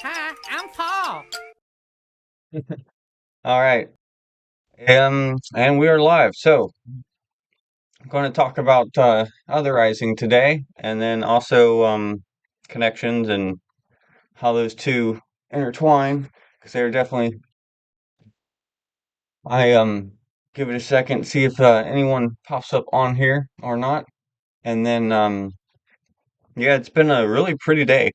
Hi, I'm Paul. All right. And we are live. So, I'm going to talk about otherizing today, and then also connections and how those two intertwine, because they're definitely. I give it a second, see if anyone pops up on here or not, and then yeah, it's been a really pretty day.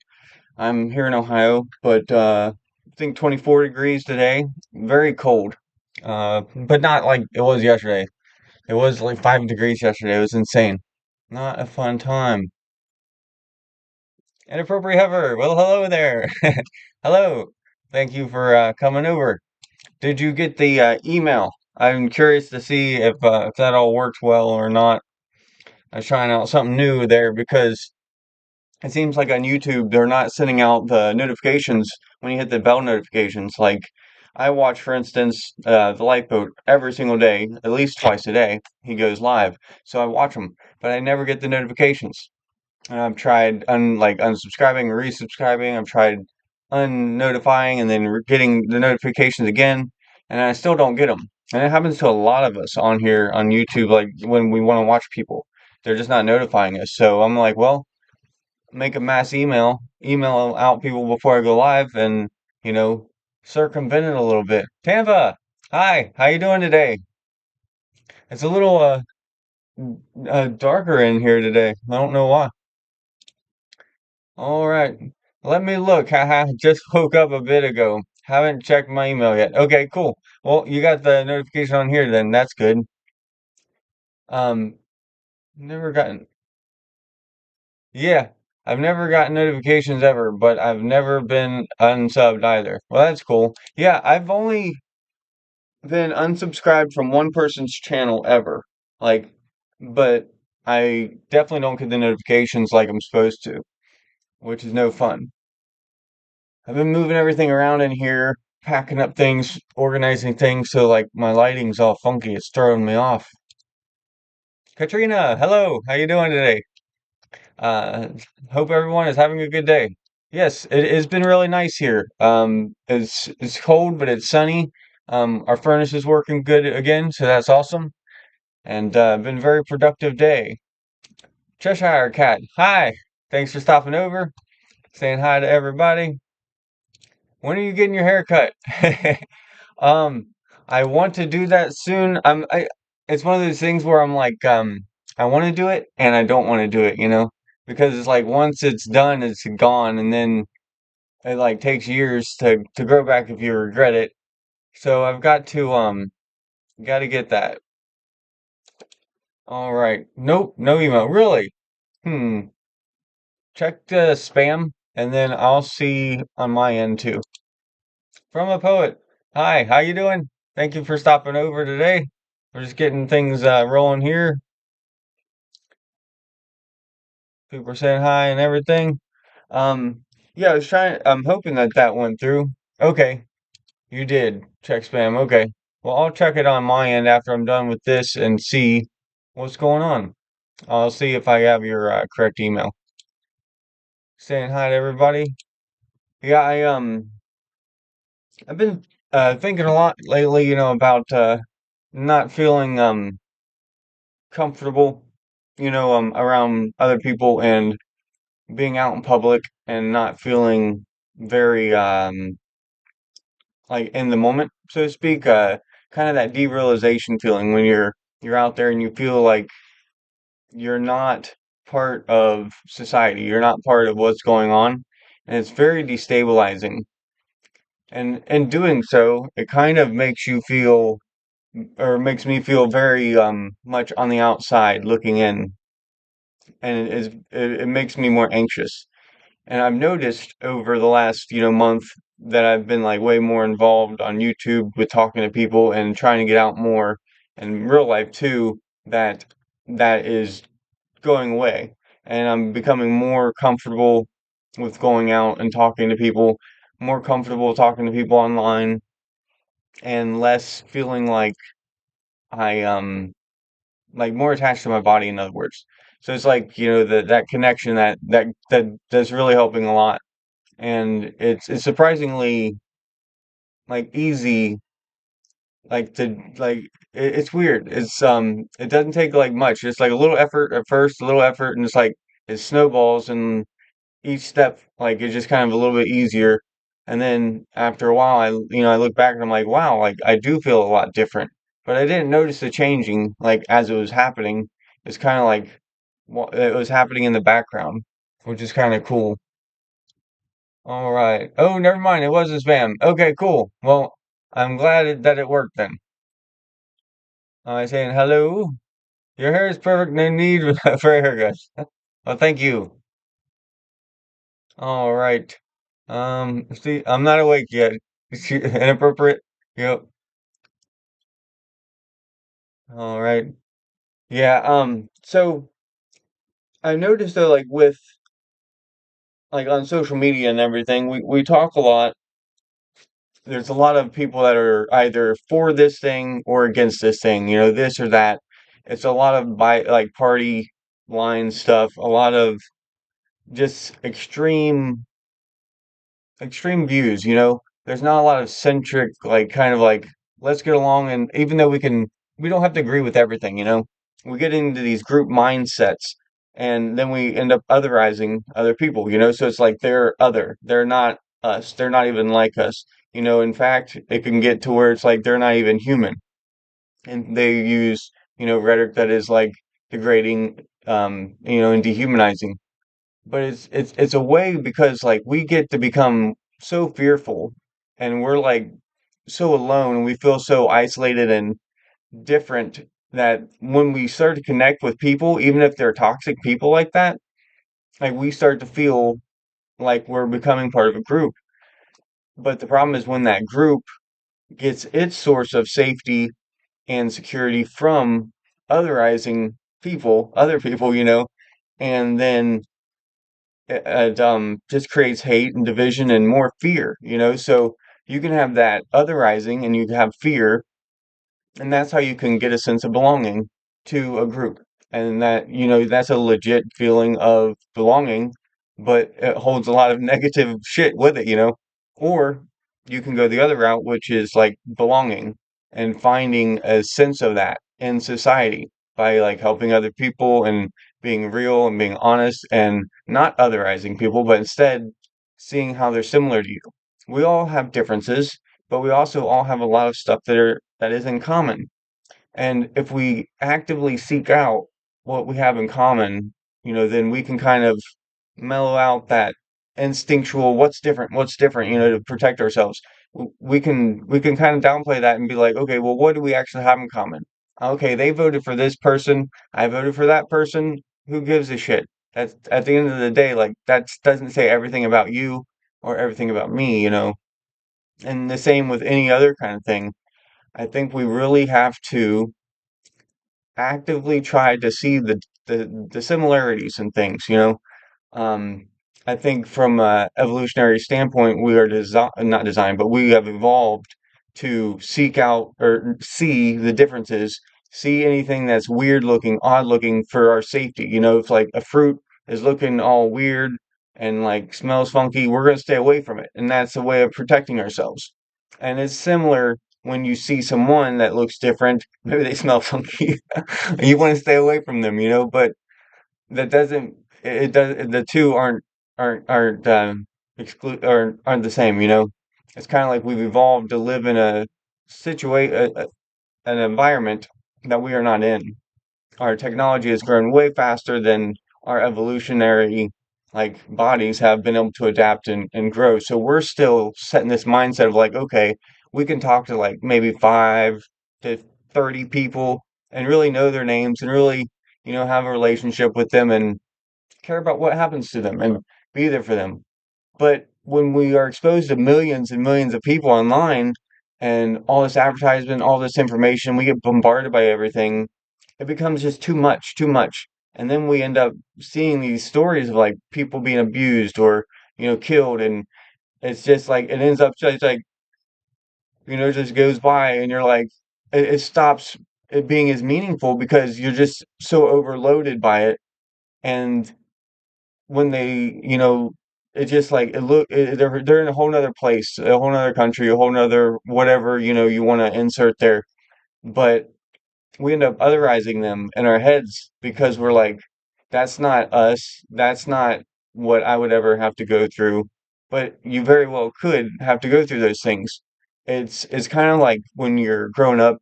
I'm here in Ohio, but I think 24 degrees today. Very cold, but not like it was yesterday. It was like 5 degrees yesterday. It was insane. Not a fun time. Inappropriate hover. Well, hello there. Hello. Thank you for coming over. Did you get the email? I'm curious to see if that all worked well or not. I was trying out something new there because it seems like on YouTube they're not sending out the notifications when you hit the bell notifications. Like I watch, for instance, the Lifeboat every single day, at least twice a day. He goes live, so I watch him, but I never get the notifications. And I've tried like unsubscribing, resubscribing. I've tried unnotifying and then getting the notifications again, and I still don't get them. And it happens to a lot of us on here on YouTube. Like when we want to watch people, they're just not notifying us. So I'm like, well, make a mass email out people before I go live, and you know, circumvent it a little bit. Tampa, hi, how you doing today? It's a little darker in here today. I don't know why. All right. Let me look. Haha. Just woke up a bit ago. Haven't checked my email yet. Okay, cool. Well, you got the notification on here then. That's good. Um, never gotten. Yeah, I've never gotten notifications ever, but I've never been unsubbed either. Well, that's cool. Yeah, I've only been unsubscribed from one person's channel ever. Like, but I definitely don't get the notifications like I'm supposed to, which is no fun. I've been moving everything around in here, packing up things, organizing things, so like my lighting's all funky. It's throwing me off. Katrina, hello. How you doing today? Uh, hope everyone is having a good day. Yes, it's been really nice here. It's cold, but it's sunny. Our furnace is working good again, so that's awesome. And been a very productive day. Cheshire Cat, hi. Thanks for stopping over, saying hi to everybody. When are you getting your hair cut? Um, I want to do that soon. It's one of those things where I'm like, I want to do it and I don't want to do it, because it's like once it's done, it's gone, and then it like takes years to grow back if you regret it. So I've got to get that. All right. Nope, no email. Really? Hmm. Check the spam and then I'll see on my end too. From a poet. Hi, how you doing? Thank you for stopping over today. We're just getting things rolling here. People are saying hi and everything. Um, yeah, I'm hoping that that went through. Okay, you did check spam. Okay. Well, I'll check it on my end after I'm done with this and see what's going on. I'll see if I have your correct email. Saying hi to everybody. Yeah, I've been thinking a lot lately, about not feeling comfortable, around other people and being out in public and not feeling very like in the moment, so to speak. Kind of that derealization feeling when you're out there and you feel like you're not part of society, you're not part of what's going on, and it's very destabilizing. And in doing so, it kind of makes you feel, or makes me feel very much on the outside looking in, and it makes me more anxious. And I've noticed over the last, month that I've been like way more involved on YouTube with talking to people and trying to get out more in real life too, that that is going away. And I'm becoming more comfortable with going out and talking to people, more comfortable talking to people online, and less feeling I like more attached to my body, in other words. So it's like, that connection that's really helping a lot. and it's surprisingly like easy, like to like it's weird. It doesn't take like much. It's like a little effort at first, a little effort, and it's like it snowballs, and each step like it's just kind of a little bit easier. And then after a while, I look back and I'm like, wow, like I do feel a lot different. But I didn't notice the changing like as it was happening. It's kind of like it was happening in the background, which is kind of cool. All right. Oh, never mind. It wasn't spam. Okay, cool. Well, I'm glad that it worked then. Saying hello. Your hair is perfect. No need for a haircut. Well, thank you. All right. See, I'm not awake yet. Inappropriate. Yep. All right. Yeah. So I noticed though, like with like on social media and everything, we talk a lot. There's a lot of people that are either for this thing or against this thing, this or that. It's a lot of like party line stuff, a lot of just extreme views, There's not a lot of centric, like kind of like let's get along, and even though we don't have to agree with everything. We get into these group mindsets, and then we end up otherizing other people. So it's like they're other. They're not us. They're not even like us. In fact, it can get to where it's like they're not even human, and they use, rhetoric that is like degrading, and dehumanizing, but it's a way because like we get to become so fearful, and we're like so alone, and we feel so isolated and different, that when we start to connect with people, even if they're toxic people like that, like we start to feel like we're becoming part of a group. But the problem is when that group gets its source of safety and security from otherizing other people, and then it just creates hate and division and more fear. So you can have that otherizing and you can have fear, and that's how you can get a sense of belonging to a group. And that's a legit feeling of belonging, but it holds a lot of negative shit with it. Or you can go the other route, which is like belonging and finding a sense of that in society by like helping other people and being real and being honest and not otherizing people, but instead seeing how they're similar to you. We all have differences, but we also all have a lot of stuff that is in common. And if we actively seek out what we have in common, then we can kind of mellow out that instinctual what's different, to protect ourselves. We can kind of downplay that and be like, okay, well, what do we actually have in common? Okay, they voted for this person, I voted for that person. Who gives a shit? That's at the end of the day, like that doesn't say everything about you or everything about me. And the same with any other kind of thing. I think we really have to actively try to see the similarities in things. Um, I think from a evolutionary standpoint, we are not designed, but we have evolved to seek out or see the differences, see anything that's weird looking, odd looking for our safety. If like a fruit is looking all weird and like smells funky, we're going to stay away from it. And that's a way of protecting ourselves. And it's similar when you see someone that looks different, maybe they smell funky, you want to stay away from them, but that doesn't it does the two aren't exclude or aren't the same. It's kind of like we've evolved to live in a situation, an environment that we are not in. Our technology has grown way faster than our evolutionary like bodies have been able to adapt and grow. So we're still set in this mindset of like, okay, we can talk to like maybe 5 to 30 people and really know their names and really, have a relationship with them and care about what happens to them and be there for them. But when we are exposed to millions and millions of people online and all this advertisement, all this information, we get bombarded by everything, it becomes just too much, too much. And then we end up seeing these stories of like people being abused or, killed. And it's just like, it ends up just like, just goes by and you're like, it stops it being as meaningful because you're just so overloaded by it. And when they, it's just like they're in a whole nother place, a whole nother country, a whole nother whatever, you want to insert there. But we end up otherizing them in our heads because we're like, that's not us. That's not what I would ever have to go through. But you very well could have to go through those things. It's kind of like when you're grown up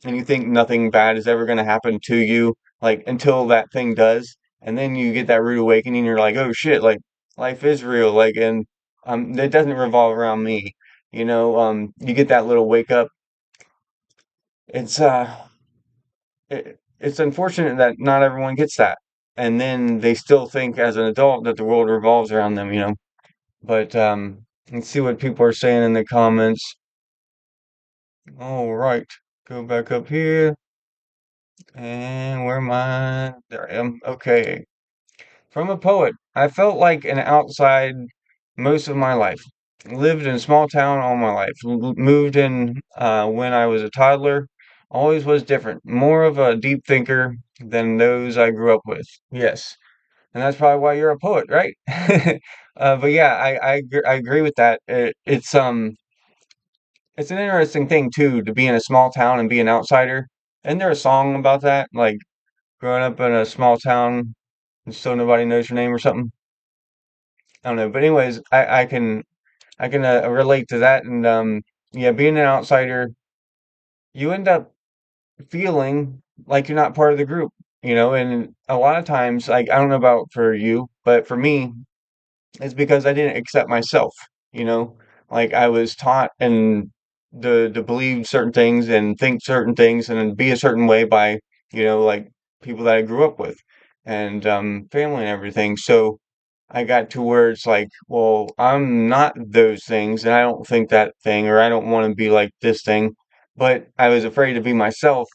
and you think nothing bad is ever going to happen to you, like until that thing does, and then you get that rude awakening. You're like, oh shit, like life is real, like, and it doesn't revolve around me. You get that little wake up. It's it's unfortunate that not everyone gets that, and then they still think as an adult that the world revolves around them. But let's see what people are saying in the comments. All right, go back up here, and where am I? There I am. Okay. From a poet, I felt like an outside most of my life. Lived in a small town all my life. Moved in when I was a toddler. Always was different. More of a deep thinker than those I grew up with. Yes, and that's probably why you're a poet, right? But yeah, I agree with that. It's an interesting thing too to be in a small town and be an outsider. Isn't there a song about that? Like growing up in a small town and still nobody knows your name or something? I don't know. But anyways, I can relate to that. And yeah, being an outsider, you end up feeling like you're not part of the group. And a lot of times, like I don't know about for you, but for me, it's because I didn't accept myself, you know? Like I was taught and to believe certain things and think certain things and be a certain way by, like people that I grew up with and family and everything. So I got to where it's like, well, I'm not those things and I don't think that thing or I don't want to be like this thing. But I was afraid to be myself,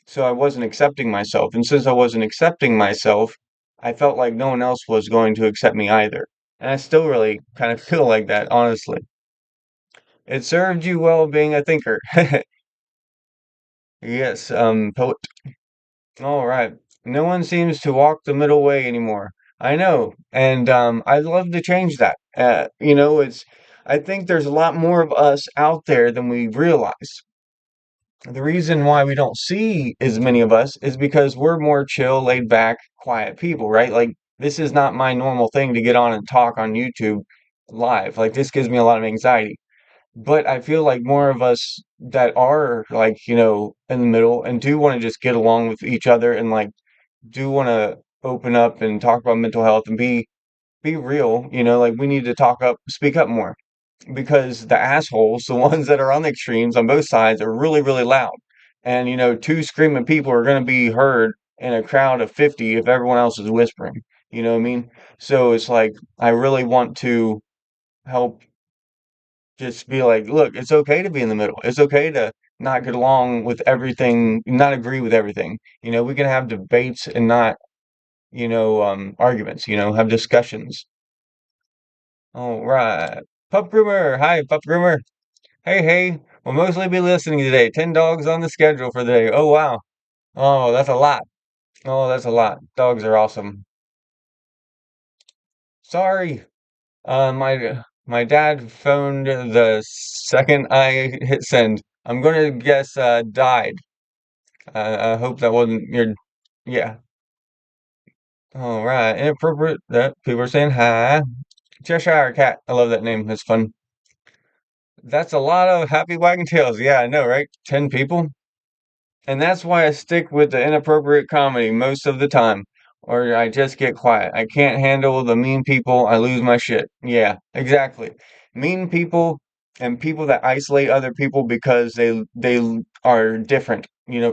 so I wasn't accepting myself. And since I wasn't accepting myself, I felt like no one else was going to accept me either. And I still really kind of feel like that, honestly. It served you well being a thinker. Yes, poet. All right. No one seems to walk the middle way anymore. I know, and I'd love to change that. I think there's a lot more of us out there than we realize. The reason why we don't see as many of us is because we're more chill, laid back, quiet people, right? Like, this is not my normal thing to get on and talk on YouTube live. Like, this gives me a lot of anxiety. But I feel like more of us that are like, in the middle and do want to just get along with each other and like do want to open up and talk about mental health and be real, like we need to speak up more because the assholes, the ones that are on the extremes on both sides, are really, really loud. And, two screaming people are going to be heard in a crowd of 50 if everyone else is whispering. You know what I mean? So it's like, I really want to help just be like, look, it's okay to be in the middle. It's okay to not get along with everything, not agree with everything. We can have debates and not, arguments, have discussions. All right. Pup Groomer. Hi, Pup Groomer. Hey, hey, we'll mostly be listening today. 10 dogs on the schedule for the day. Oh, wow. Oh, that's a lot. Oh, that's a lot. Dogs are awesome. Sorry. My dad phoned the second I hit send. I'm gonna guess died. I hope that wasn't your. Yeah. All right. Inappropriate. That people are saying hi. Cheshire Cat. I love that name. That's fun. That's a lot of happy wagging tails. Yeah, I know, right? 10 people. And that's why I stick with the inappropriate comedy most of the time, or I just get quiet. I can't handle the mean people. I lose my shit. Yeah, exactly. Mean people and people that isolate other people because they are different,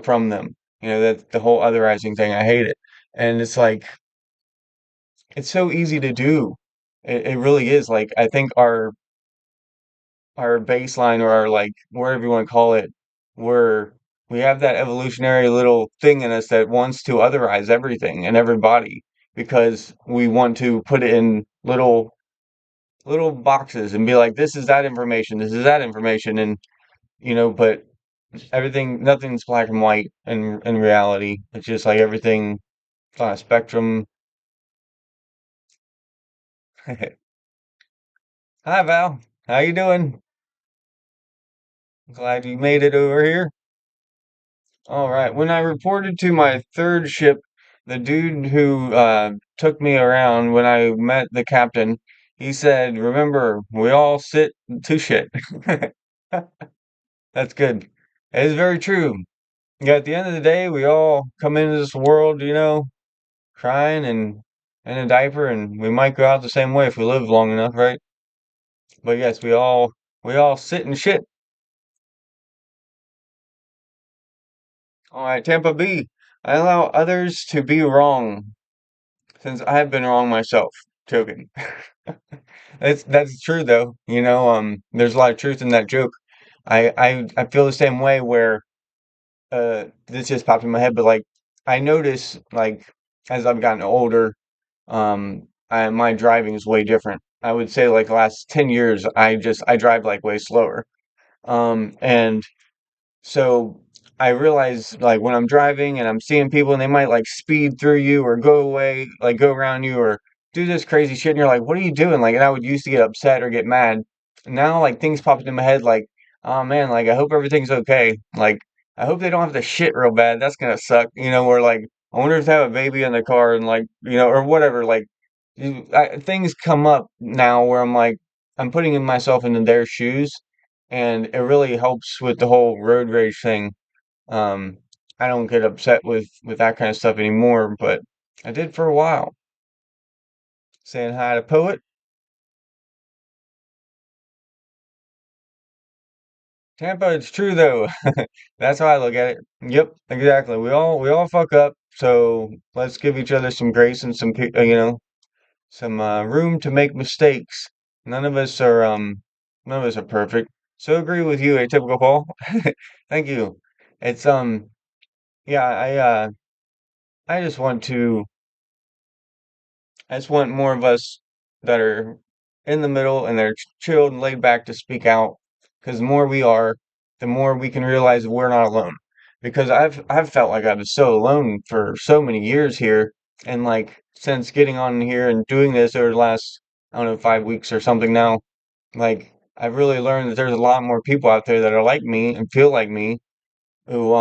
from them. That the whole otherizing thing. I hate it. And it's like it's so easy to do. It really is. Like I think our baseline or our like whatever you want to call it, where we have that evolutionary little thing in us that wants to otherize everything and everybody because we want to put it in little boxes and be like, this is that information, this is that information, and but nothing's black and white in reality. It's just like everything on a spectrum. Hi Val, how you doing? Glad you made it over here. All right. When I reported to my third ship, the dude who took me around when I met the captain, he said, "Remember, we all sit to shit." That's good. It is very true. Yeah, at the end of the day, we all come into this world, crying and in a diaper, and we might go out the same way if we live long enough, right? But yes, we all sit and shit. All right, Tampa B. I allow others to be wrong since I have been wrong myself. Joking. That's true though. There's a lot of truth in that joke. I feel the same way where this just popped in my head, but like I notice like as I've gotten older, my driving is way different. I would say like the last 10 years I drive like way slower. And so I realize like when I'm driving and I'm seeing people and they might like speed through you or go away, like go around you or do this crazy shit and you're like, what are you doing? Like, and I would used to get upset or get mad. Now like things pop into my head like, oh man, like I hope everything's okay. Like I hope they don't have to shit real bad. That's gonna suck. Or like I wonder if they have a baby in the car and like, or whatever. Like things come up now where I'm like, I'm putting in myself into their shoes and it really helps with the whole road rage thing. Um, I don't get upset with that kind of stuff anymore, but I did for a while. Saying hi to Poet, Tampa. It's true though. That's how I look at it. Yep, exactly. We all fuck up, so let's give each other some grace and some room to make mistakes. None of us are none of us are perfect. So agree with you, atypical Paul. Thank you. It's yeah, I just want to I just want more of us that are in the middle and they're chilled and laid back to speak out. Because the more we are, the more we can realize we're not alone. Because I've felt like I was so alone for so many years here, and like since getting on here and doing this over the last I don't know 5 weeks or something now, like I've really learned that there's a lot more people out there that are like me and feel like me who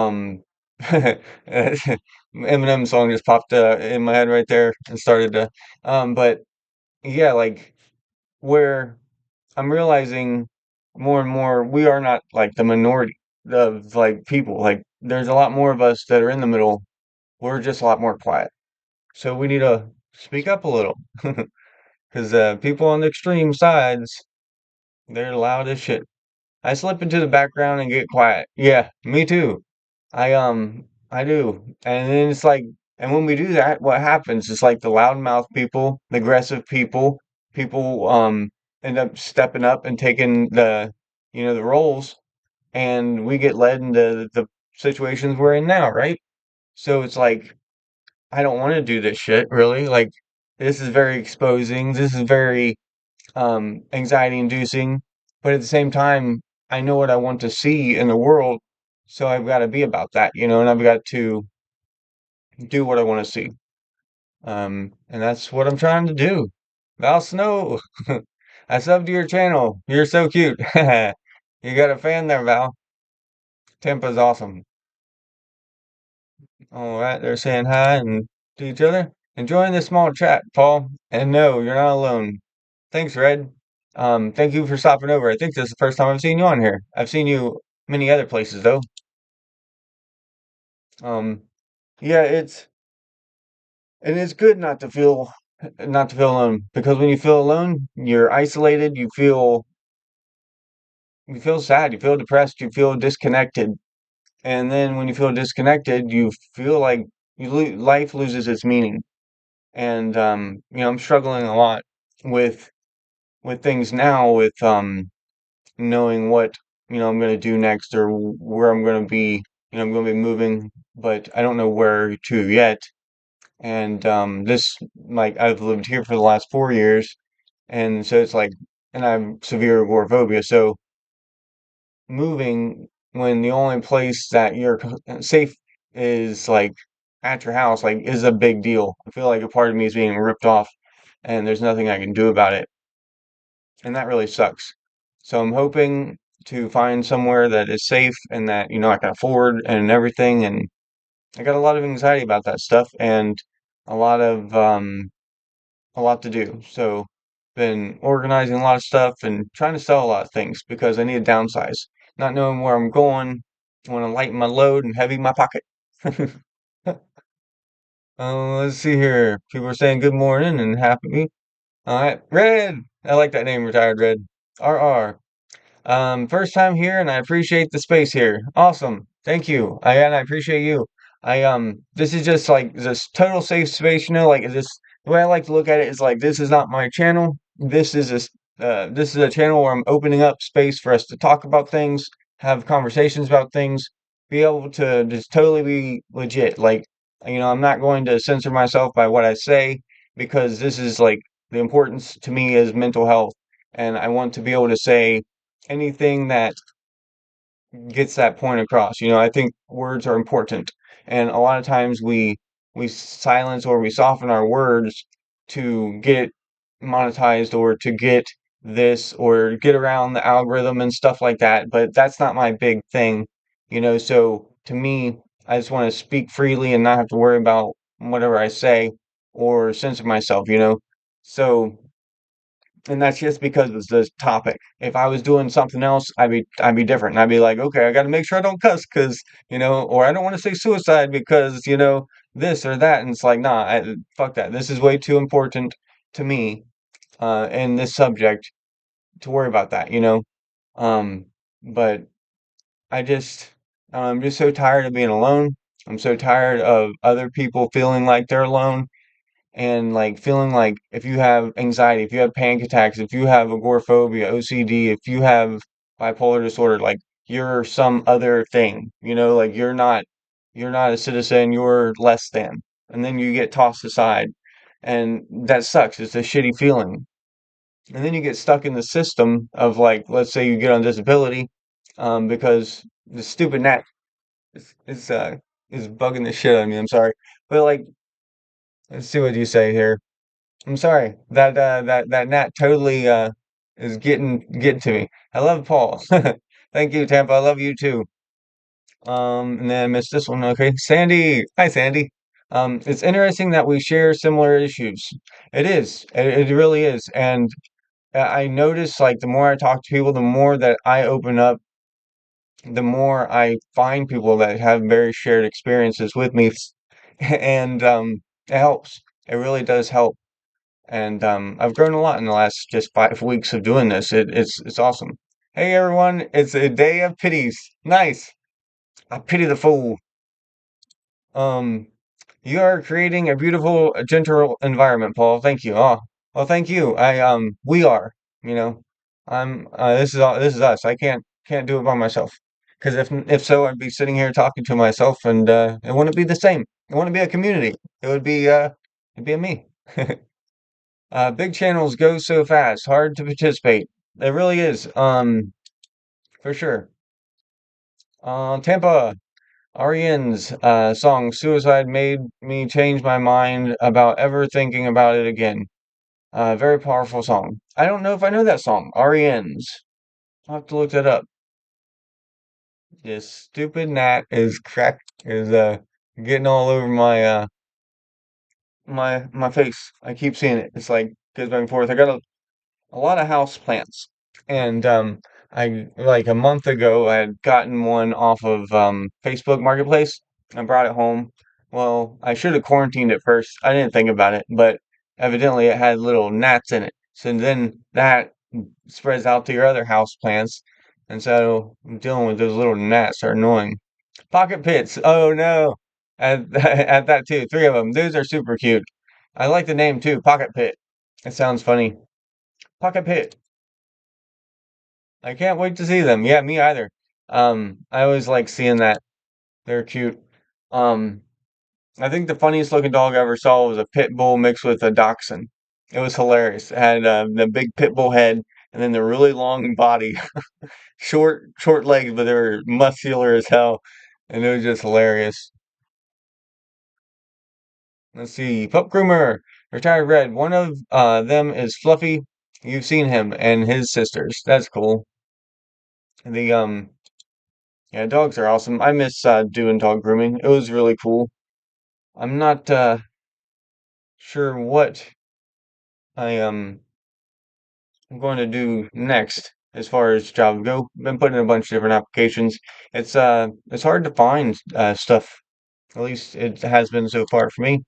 Eminem song just popped in my head right there and started to but yeah, like where I'm realizing more and more we are not like the minority of like people. Like there's a lot more of us that are in the middle. We're just a lot more quiet. So we need to speak up a little. Because people on the extreme sides, they're loud as shit. I slip into the background and get quiet. Yeah, me too. I do. And then it's like, and when we do that, what happens? It's like the loudmouth people, the aggressive people, people end up stepping up and taking the roles, and we get led into the situations we're in now, right? So it's like, I don't want to do this shit, really. Like, this is very exposing. This is very anxiety inducing, but at the same time, I know what I want to see in the world, so I've got to be about that, and I've got to do what I want to see. And that's what I'm trying to do. Val Snow, I subbed to your channel. You're so cute. You got a fan there, Val. Tempa's awesome. All right, they're saying hi and to each other. Enjoying this small chat, Paul. And no, you're not alone. Thanks, Red. Thank you for stopping over. I think this is the first time I've seen you on here. I've seen you many other places though. Um, yeah, it's good not to feel alone because when you feel alone, you're isolated, you feel sad, you feel depressed, you feel disconnected. And then when you feel disconnected, you feel like life loses its meaning. And I'm struggling a lot with with things now with knowing what I'm going to do next or where I'm going to be. I'm going to be moving, but I don't know where to yet. And this, like, I've lived here for the last 4 years, and so it's like, and I have severe agoraphobia. So moving when the only place that you're safe is like at your house, like, is a big deal. I feel like a part of me is being ripped off, and there's nothing I can do about it. and that really sucks. So I'm hoping to find somewhere that is safe and that, I can afford and everything. And I got a lot of anxiety about that stuff and a lot of, a lot to do. So been organizing a lot of stuff and trying to sell a lot of things because I need to downsize. Not knowing where I'm going, I want to lighten my load and heavy my pocket. Let's see here. People are saying good morning and happy. All right, Red. I like that name, Retired Red. RR. First time here and I appreciate the space here. Awesome. Thank you. And I appreciate you. This is just like this total safe space, like this, the way I like to look at it is like, this is not my channel. This is a channel where I'm opening up space for us to talk about things, have conversations about things, be able to just totally be legit. Like, I'm not going to censor myself by what I say because this is like the importance to me is mental health. And I want to be able to say anything that gets that point across. I think words are important, and a lot of times we silence or we soften our words to get monetized or to get this or get around the algorithm and stuff like that. But that's not my big thing. So to me, I just want to speak freely and not have to worry about whatever I say or censor myself. So and that's just because it's this topic. If I was doing something else, I'd be different. I'd be like, okay, I got to make sure I don't cuss because or I don't want to say suicide because this or that. And it's like, nah, fuck that. This is way too important to me, in this subject to worry about that. Um, but I just, I'm just so tired of being alone. I'm so tired of other people feeling like they're alone and like feeling like if you have anxiety, if you have panic attacks, if you have agoraphobia, OCD, if you have bipolar disorder, like you're some other thing, like you're not a citizen, you're less than. And then you get tossed aside. And that sucks. It's a shitty feeling. And then you get stuck in the system of like, let's say you get on disability, because the stupid gnat is is uh is bugging the shit out of me. I'm sorry. But like, let's see what you say here. I'm sorry. That gnat totally is getting to me. I love Paul. Thank you, Tampa. I love you too. And then I missed this one. Okay. Sandy. Hi, Sandy. It's interesting that we share similar issues. It is. It really is. And I notice like the more I talk to people, the more that I open up, the more I find people that have very shared experiences with me. And it helps. It really does help. And I've grown a lot in the last just 5 weeks of doing this. It's awesome. Hey everyone, it's a day of pities. Nice. I pity the fool. Um, you are creating a beautiful, gentle environment, Paul. Thank you. Oh, well, thank you. We are. You know, this is us. I can't do it by myself. Because if so, I'd be sitting here talking to myself, and it wouldn't be the same. It wouldn't be a community. It'd be a me. Big channels go so fast, hard to participate. It really is, for sure. Tampa, Ariane's song "Suicide" made me change my mind about ever thinking about it again. Very powerful song. I don't know if I know that song. Ariane's. I'll have to look that up. This stupid gnat is getting all over my face. I keep seeing it. It's like goes back and forth. I got a lot of house plants. And I like a month ago I had gotten one off of Facebook Marketplace. I brought it home. Well, I should have quarantined it first. I didn't think about it, but evidently it had little gnats in it. So then that spreads out to your other house plants. And so I'm dealing with those little gnats are annoying. Pocket pits. Oh no. At that too. Three of them. Those are super cute. I like the name too. Pocket pit. It sounds funny. Pocket pit. I can't wait to see them. Yeah, me either. I always like seeing that. They're cute. Um, I think the funniest looking dog I ever saw was a pit bull mixed with a dachshund. It was hilarious. It had the big pit bull head and then the really long body, short legs, but they were muscular as hell, and it was just hilarious. Let's see, pup groomer, retired red. One of them is Fluffy. You've seen him and his sisters. That's cool. The yeah, dogs are awesome. I miss doing dog grooming. It was really cool. I'm not sure what I I'm going to do next as far as jobs go. Been putting in a bunch of different applications. It's hard to find stuff. At least it has been so far for me.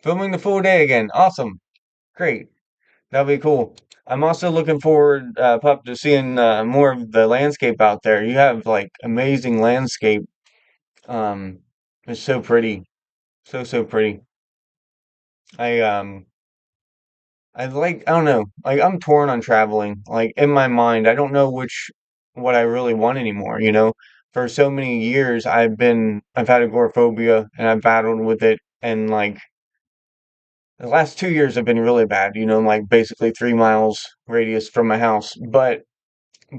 Filming the full day again. Awesome. Great. That'll be cool. I'm also looking forward, Pup, to seeing more of the landscape out there. You have like amazing landscape. Um, it's so pretty. So pretty. I um I don't know. Like I'm torn on traveling. Like in my mind, I don't know what I really want anymore, you know? For so many years I've had agoraphobia and I've battled with it, and like the last 2 years have been really bad, you know, like basically 3 miles radius from my house. But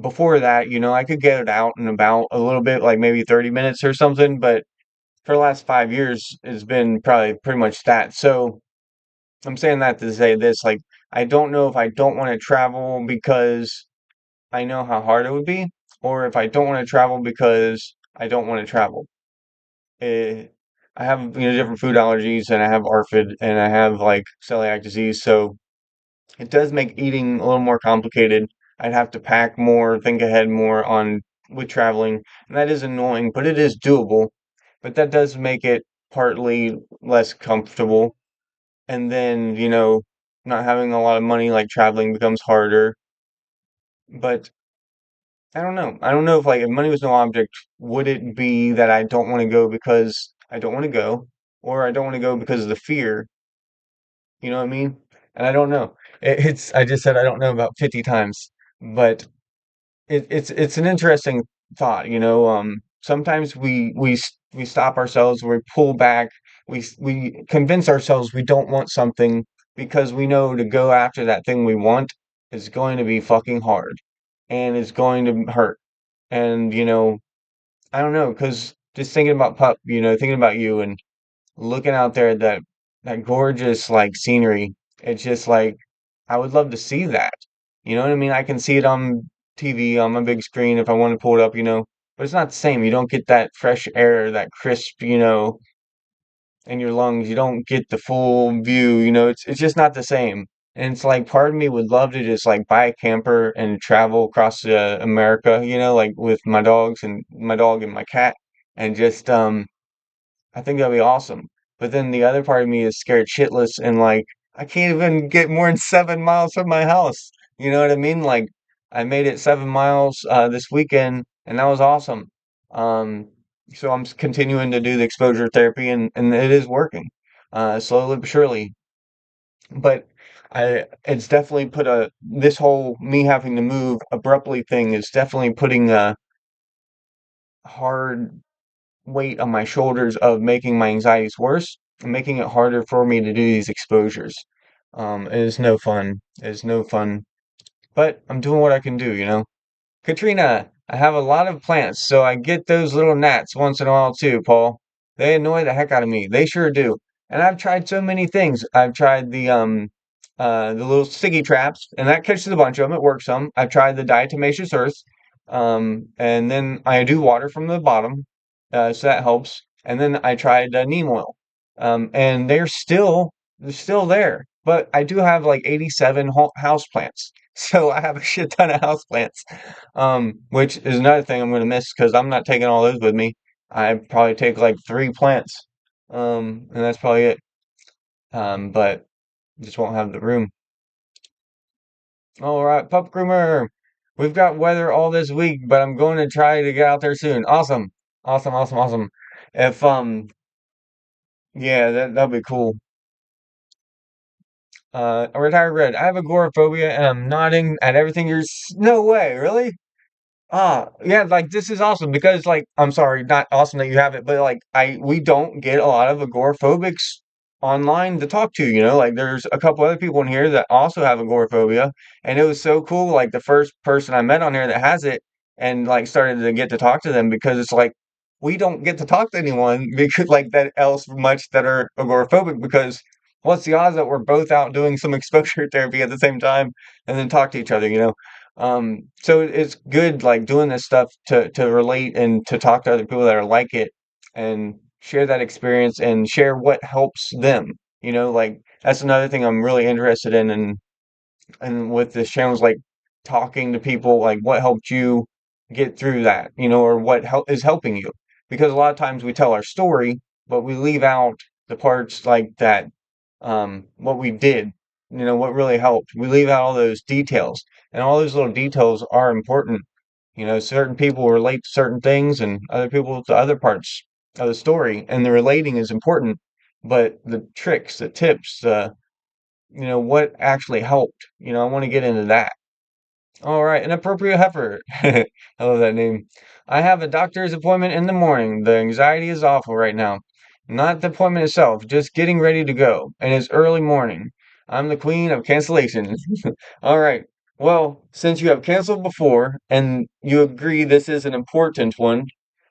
before that, you know, I could get it out and about a little bit, like maybe 30 minutes or something, but for the last 5 years it's been probably pretty much that. So I'm saying that to say this, like, I don't know if I don't want to travel because I know how hard it would be, or if I don't want to travel because I don't want to travel. Eh, I have, you know, different food allergies, and I have ARFID, and I have like celiac disease, so it does make eating a little more complicated. I'd have to pack more, think ahead more on with traveling, and that is annoying, but it is doable. But that does make it partly less comfortable. And then, you know, not having a lot of money, like traveling becomes harder. But I don't know. I don't know if like if money was no object, would it be that I don't want to go because I don't want to go, or I don't want to go because of the fear? You know what I mean? And I don't know. I just said I don't know about 50 times, but it's an interesting thought, you know. Sometimes we stop ourselves, we pull back, we convince ourselves we don't want something because we know to go after that thing we want is going to be fucking hard and it's going to hurt. And you know, I don't know, because just thinking about Pup, you know, thinking about you and looking out there at that gorgeous like scenery, it's just like I would love to see that. You know what I mean? I can see it on TV on my big screen if I want to pull it up, you know. But it's not the same. You don't get that fresh air, that crisp, you know, in your lungs. You don't get the full view, you know. It's just not the same. And it's like part of me would love to just like buy a camper and travel across America, you know, like with my dogs and my dog and my cat, and just I think that'd be awesome. But then the other part of me is scared shitless and like I can't even get more than 7 miles from my house. You know what I mean? Like I made it 7 miles this weekend and that was awesome. Um, so I'm continuing to do the exposure therapy and it is working. Slowly but surely. But it's definitely put this whole me having to move abruptly thing is definitely putting a hard weight on my shoulders of making my anxieties worse and making it harder for me to do these exposures. It is no fun. It is no fun. But I'm doing what I can do, you know? Katrina, I have a lot of plants, so I get those little gnats once in a while too, Paul. They annoy the heck out of me. They sure do. And I've tried so many things. I've tried the little sticky traps, and that catches a bunch of them. It works some. I've tried the diatomaceous earth, and then I do water from the bottom, so that helps. And then I tried neem oil, and they're still there. But I do have like 87 house plants, so I have a shit ton of house plants, which is another thing I'm going to miss because I'm not taking all those with me. I probably take like 3 plants, and that's probably it. But just won't have the room. All right, pup groomer. We've got weather all this week, but I'm going to try to get out there soon. Awesome. Awesome, awesome, awesome. If yeah, that'll be cool. A retired red. I have agoraphobia and I'm nodding at everything no way, really? Ah, yeah, like this is awesome because like I'm sorry, not awesome that you have it, but like I we don't get a lot of agoraphobics online to talk to, you know? Like there's a couple other people in here that also have agoraphobia, and it was so cool like the first person I met on here that has it and like started to get to talk to them because it's like we don't get to talk to anyone because like that else much that are agoraphobic because what's the odds that we're both out doing some exposure therapy at the same time and then talk to each other, you know? So it's good like doing this stuff to relate and to talk to other people that are like it and share that experience and share what helps them. You know, like that's another thing I'm really interested in and with this channel is like talking to people like what helped you get through that, you know, or what is helping you. Because a lot of times we tell our story, but we leave out the parts like that, what we did, you know, what really helped. We leave out all those details, and all those little details are important. You know, certain people relate to certain things, and other people to other parts of the story, and the relating is important. But the tricks, the tips, what actually helped. You know, I want to get into that. All right, an appropriate heifer. I love that name. I have a doctor's appointment in the morning. The anxiety is awful right now. Not the appointment itself, just getting ready to go. And it's early morning. I'm the queen of cancellation. All right. Well, since you have canceled before and you agree this is an important one,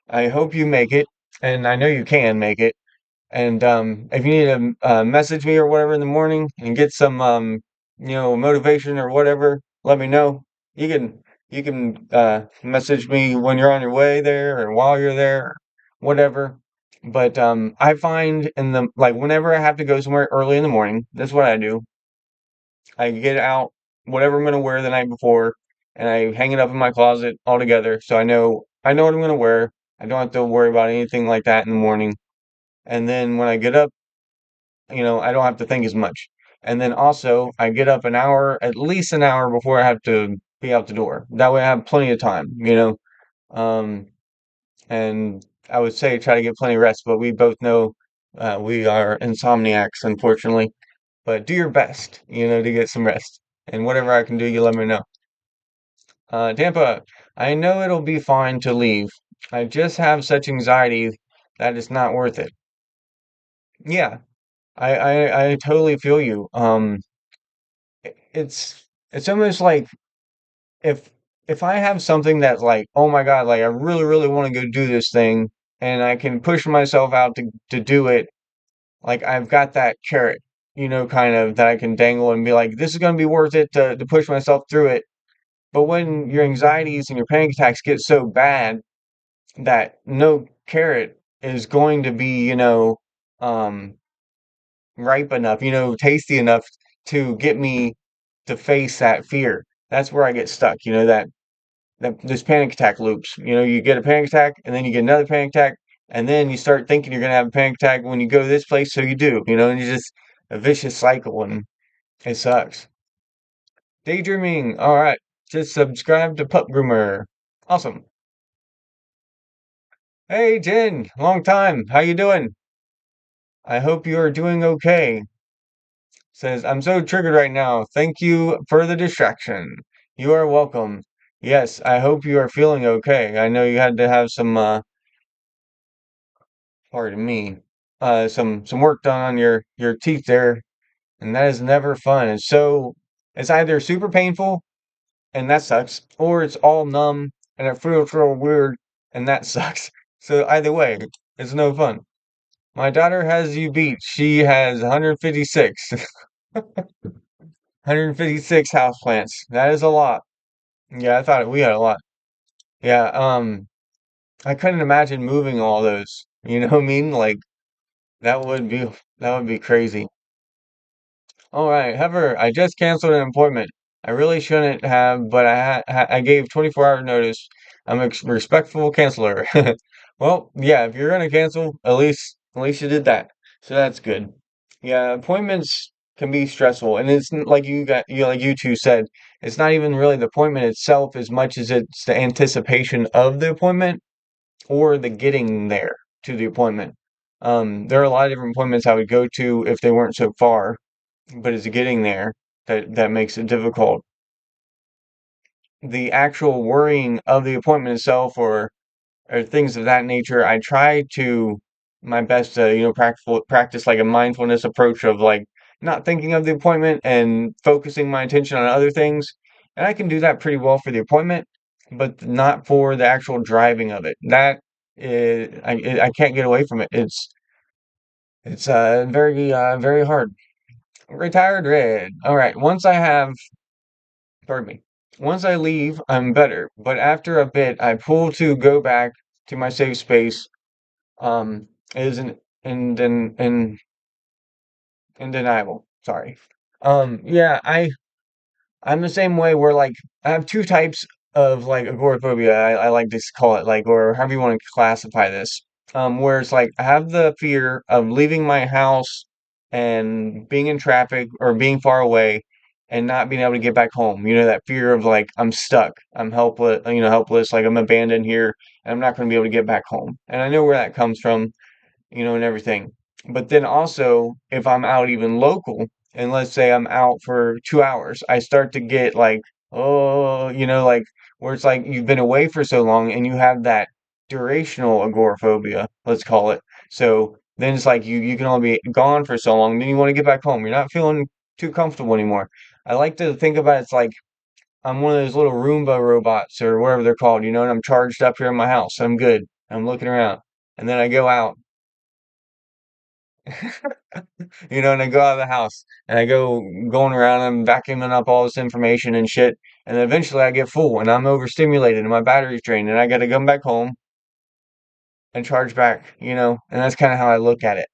I hope you make it. And I know you can make it. And if you need to message me or whatever in the morning and get some motivation or whatever, let me know. You can message me when you're on your way there or while you're there, whatever. But I find in the like whenever I have to go somewhere early in the morning, that's what I do. I get out whatever I'm gonna wear the night before, and I hang it up in my closet all together, so I know what I'm gonna wear. I don't have to worry about anything like that in the morning. And then when I get up, I don't have to think as much. And then also, I get up an hour, at least an hour before I have to be out the door. That way I have plenty of time, you know. Um, and I would say try to get plenty of rest, but we both know we are insomniacs, unfortunately. But do your best, to get some rest. And whatever I can do, you let me know. Tampa, I know it'll be fine to leave. I just have such anxiety that it's not worth it. Yeah, I totally feel you. It's almost like if if I have something that's like, oh my God, like I really, really want to go do this thing and I can push myself out to do it, like I've got that carrot, kind of that I can dangle and be like, this is gonna be worth it to push myself through it. But when your anxieties and your panic attacks get so bad that no carrot is going to be, um ripe enough, tasty enough to get me to face that fear. That's where I get stuck, that this panic attack loops. You get a panic attack and then you get another panic attack and then you start thinking you're gonna have a panic attack when you go to this place, so you do, and it's just a vicious cycle and it sucks. Daydreaming, all right. Just subscribe to Pup Groomer. Awesome. Hey Jen, long time. How you doing? I hope you are doing okay. Says, I'm so triggered right now. Thank you for the distraction. You are welcome. Yes, I hope you are feeling okay. I know you had to have some, pardon me, some work done on your teeth there, and that is never fun. It's either super painful, and that sucks, or it's all numb, and it feels real weird, and that sucks. So either way, it's no fun. My daughter has you beat. She has 156. 156 houseplants. That is a lot. Yeah, I thought we had a lot. Yeah, I couldn't imagine moving all those. You know what I mean? Like that would be crazy. All right, Heather, I just canceled an appointment. I really shouldn't have, but I gave 24-hour notice. I'm a respectful canceler. Well, yeah, if you're gonna cancel, at least you did that. So that's good. Yeah, appointments can be stressful, and like like you two said, it's not even really the appointment itself as much as it's the anticipation of the appointment or the getting there to the appointment. There are a lot of different appointments I would go to if they weren't so far, but it's getting there that makes it difficult. The actual worrying of the appointment itself or things of that nature, I try to my best to, practice like a mindfulness approach of like not thinking of the appointment and focusing my attention on other things. And I can do that pretty well for the appointment, but not for the actual driving of it. That I can't get away from it. It's very very hard. Retired red. All right. Pardon me. Once I leave, I'm better. But after a bit, I pull to go back to my safe space. Um, is an in undeniable. Sorry. Yeah, I'm the same way where like I have two types of like agoraphobia. I like to call it like or however you want to classify this. Where it's like I have the fear of leaving my house and being in traffic or being far away and not being able to get back home. You know, that fear of like I'm stuck, I'm helpless, like I'm abandoned here and I'm not going to be able to get back home. And I know where that comes from, and everything. But then also, if I'm out even local, and let's say I'm out for 2 hours, I start to get like, oh, like where it's like you've been away for so long and you have that durational agoraphobia, let's call it. So then it's like you can only be gone for so long, then you want to get back home. You're not feeling too comfortable anymore. I like to think about it's like I'm one of those little Roomba robots or whatever they're called, and I'm charged up here in my house. I'm good. I'm looking around. And then I go out and I go out of the house and I go going around and vacuuming up all this information and shit. And then eventually I get full and I'm overstimulated and my battery's drained and I got to come back home and charge back. And that's kind of how I look at it.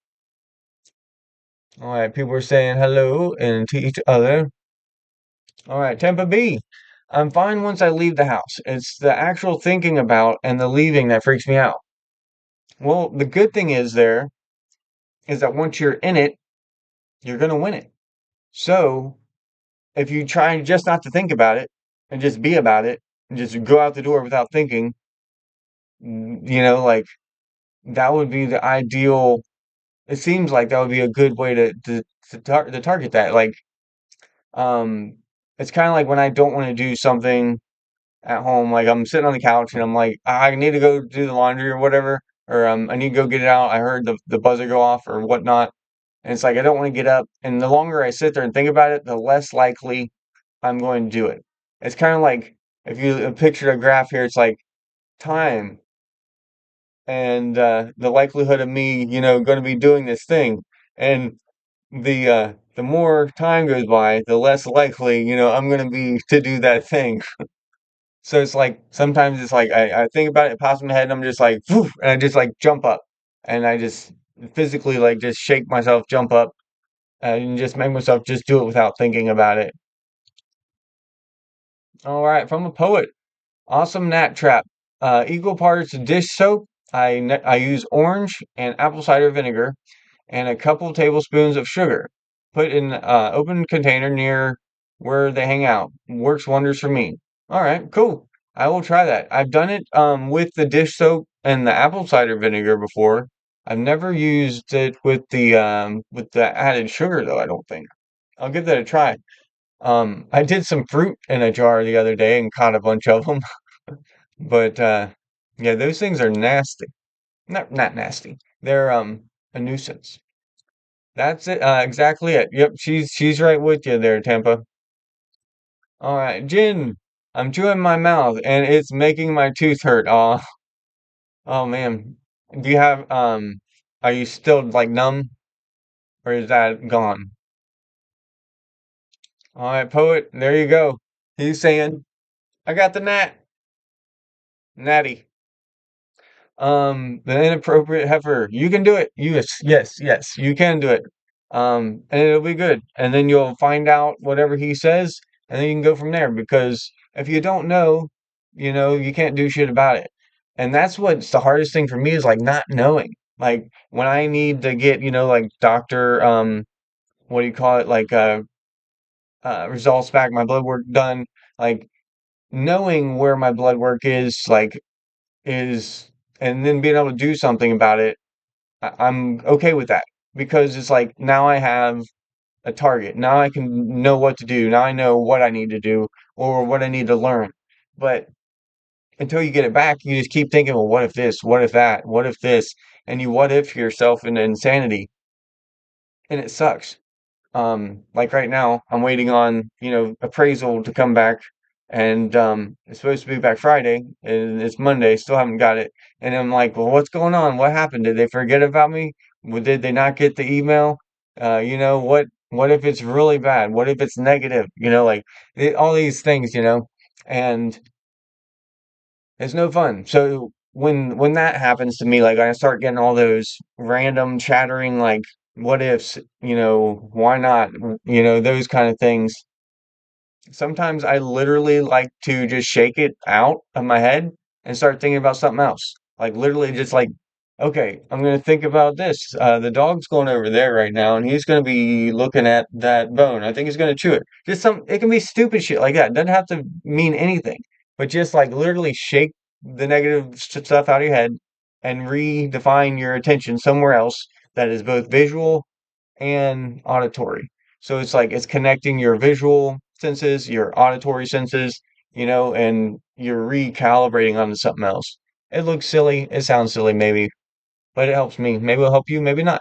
All right, people are saying hello and to each other. All right, Tampa B. I'm fine once I leave the house. It's the actual thinking about and the leaving that freaks me out. Well, the good thing is that once you're in it, you're going to win it. So if you try just not to think about it and just be about it and just go out the door without thinking, like that would be the ideal. It seems like that would be a good way to target that. Like, um, it's kind of like when I don't want to do something at home, like I'm sitting on the couch and I'm like, I need to go do the laundry or whatever, or I need to go get it out. I heard the buzzer go off or whatnot. And it's like I don't want to get up. And the longer I sit there and think about it, the less likely I'm going to do it. It's kind of like if you picture a graph here, it's like time and the likelihood of me, going to be doing this thing. And the more time goes by, the less likely, I'm going to be to do that thing. So it's like sometimes it's like I think about it, it pops in my head, and I'm just like, "Phew," and I just like jump up, and I just physically like just shake myself, jump up, and just make myself just do it without thinking about it. All right, from a poet. Awesome gnat trap. Equal parts dish soap. I use orange and apple cider vinegar and a couple tablespoons of sugar. Put in open container near where they hang out. Works wonders for me. All right, cool. I will try that. I've done it with the dish soap and the apple cider vinegar before. I've never used it with the added sugar though, I don't think. I'll give that a try. I did some fruit in a jar the other day and caught a bunch of them. But yeah, those things are nasty. Not nasty. They're a nuisance. That's it. Exactly it. Yep, she's right with you there, Tampa. All right, Jin. I'm chewing my mouth and it's making my tooth hurt. Oh man. Do you have are you still like numb or is that gone? All right, poet, there you go. He's saying, I got the natty. The inappropriate heifer. You can do it. Yes, you can do it. And it'll be good. And then you'll find out whatever he says, and then you can go from there. Because if you don't know, you can't do shit about it. And that's what's the hardest thing for me is like not knowing. Like when I need to get, like doctor, what do you call it? Like results back, my blood work done. Like knowing where my blood work is and then being able to do something about it, I'm okay with that because it's like now I have a target. Now I can know what to do. Now I know what I need to do or what I need to learn. But until you get it back, you just keep thinking, well, what if this? What if that? What if this? And you what if yourself into insanity, and it sucks. Like right now, I'm waiting on, appraisal to come back and it's supposed to be back Friday and it's Monday, still haven't got it. And I'm like, well, what's going on? What happened? Did they forget about me? Did they not get the email? What? What if it's really bad? What if it's negative? Like all these things, and it's no fun. So when that happens to me, like I start getting all those random chattering, like what ifs, why not, those kind of things. Sometimes I literally like to just shake it out of my head and start thinking about something else. Like literally just like, okay, I'm gonna think about this. The dog's going over there right now and he's gonna be looking at that bone. I think he's gonna chew it. Just it can be stupid shit like that. It doesn't have to mean anything, but just like literally shake the negative stuff out of your head and redefine your attention somewhere else that is both visual and auditory. So it's like it's connecting your visual senses, your auditory senses, and you're recalibrating onto something else. It looks silly, it sounds silly maybe, but it helps me. Maybe it'll help you, maybe not.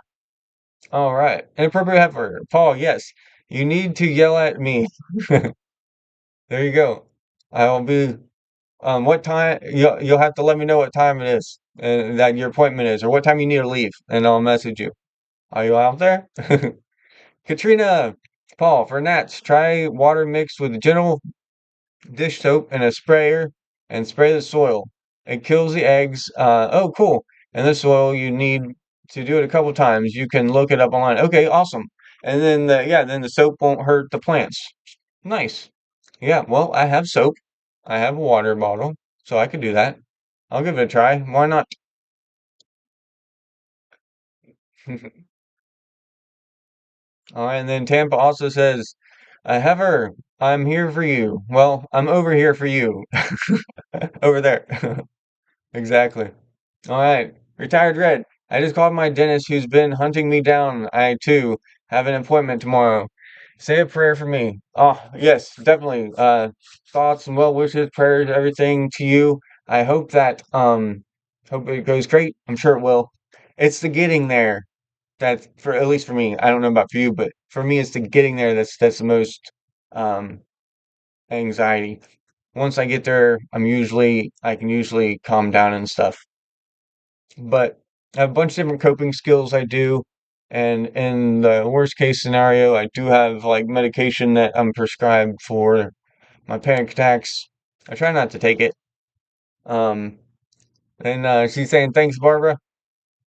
All right. Inappropriate heifer. Paul, yes. You need to yell at me. There you go. I'll be what time you'll have to let me know what time it is and that your appointment is or what time you need to leave and I'll message you. Are you out there? Katrina, Paul, for gnats, try water mixed with gentle dish soap and a sprayer and spray the soil. It kills the eggs. Oh, cool. And the soil, you need to do it a couple times. You can look it up online. Okay, awesome. And then then the soap won't hurt the plants. Nice. Yeah, well, I have soap. I have a water bottle, so I could do that. I'll give it a try. Why not? All right, and then Tampa also says, Heather, I'm here for you. Well, I'm over here for you. Over there. Exactly. All right. Retired Red. I just called my dentist who's been hunting me down. I too have an appointment tomorrow. Say a prayer for me. Oh, yes, definitely. Thoughts and well wishes, prayers, everything to you. I hope it goes great. I'm sure it will. It's the getting there that for at least for me, I don't know about for you, but for me it's the getting there that's the most um anxiety. Once I get there, I can usually calm down and stuff. But I have a bunch of different coping skills I do. And in the worst case scenario, I do have like medication that I'm prescribed for my panic attacks. I try not to take it. Um, and she's saying, thanks, Barbara.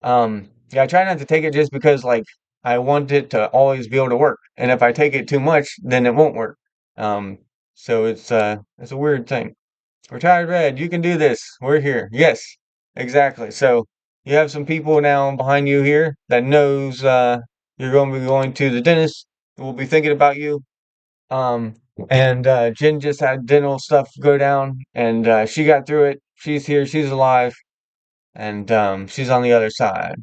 Yeah, I try not to take it just because like I want it to always be able to work. And if I take it too much, then it won't work. Um, so it's a weird thing. Retired Red, you can do this. We're here. Yes, exactly. So you have some people now behind you here that knows you're going to be going to the dentist. We'll be thinking about you. Um, and Jen just had dental stuff go down, and she got through it. She's here. She's alive, and she's on the other side.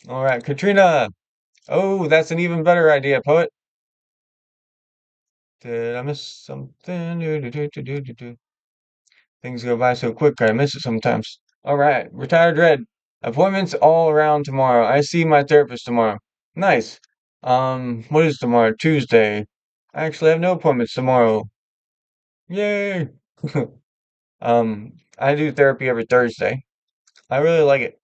All right, Katrina. Oh, that's an even better idea, poet. Did I miss something? Do. Things go by so quick, I miss it sometimes. All right, retired red. Appointments all around tomorrow. I see my therapist tomorrow. Nice. What is tomorrow? Tuesday. I actually have no appointments tomorrow. Yay. I do therapy every Thursday. I really like it.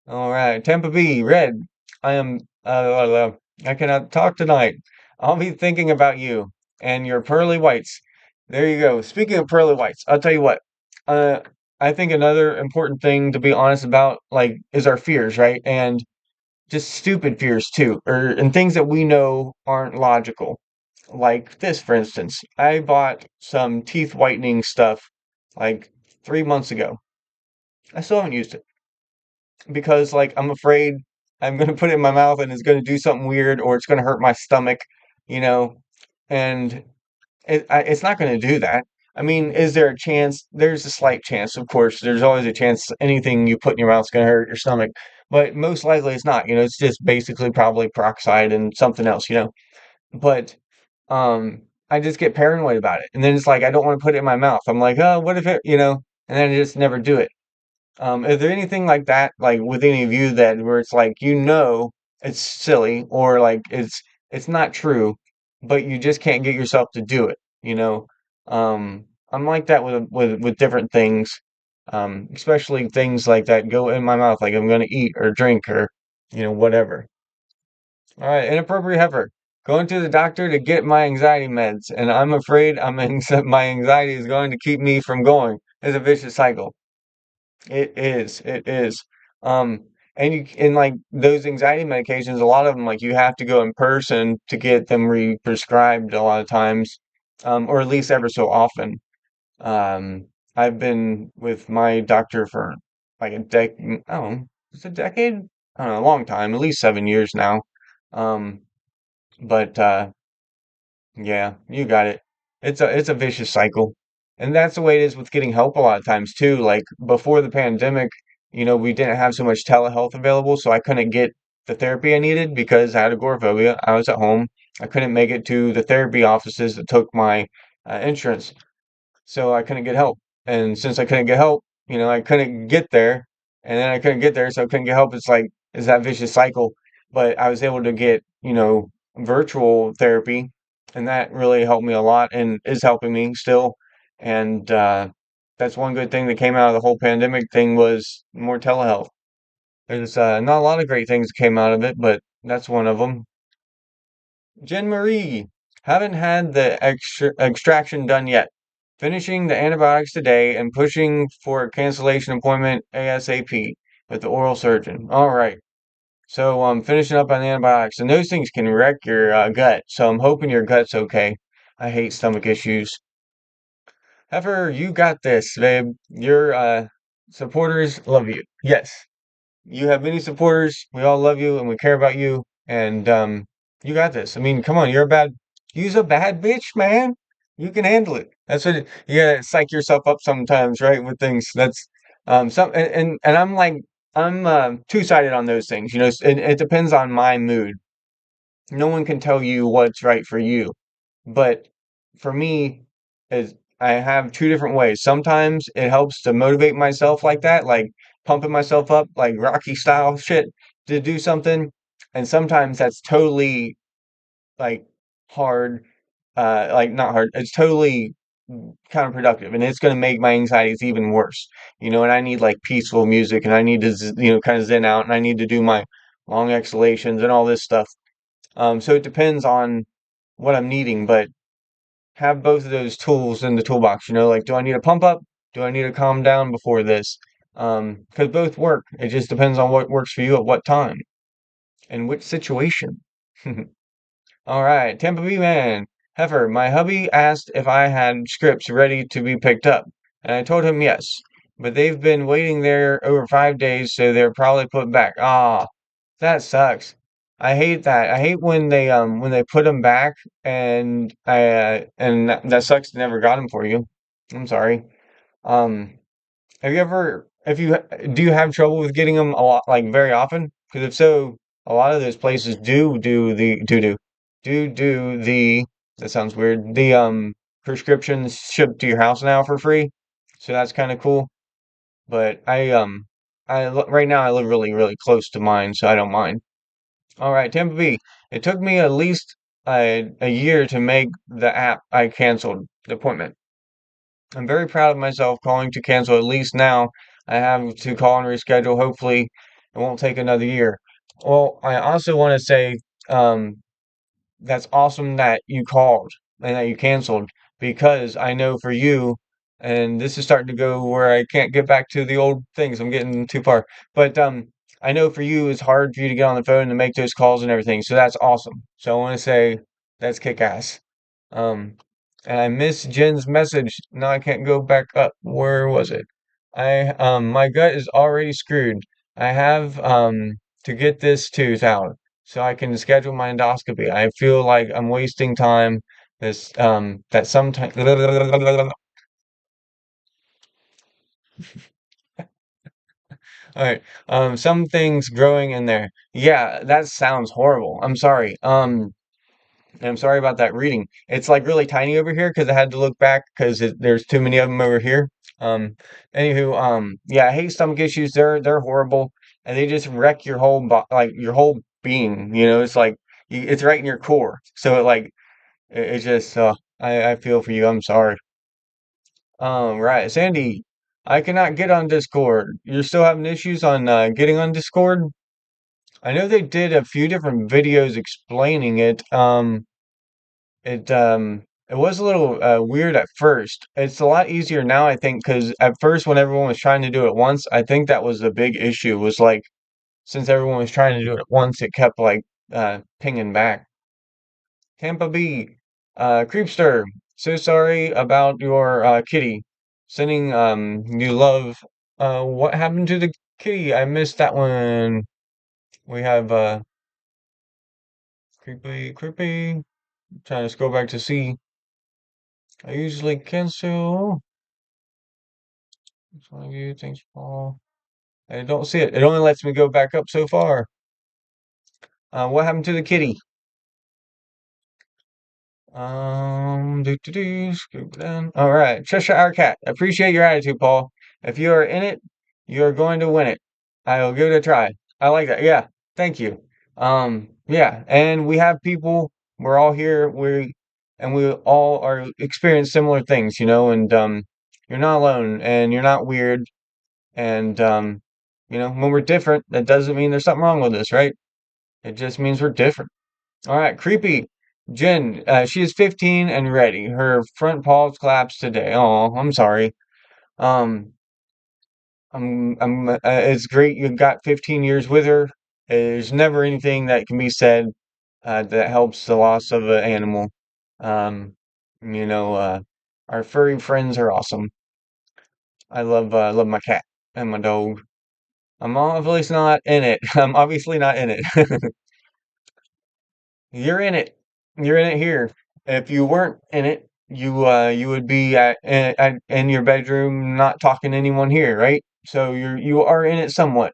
All right, Tampa B, red. I am, I cannot talk tonight. I'll be thinking about you and your pearly whites. There you go. Speaking of pearly whites, I'll tell you what. Uh, I think another important thing to be honest about, like, is our fears, right? And just stupid fears too, and things that we know aren't logical. Like this, for instance. I bought some teeth whitening stuff like 3 months ago. I still haven't used it because like I'm afraid I'm gonna put it in my mouth and it's gonna do something weird or it's gonna hurt my stomach, you know, and it's not gonna do that. I mean, is there a chance? There's a slight chance, of course. There's always a chance anything you put in your mouth is gonna hurt your stomach, but most likely it's not. It's just basically probably peroxide and something else, But I just get paranoid about it, and then it's like I don't want to put it in my mouth. I'm like, oh, what if and then I just never do it. Is there anything like that, like with any of you that where it's like it's silly or like it's not true, but you just can't get yourself to do it, I'm like that with different things, especially things like that go in my mouth, like I'm gonna eat or drink or whatever. All right, inappropriate heifer. Going to the doctor to get my anxiety meds, and I'm afraid my anxiety is going to keep me from going. It's a vicious cycle. It is. It is. Um, and like those anxiety medications, a lot of them, like you have to go in person to get them re-prescribed a lot of times, or at least ever so often. I've been with my doctor for like I don't know, it's a decade? I don't know, a long time, at least 7 years now. Um, but yeah, you got it. It's a vicious cycle. And that's the way it is with getting help a lot of times too. Like before the pandemic, we didn't have so much telehealth available, so I couldn't get the therapy I needed because I had agoraphobia. I was at home. I couldn't make it to the therapy offices that took my insurance, so I couldn't get help. And since I couldn't get help, I couldn't get there, and then I couldn't get there, so I couldn't get help. It's that vicious cycle. But I was able to get, virtual therapy, and that really helped me a lot and is helping me still. And that's one good thing that came out of the whole pandemic thing was more telehealth. There's not a lot of great things that came out of it, but that's one of them. Jen Marie, haven't had the extraction done yet. Finishing the antibiotics today and pushing for a cancellation appointment ASAP with the oral surgeon. All right. So I'm finishing up on the antibiotics, and those things can wreck your gut. So I'm hoping your gut's okay. I hate stomach issues. Heifer, you got this, babe. Your supporters love you. Yes. You have many supporters. We all love you and we care about you. And you got this. I mean, come on, you's a bad bitch, man. You can handle it. That's what you gotta psych yourself up sometimes, right? With things. That's some and I'm like I'm two-sided on those things. It depends on my mood. No one can tell you what's right for you. But for me, is I have two different ways. Sometimes it helps to motivate myself like that, like pumping myself up, like Rocky style shit to do something. And sometimes that's totally like hard, like not hard. It's totally counterproductive, and it's going to make my anxieties even worse. And I need like peaceful music, and I need to, kind of zen out, and I need to do my long exhalations and all this stuff. So it depends on what I'm needing, but have both of those tools in the toolbox. Like, do I need a pump up? Do I need to calm down before this? Because both work. It just depends on what works for you at what time and which situation. All right, Tampa Bay man. Heifer, my hubby asked if I had scripts ready to be picked up, and I told him yes. But they've been waiting there over 5 days, so they're probably put back. Ah, that sucks. I hate that. I hate when they put them back, and that sucks. They never got them for you. I'm sorry. Um, have you ever, if you do you have trouble with getting them a lot, like very often? Because if so, a lot of those places do the that sounds weird. The prescriptions shipped to your house now for free, so that's kind of cool. But right now I live really really close to mine, so I don't mind. All right, Tampa B. It took me at least a year to make the app I canceled the appointment. I'm very proud of myself calling to cancel. At least now I have to call and reschedule. Hopefully, it won't take another year. Well, I also want to say um, that's awesome that you called and that you canceled because I know for you, and this is starting to go where I can't get back to the old things. I'm getting too far. But I know for you, it's hard for you to get on the phone and make those calls and everything. So that's awesome. So I want to say that's kick ass. Um, and I missed Jen's message. Now I can't go back up. Where was it? My gut is already screwed. I have to get this tooth out so I can schedule my endoscopy. I feel like I'm wasting time. That sometimes. All right. Some things growing in there. Yeah, that sounds horrible. I'm sorry. And I'm sorry about that reading. It's like really tiny over here because I had to look back because there's too many of them over here. Um, Anywho, yeah, I hate stomach issues. They're horrible, and they just wreck your like your whole being. It's like it's right in your core. So it's just I feel for you. I'm sorry. Right, Sandy, I cannot get on Discord. You're still having issues on getting on Discord? I know they did a few different videos explaining it. It was a little weird at first. It's a lot easier now, I think, because at first when everyone was trying to do it at once, I think that was the big issue. Was like since everyone was trying to do it at once, it kept like pinging back. Tampa B, Creepster. So sorry about your kitty. Sending you love. What happened to the kitty? I missed that one. We have creepy, creepy. Trying to scroll back to see. I usually cancel. It's one of you. Thanks, Paul. I don't see it. It only lets me go back up so far. What happened to the kitty? Scoop down. All right, Cheshire Our Cat. Appreciate your attitude, Paul. If you are in it, you are going to win it. I will give it a try. I like that. Yeah, thank you. Yeah, and we have people. We're all here. We all are experience similar things, and you're not alone, and you're not weird, and when we're different, that doesn't mean there's something wrong with us, right? It just means we're different. All right, creepy. Jen, she is 15 and ready. Her front paws collapsed today. Oh, I'm sorry. Um, it's great you got 15 years with her. There's never anything that can be said that helps the loss of an animal. Um, you know, uh, our furry friends are awesome. I love my cat and my dog. I'm obviously not in it. I'm obviously not in it. You're in it. You're in it here. If you weren't in it, you would be in your bedroom, not talking to anyone here, right? So you are in it somewhat.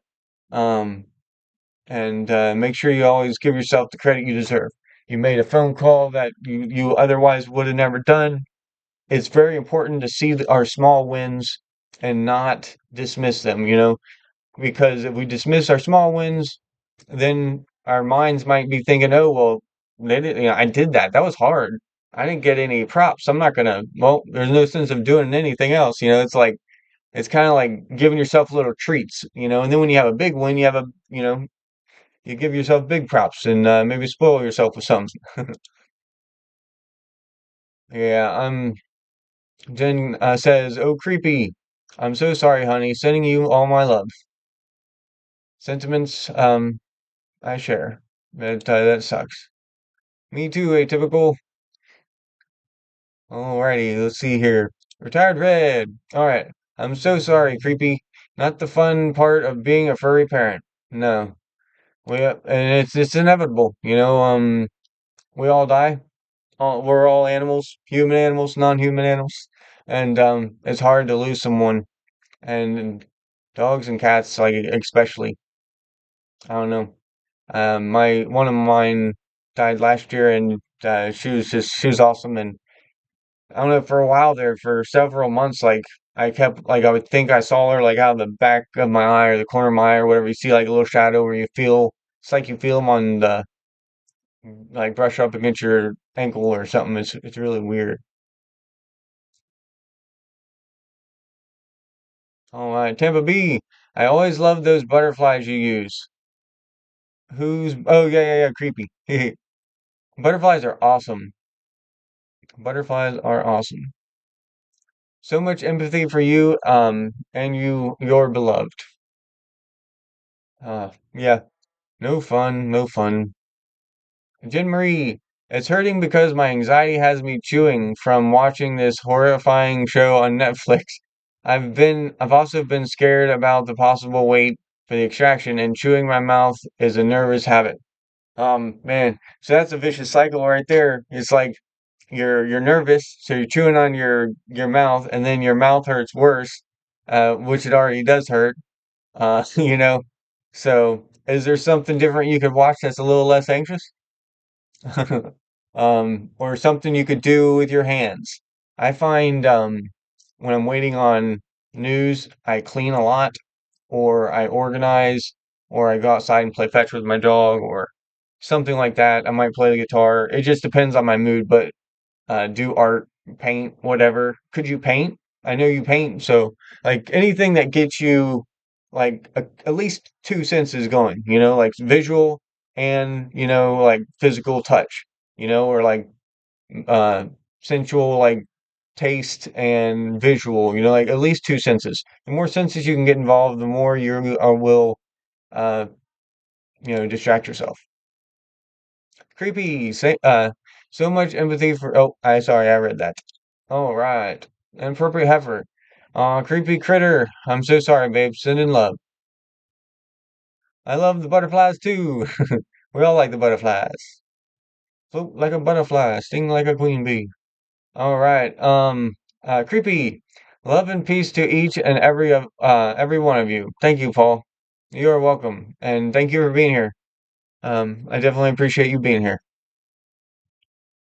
Um, and make sure you always give yourself the credit you deserve. You made a phone call that you otherwise would have never done. It's very important to see our small wins and not dismiss them, because if we dismiss our small wins, then our minds might be thinking, "Oh, well, they did, I did that. That was hard. I didn't get any props. I'm not gonna." Well, there's no sense of doing anything else. It's kind of like giving yourself little treats, And then when you have a big win, you give yourself big props and maybe spoil yourself with something. Yeah. Jen says, "Oh, creepy. I'm so sorry, honey. Sending you all my love. Sentiments. I share. That sucks. Me too, atypical. Alrighty, let's see here. Retired Red. Alright. I'm so sorry, creepy. Not the fun part of being a furry parent. No. And it's inevitable. We all die. We're all animals, human animals, non-human animals. And it's hard to lose someone. And dogs and cats, like especially. I don't know. My one of mine died last year, and she was awesome, and I don't know, for a while there, for several months, like I would think I saw her like out of the back of my eye or the corner of my eye or whatever. You see like a little shadow where it's like you feel them on the like brush up against your ankle or something. It's really weird. All right, Tampa B. I always love those butterflies you use. Oh yeah, yeah, yeah, creepy. Butterflies are awesome. Butterflies are awesome. So much empathy for you, and your beloved. Yeah, no fun, no fun. Jen Marie, it's hurting because my anxiety has me chewing from watching this horrifying show on Netflix. I've also been scared about the possible wait for the extraction, and chewing my mouth is a nervous habit. Man, so that's a vicious cycle right there. It's like you're nervous, so you're chewing on your mouth, and then your mouth hurts worse, which it already does hurt. you know. So, is there something different you could watch that's a little less anxious? Or something you could do with your hands. I find when I'm waiting on news, I clean a lot, or I organize, or I go outside and play fetch with my dog, or something like that. I might play the guitar. It just depends on my mood, but do art, paint, whatever. Could you paint? I know you paint, so like anything that gets you like at least two senses going, like visual and, like physical touch, or like uh sensual, like taste and visual, like at least two senses. The more senses you can get involved, the more you will uh distract yourself. Creepy. Say so much empathy for I sorry, I read that. All right. Inappropriate heifer. Creepy critter. I'm so sorry, babe. Send in love. I love the butterflies too. We all like the butterflies. Float like a butterfly, sting like a queen bee. All right. Creepy. Love and peace to each and every one of you. Thank you, Paul. You are welcome, and thank you for being here. I definitely appreciate you being here.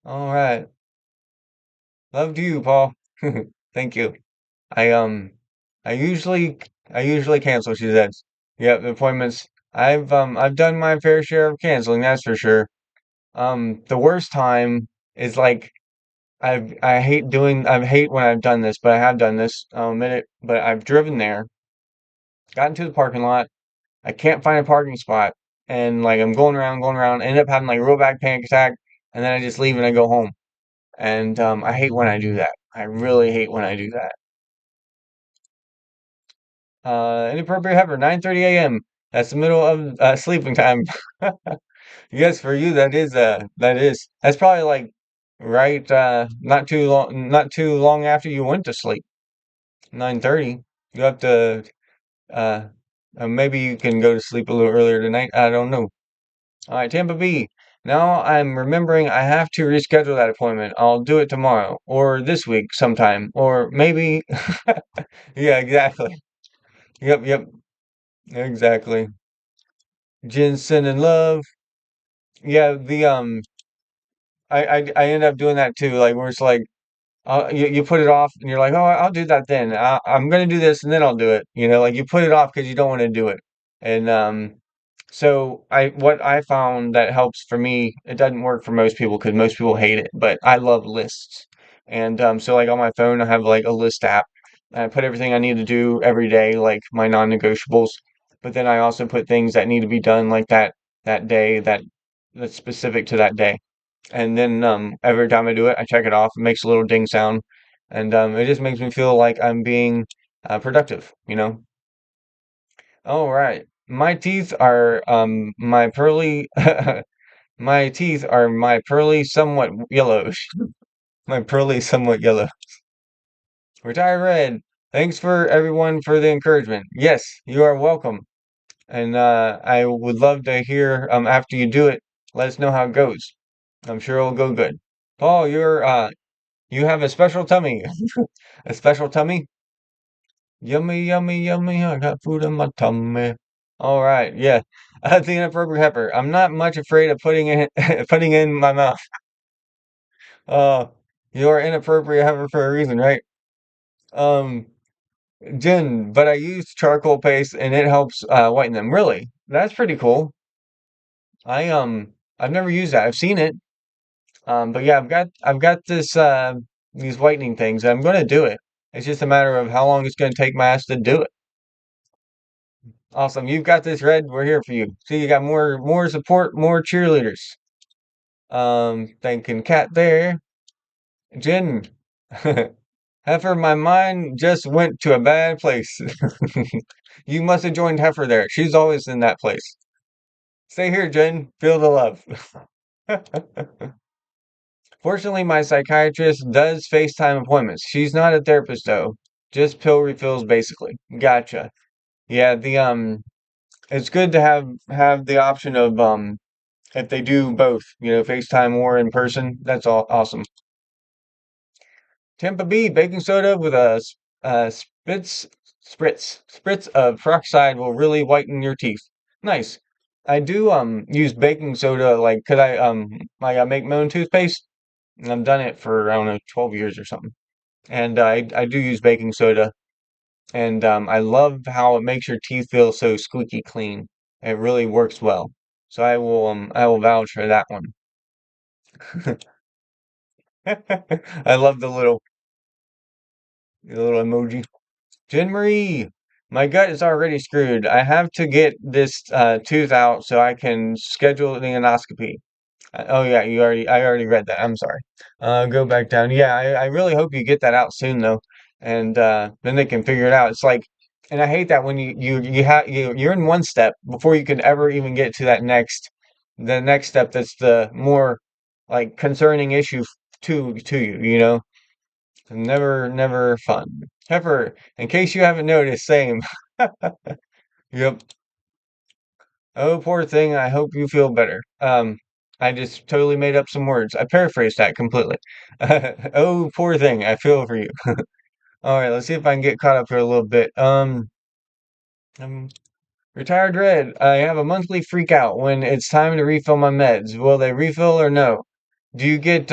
All right. Love to you, Paul. Thank you. I um I usually I usually cancel, she said. Yep, the appointments. I've done my fair share of canceling, that's for sure. The worst time is like I hate when I've done this, but I have done this. I'll admit it, but I've driven there, gotten to the parking lot, I can't find a parking spot, and like I'm going around, end up having like a real bad panic attack, and then I just leave and I go home. And I hate when I do that. I really hate when I do that. Inappropriate heifer, 9:30 a.m. That's the middle of sleeping time. Yes, for you that's probably like right not too long after you went to sleep. 9:30. You have to uh maybe you can go to sleep a little earlier tonight. I don't know. All right, Tampa B. Now I'm remembering I have to reschedule that appointment. I'll do it tomorrow or this week sometime or maybe yeah, exactly. Yep, exactly. Ginseng and love. Yeah, the I end up doing that too. Like where it's like you put it off and you're like, oh, I'll do that then. I'm gonna do this and then I'll do it. Like you put it off because you don't want to do it. And so what I found that helps for me, it doesn't work for most people because most people hate it, but I love lists. And so like on my phone, I have like a list app. And I put everything I need to do every day, like my non-negotiables. But then I also put things that need to be done like that day that's specific to that day. And then every time I do it, I check it off. It makes a little ding sound, and it just makes me feel like I'm being productive. All right, my teeth are my pearly. My teeth are my pearly, somewhat yellow. My pearly, somewhat yellow. Retire red. Thanks for everyone for the encouragement. Yes, you are welcome. And I would love to hear after you do it. Let us know how it goes. I'm sure it'll go good. Paul, you have a special tummy. A special tummy? Yummy, yummy, yummy. I got food in my tummy. All right, yeah. The inappropriate heifer. I'm not much afraid of putting it putting it in my mouth. Uh, you're inappropriate heifer for a reason, right? Um, Jen, but I use charcoal paste and it helps whiten them. Really? That's pretty cool. I've never used that. I've seen it. But yeah, I've got these whitening things. I'm gonna do it. It's just a matter of how long it's gonna take my ass to do it. Awesome. You've got this, Red. We're here for you. See, you got more support, more cheerleaders. Thanking Cat there. Jen. Heifer, my mind just went to a bad place. You must have joined Heifer there. She's always in that place. Stay here, Jen. Feel the love. Fortunately, my psychiatrist does FaceTime appointments. She's not a therapist though. Just pill refills basically. Gotcha. Yeah, the it's good to have the option of if they do both, FaceTime or in person. That's all awesome. Tampa B baking soda with a spritz of peroxide will really whiten your teeth. Nice. I do use baking soda like 'cause I make my own toothpaste. And I've done it for I don't know 12 years or something. And I do use baking soda, and I love how it makes your teeth feel so squeaky clean. It really works well. So I will vouch for that one. I love the little emoji. Jen Marie, My gut is already screwed. I have to get this tooth out so I can schedule the endoscopy. Oh yeah, I already read that. I'm sorry. Go back down. Yeah, I really hope you get that out soon though, and then they can figure it out. It's like, and I hate that when you're in one step before you can ever even get to the next step that's the more like concerning issue to you. Never fun. Pepper, in case you haven't noticed, same. Yep. Oh, poor thing. I hope you feel better. I just totally made up some words. I paraphrased that completely. Oh, poor thing. I feel for you. All right, let's see if I can get caught up here a little bit. Um, Retired Red. I have a monthly freak out when it's time to refill my meds. Will they refill or no? Do you get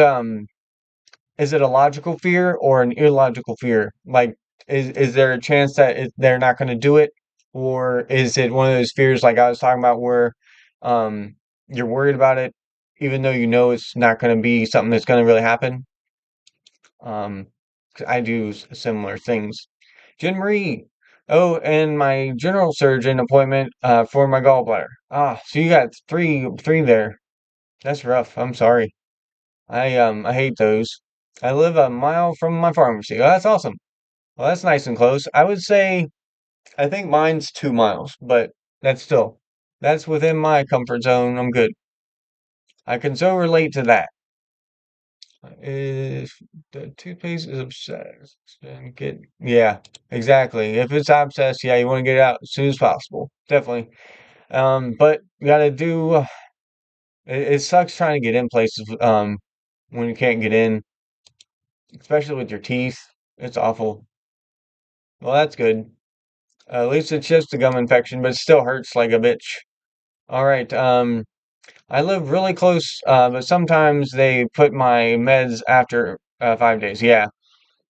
is it a logical fear or an illogical fear? Like, is there a chance that they're not going to do it, or is it one of those fears like I was talking about where um, you're worried about it, even though you know it's not going to be something that's going to really happen? 'Cause I do similar things. Jen Marie. Oh, and my general surgeon appointment for my gallbladder. Ah, so you got three there. That's rough. I'm sorry. I hate those. I live a mile from my pharmacy. Oh, that's awesome. Well, that's nice and close. I would say I think mine's 2 miles, but that's within my comfort zone. I'm good. I can so relate to that. If the toothpaste is obsessed, then yeah, exactly. If it's abscess, yeah, you want to get it out as soon as possible. Definitely. But you gotta do. It sucks trying to get in places when you can't get in, especially with your teeth. It's awful. Well, that's good. At least it's just a gum infection, but it still hurts like a bitch. All right. I live really close, but sometimes they put my meds after 5 days. Yeah.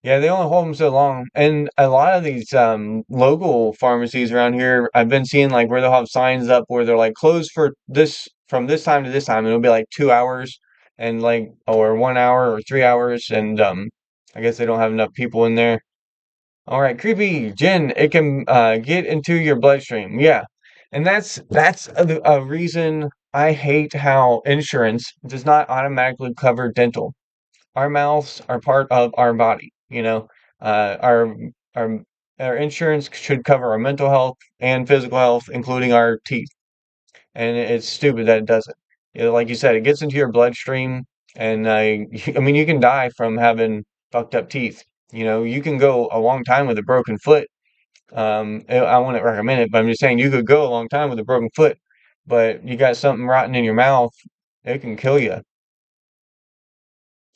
Yeah, they only hold them so long. And a lot of these local pharmacies around here, I've been seeing like where they'll have signs up where they're like closed for this from this time to this time, and it'll be like 2 hours and like or 1 hour or 3 hours, and I guess they don't have enough people in there. All right, creepy Jen, it can get into your bloodstream. Yeah. And that's a reason I hate how insurance does not automatically cover dental. Our mouths are part of our body, you know. Our our insurance should cover our mental health and physical health, including our teeth. And it's stupid that it doesn't. Like you said, it gets into your bloodstream, and I mean, you can die from having fucked up teeth. You can go a long time with a broken foot. I wouldn't recommend it, but I'm just saying you could go a long time with a broken foot, but you got something rotten in your mouth, it can kill you.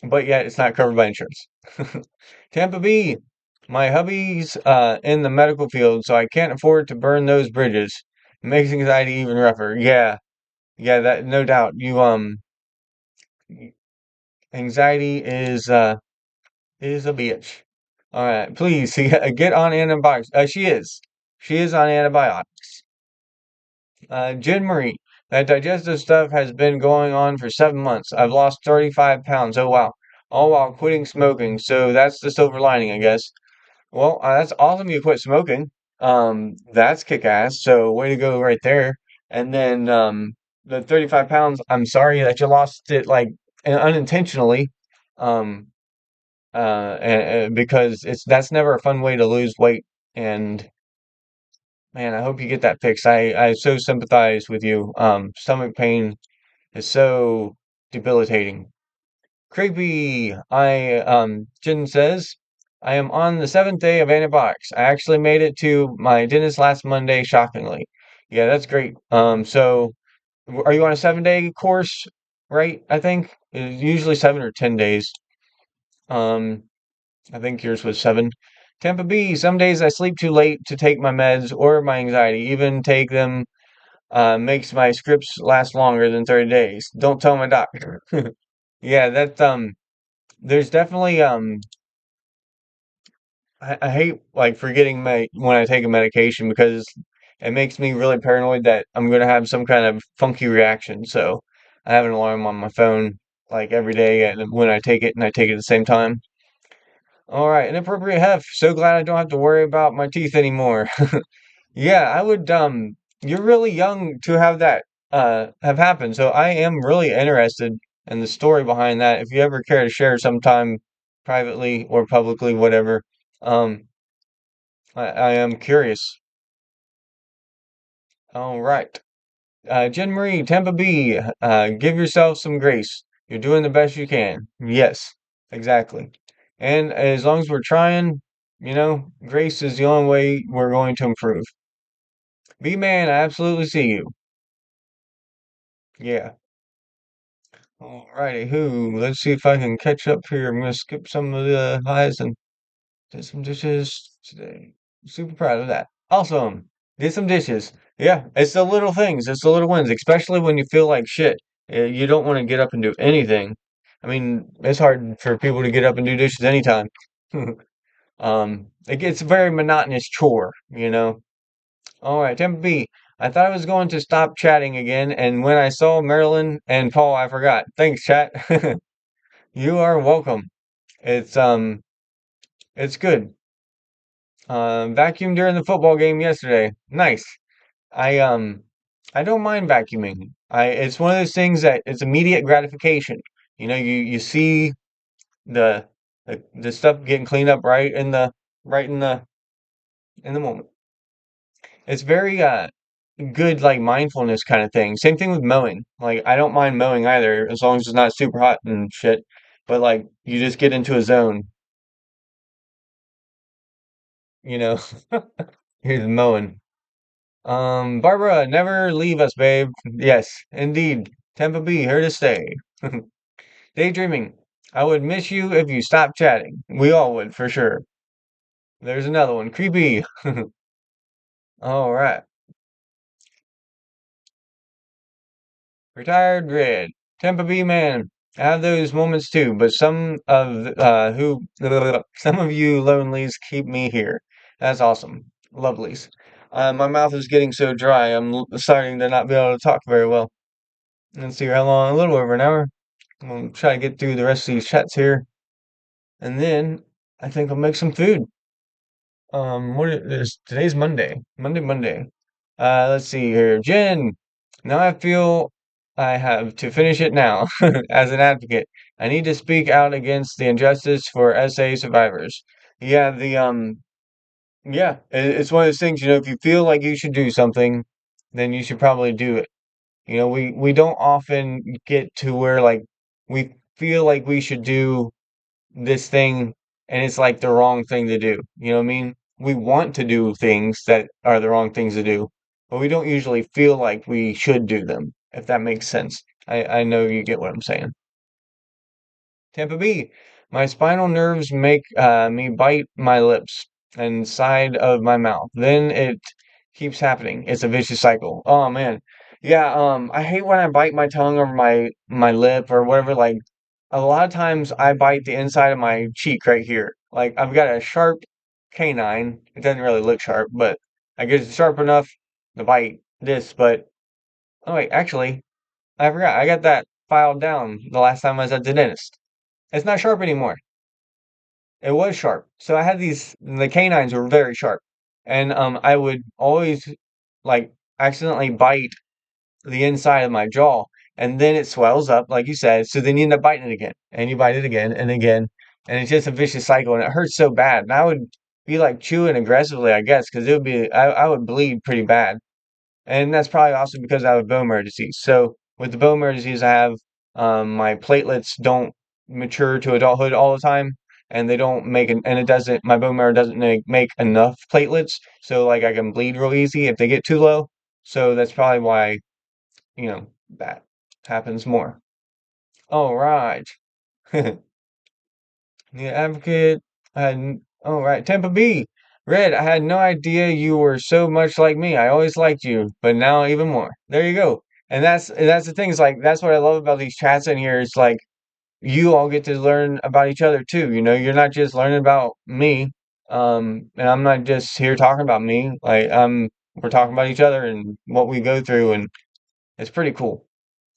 But yet it's not covered by insurance. Tampa B. My hubby's in the medical field, so I can't afford to burn those bridges. It makes anxiety even rougher. Yeah, yeah, that no doubt. Anxiety is a bitch. All right, please get on antibiotics. She is on antibiotics. Jen Marie, that digestive stuff has been going on for 7 months. I've lost 35 pounds. Oh wow, all while quitting smoking. So that's the silver lining, I guess. Well, that's awesome you quit smoking. That's kick ass. So way to go right there. And then the 35 pounds, I'm sorry that you lost it like unintentionally. Um, because that's never a fun way to lose weight. And man, I hope you get that fixed. I so sympathize with you. Stomach pain is so debilitating. Creepy. Jen says, I am on the seventh day of antibiotics. I actually made it to my dentist last Monday, shockingly. Yeah, that's great. So are you on a 7 day course, right? I think it's usually 7 or 10 days. Um, I think yours was 7. Tampa B, some days I sleep too late to take my meds or my anxiety. Even take them makes my scripts last longer than 30 days. Don't tell my doctor. Yeah, there's definitely I hate like forgetting my when I take a medication because it makes me really paranoid that I'm gonna have some kind of funky reaction. So I have an alarm on my phone like every day and when I take it and I take it at the same time. All right, inappropriate hef. So glad I don't have to worry about my teeth anymore. Yeah, I would you're really young to have that have happened. So I am really interested in the story behind that. If you ever care to share sometime privately or publicly, whatever, um I am curious. All right. Jen Marie, Tampa B, give yourself some grace. You're doing the best you can. Yes, exactly. And as long as we're trying, grace is the only way we're going to improve. B man, I absolutely see you. Yeah. Alrighty, who? Let's see if I can catch up here. I'm gonna skip some of the highs and did some dishes today. Super proud of that. Awesome. Did some dishes. Yeah, it's the little things, it's the little wins, especially when you feel like shit. You don't want to get up and do anything. I mean, it's hard for people to get up and do dishes anytime. It gets a very monotonous chore. All right, Temp B. I thought I was going to stop chatting again, and when I saw Marilyn and Paul, I forgot. Thanks, chat. You are welcome. It's it's good. Vacuumed during the football game yesterday. Nice. I um I don't mind vacuuming. It's one of those things that it's immediate gratification. You see the the stuff getting cleaned up right in the moment. It's very good like mindfulness kind of thing. Same thing with mowing. Like I don't mind mowing either as long as it's not super hot and shit. But like you just get into a zone, you know. Here's mowing. Barbara, never leave us, babe. Yes, indeed. Tampa B, here to stay. Daydreaming. I would miss you if you stopped chatting. We all would, for sure. There's another one. Creepy. All right. Retired Red. Tampa B man. I have those moments too, but some of you lonelies keep me here. That's awesome. Lovelies. My mouth is getting so dry, starting to not be able to talk very well. Let's see how long, a little over an hour. We'll try to get through the rest of these chats here, and then I think I'll make some food. Today's Monday. Monday. Let's see here. Jen, now I feel I have to finish it now. As an advocate, I need to speak out against the injustice for SA survivors. Yeah, yeah, it's one of those things, if you feel like you should do something, then you should probably do it. We don't often get to where like we feel like we should do this thing and it's like the wrong thing to do. You know what I mean? We want to do things that are the wrong things to do, but we don't usually feel like we should do them, if that makes sense. I know you get what I'm saying. Tampa B. My spinal nerves make me bite my lips and side of my mouth. Then it keeps happening. It's a vicious cycle. Oh man. Yeah, I hate when I bite my tongue or my lip or whatever. Like a lot of times I bite the inside of my cheek right here. Like I've got a sharp canine. It doesn't really look sharp, but I guess it's sharp enough to bite this. But oh wait, actually, I forgot. I got that filed down the last time I was at the dentist. It's not sharp anymore. It was sharp. So I had the canines were very sharp. And I would always like accidentally bite the inside of my jaw and then it swells up, like you said. So then you end up biting it again and you bite it again and again. And it's just a vicious cycle and it hurts so bad. And I would be like chewing aggressively, I guess, because I would bleed pretty bad. And that's probably also because I have bone marrow disease. So with the bone marrow disease I have, my platelets don't mature to adulthood all the time, and they don't and it doesn't, my bone marrow doesn't make enough platelets, so like I can bleed real easy if they get too low. So that's probably why, that happens more. All right. The advocate. All right. Tampa B. Red, I had no idea you were so much like me. I always liked you, but now even more. There you go. And that's the thing. Is like that's what I love about these chats in here. It's like you all get to learn about each other too. You're not just learning about me. And I'm not just here talking about me. Like we're talking about each other and what we go through, and it's pretty cool.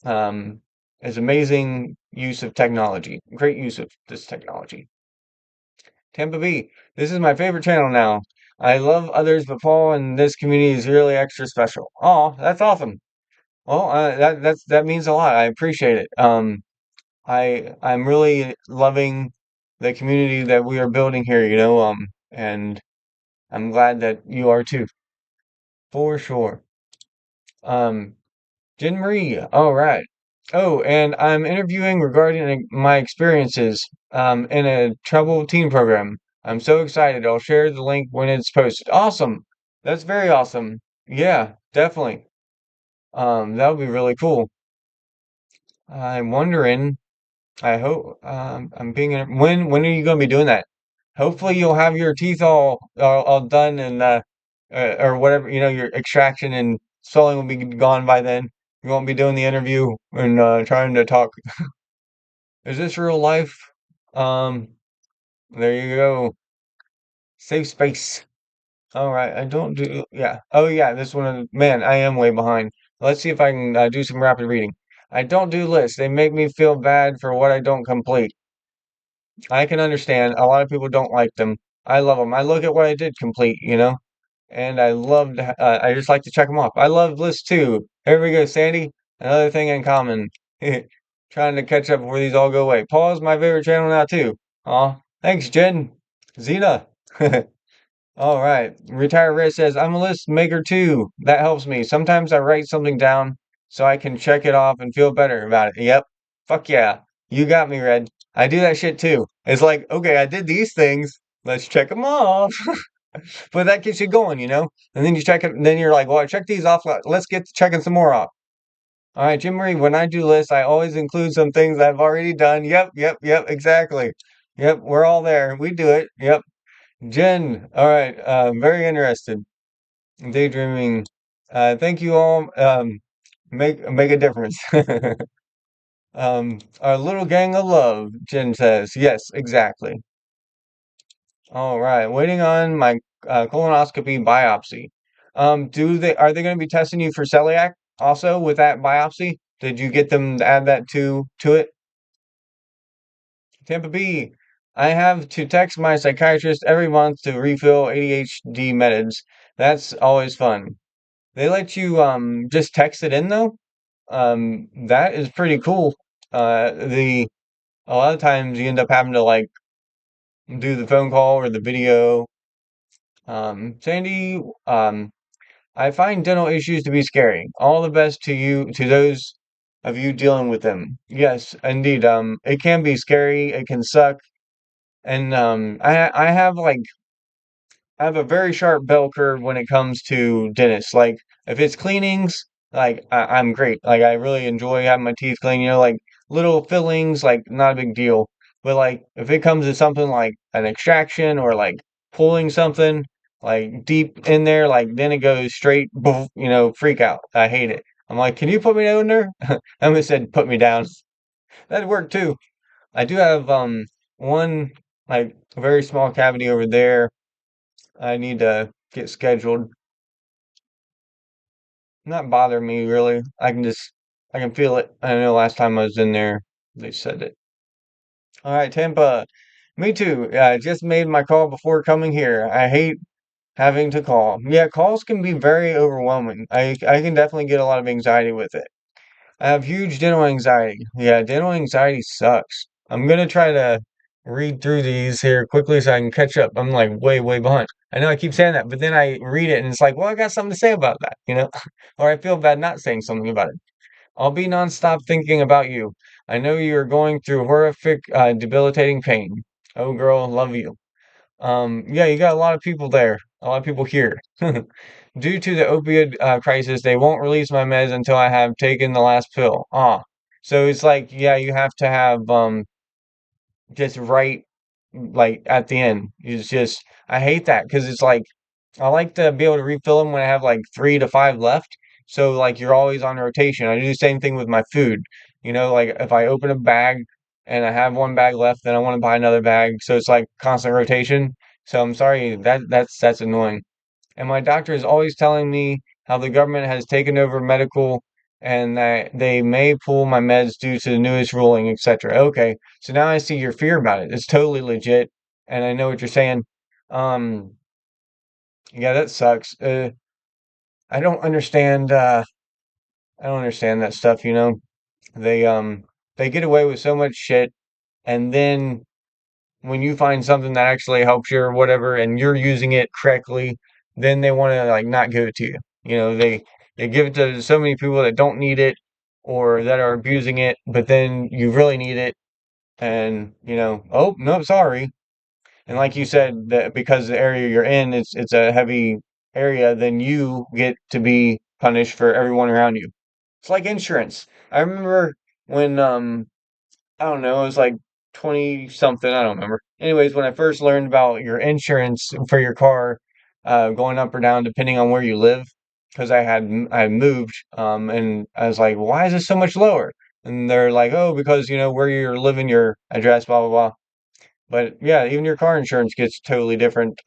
Um, it's amazing use of technology. Great use of this technology. Tampa B, this is my favorite channel now. I love others, but Paul and this community is really extra special. Oh, that's awesome. Well, that means a lot. I appreciate it. I'm really loving the community that we are building here, and I'm glad that you are too, for sure. Um, Jen Marie, all right. Oh, and I'm interviewing regarding my experiences in a troubled teen program. I'm so excited. I'll share the link when it's posted. Awesome. That's very awesome. Yeah, definitely. That would be really cool. I'm wondering, I hope I'm being when are you going to be doing that? Hopefully you'll have your teeth all done and or whatever, your extraction and swelling will be gone by then. You won't be doing the interview and trying to talk. Is this real life? Um, there you go. Safe space. All right, I don't do, yeah. Oh yeah, this one, man, I am way behind. Let's see if I can do some rapid reading. I don't do lists. They make me feel bad for what I don't complete. I can understand. A lot of people don't like them. I love them. I look at what I did complete, and I love to, I just like to check them off. I love lists too. Here we go, Sandy. Another thing in common. Trying to catch up before these all go away. Paul is my favorite channel now too. Aw, thanks, Jen. Zena. All right. Retired Red says, I'm a list maker too. That helps me. Sometimes I write something down so I can check it off and feel better about it. Yep. Fuck yeah. You got me, Red. I do that shit too. It's like, okay, I did these things. Let's check them off. But that gets you going, And then you check it, and then you're like, well, I checked these off. Let's get to checking some more off. All right, Jim Marie, when I do lists, I always include some things I've already done. Yep, yep, yep, exactly. Yep, we're all there. We do it. Yep. Jen, all right, very interested. Daydreaming. Thank you all. Make a difference. Our little gang of love, Jen says. Yes, exactly. All right, waiting on my colonoscopy biopsy. Are they going to be testing you for celiac also with that biopsy? Did you get them to add that to it? Tampa B. I have to text my psychiatrist every month to refill ADHD meds. That's always fun. They let you just text it in though. That is pretty cool. The A lot of times you end up having to like do the phone call or the video. Sandy, I find dental issues to be scary. All the best to you, to those of you dealing with them. Yes, indeed. It can be scary. It can suck. And I have like I have a very sharp bell curve when it comes to dentists. Like if it's cleanings, like I'm great. Like I really enjoy having my teeth clean. Like little fillings, like not a big deal. But like if it comes to something like an extraction or like pulling something like deep in there, like then it goes straight, boof, freak out. I hate it. I'm like, can you put me down there? I almost said put me down. That'd work too. I do have one like very small cavity over there I need to get scheduled. Not bother me really. I can feel it. I know last time I was in there, they said it. All right, Tampa. Me too. I just made my call before coming here. I hate having to call. Yeah, calls can be very overwhelming. I can definitely get a lot of anxiety with it. I have huge dental anxiety. Yeah, dental anxiety sucks. I'm gonna try to read through these here quickly so I can catch up. I'm like way, way behind. I know I keep saying that, but then I read it and it's like, well, I got something to say about that? Or I feel bad not saying something about it. I'll be nonstop thinking about you. I know you're going through horrific, debilitating pain. Oh, girl, love you. Yeah, you got a lot of people there, a lot of people here. Due to the opioid crisis, they won't release my meds until I have taken the last pill. Ah, so it's like, yeah, you have to have just right like at the end. It's just I hate that because it's like I like to be able to refill them when I have like 3 to 5 left. So like you're always on rotation. I do the same thing with my food. Like if I open a bag and I have one bag left, then I want to buy another bag. So it's like constant rotation. So I'm sorry, that's annoying. And my doctor is always telling me how the government has taken over medical and that they may pull my meds due to the newest ruling, etc. Okay, so now I see your fear about it. It's totally legit, and I know what you're saying. Um, Yeah, that sucks. I don't understand. I don't understand that stuff. They they get away with so much shit, and then when you find something that actually helps you or whatever, and you're using it correctly, then they want to like not give it to you. They give it to so many people that don't need it or that are abusing it, but then you really need it, and oh no, sorry. And like you said, that because the area you're in, it's a heavy area, then you get to be punished for everyone around you. It's like insurance. I remember when I don't know, it was like 20 something, I don't remember. Anyways, when I first learned about your insurance for your car going up or down depending on where you live, because I had moved and I was like, why is this so much lower? And they're like, oh, because where you're living, your address, blah blah blah. But yeah, even your car insurance gets totally different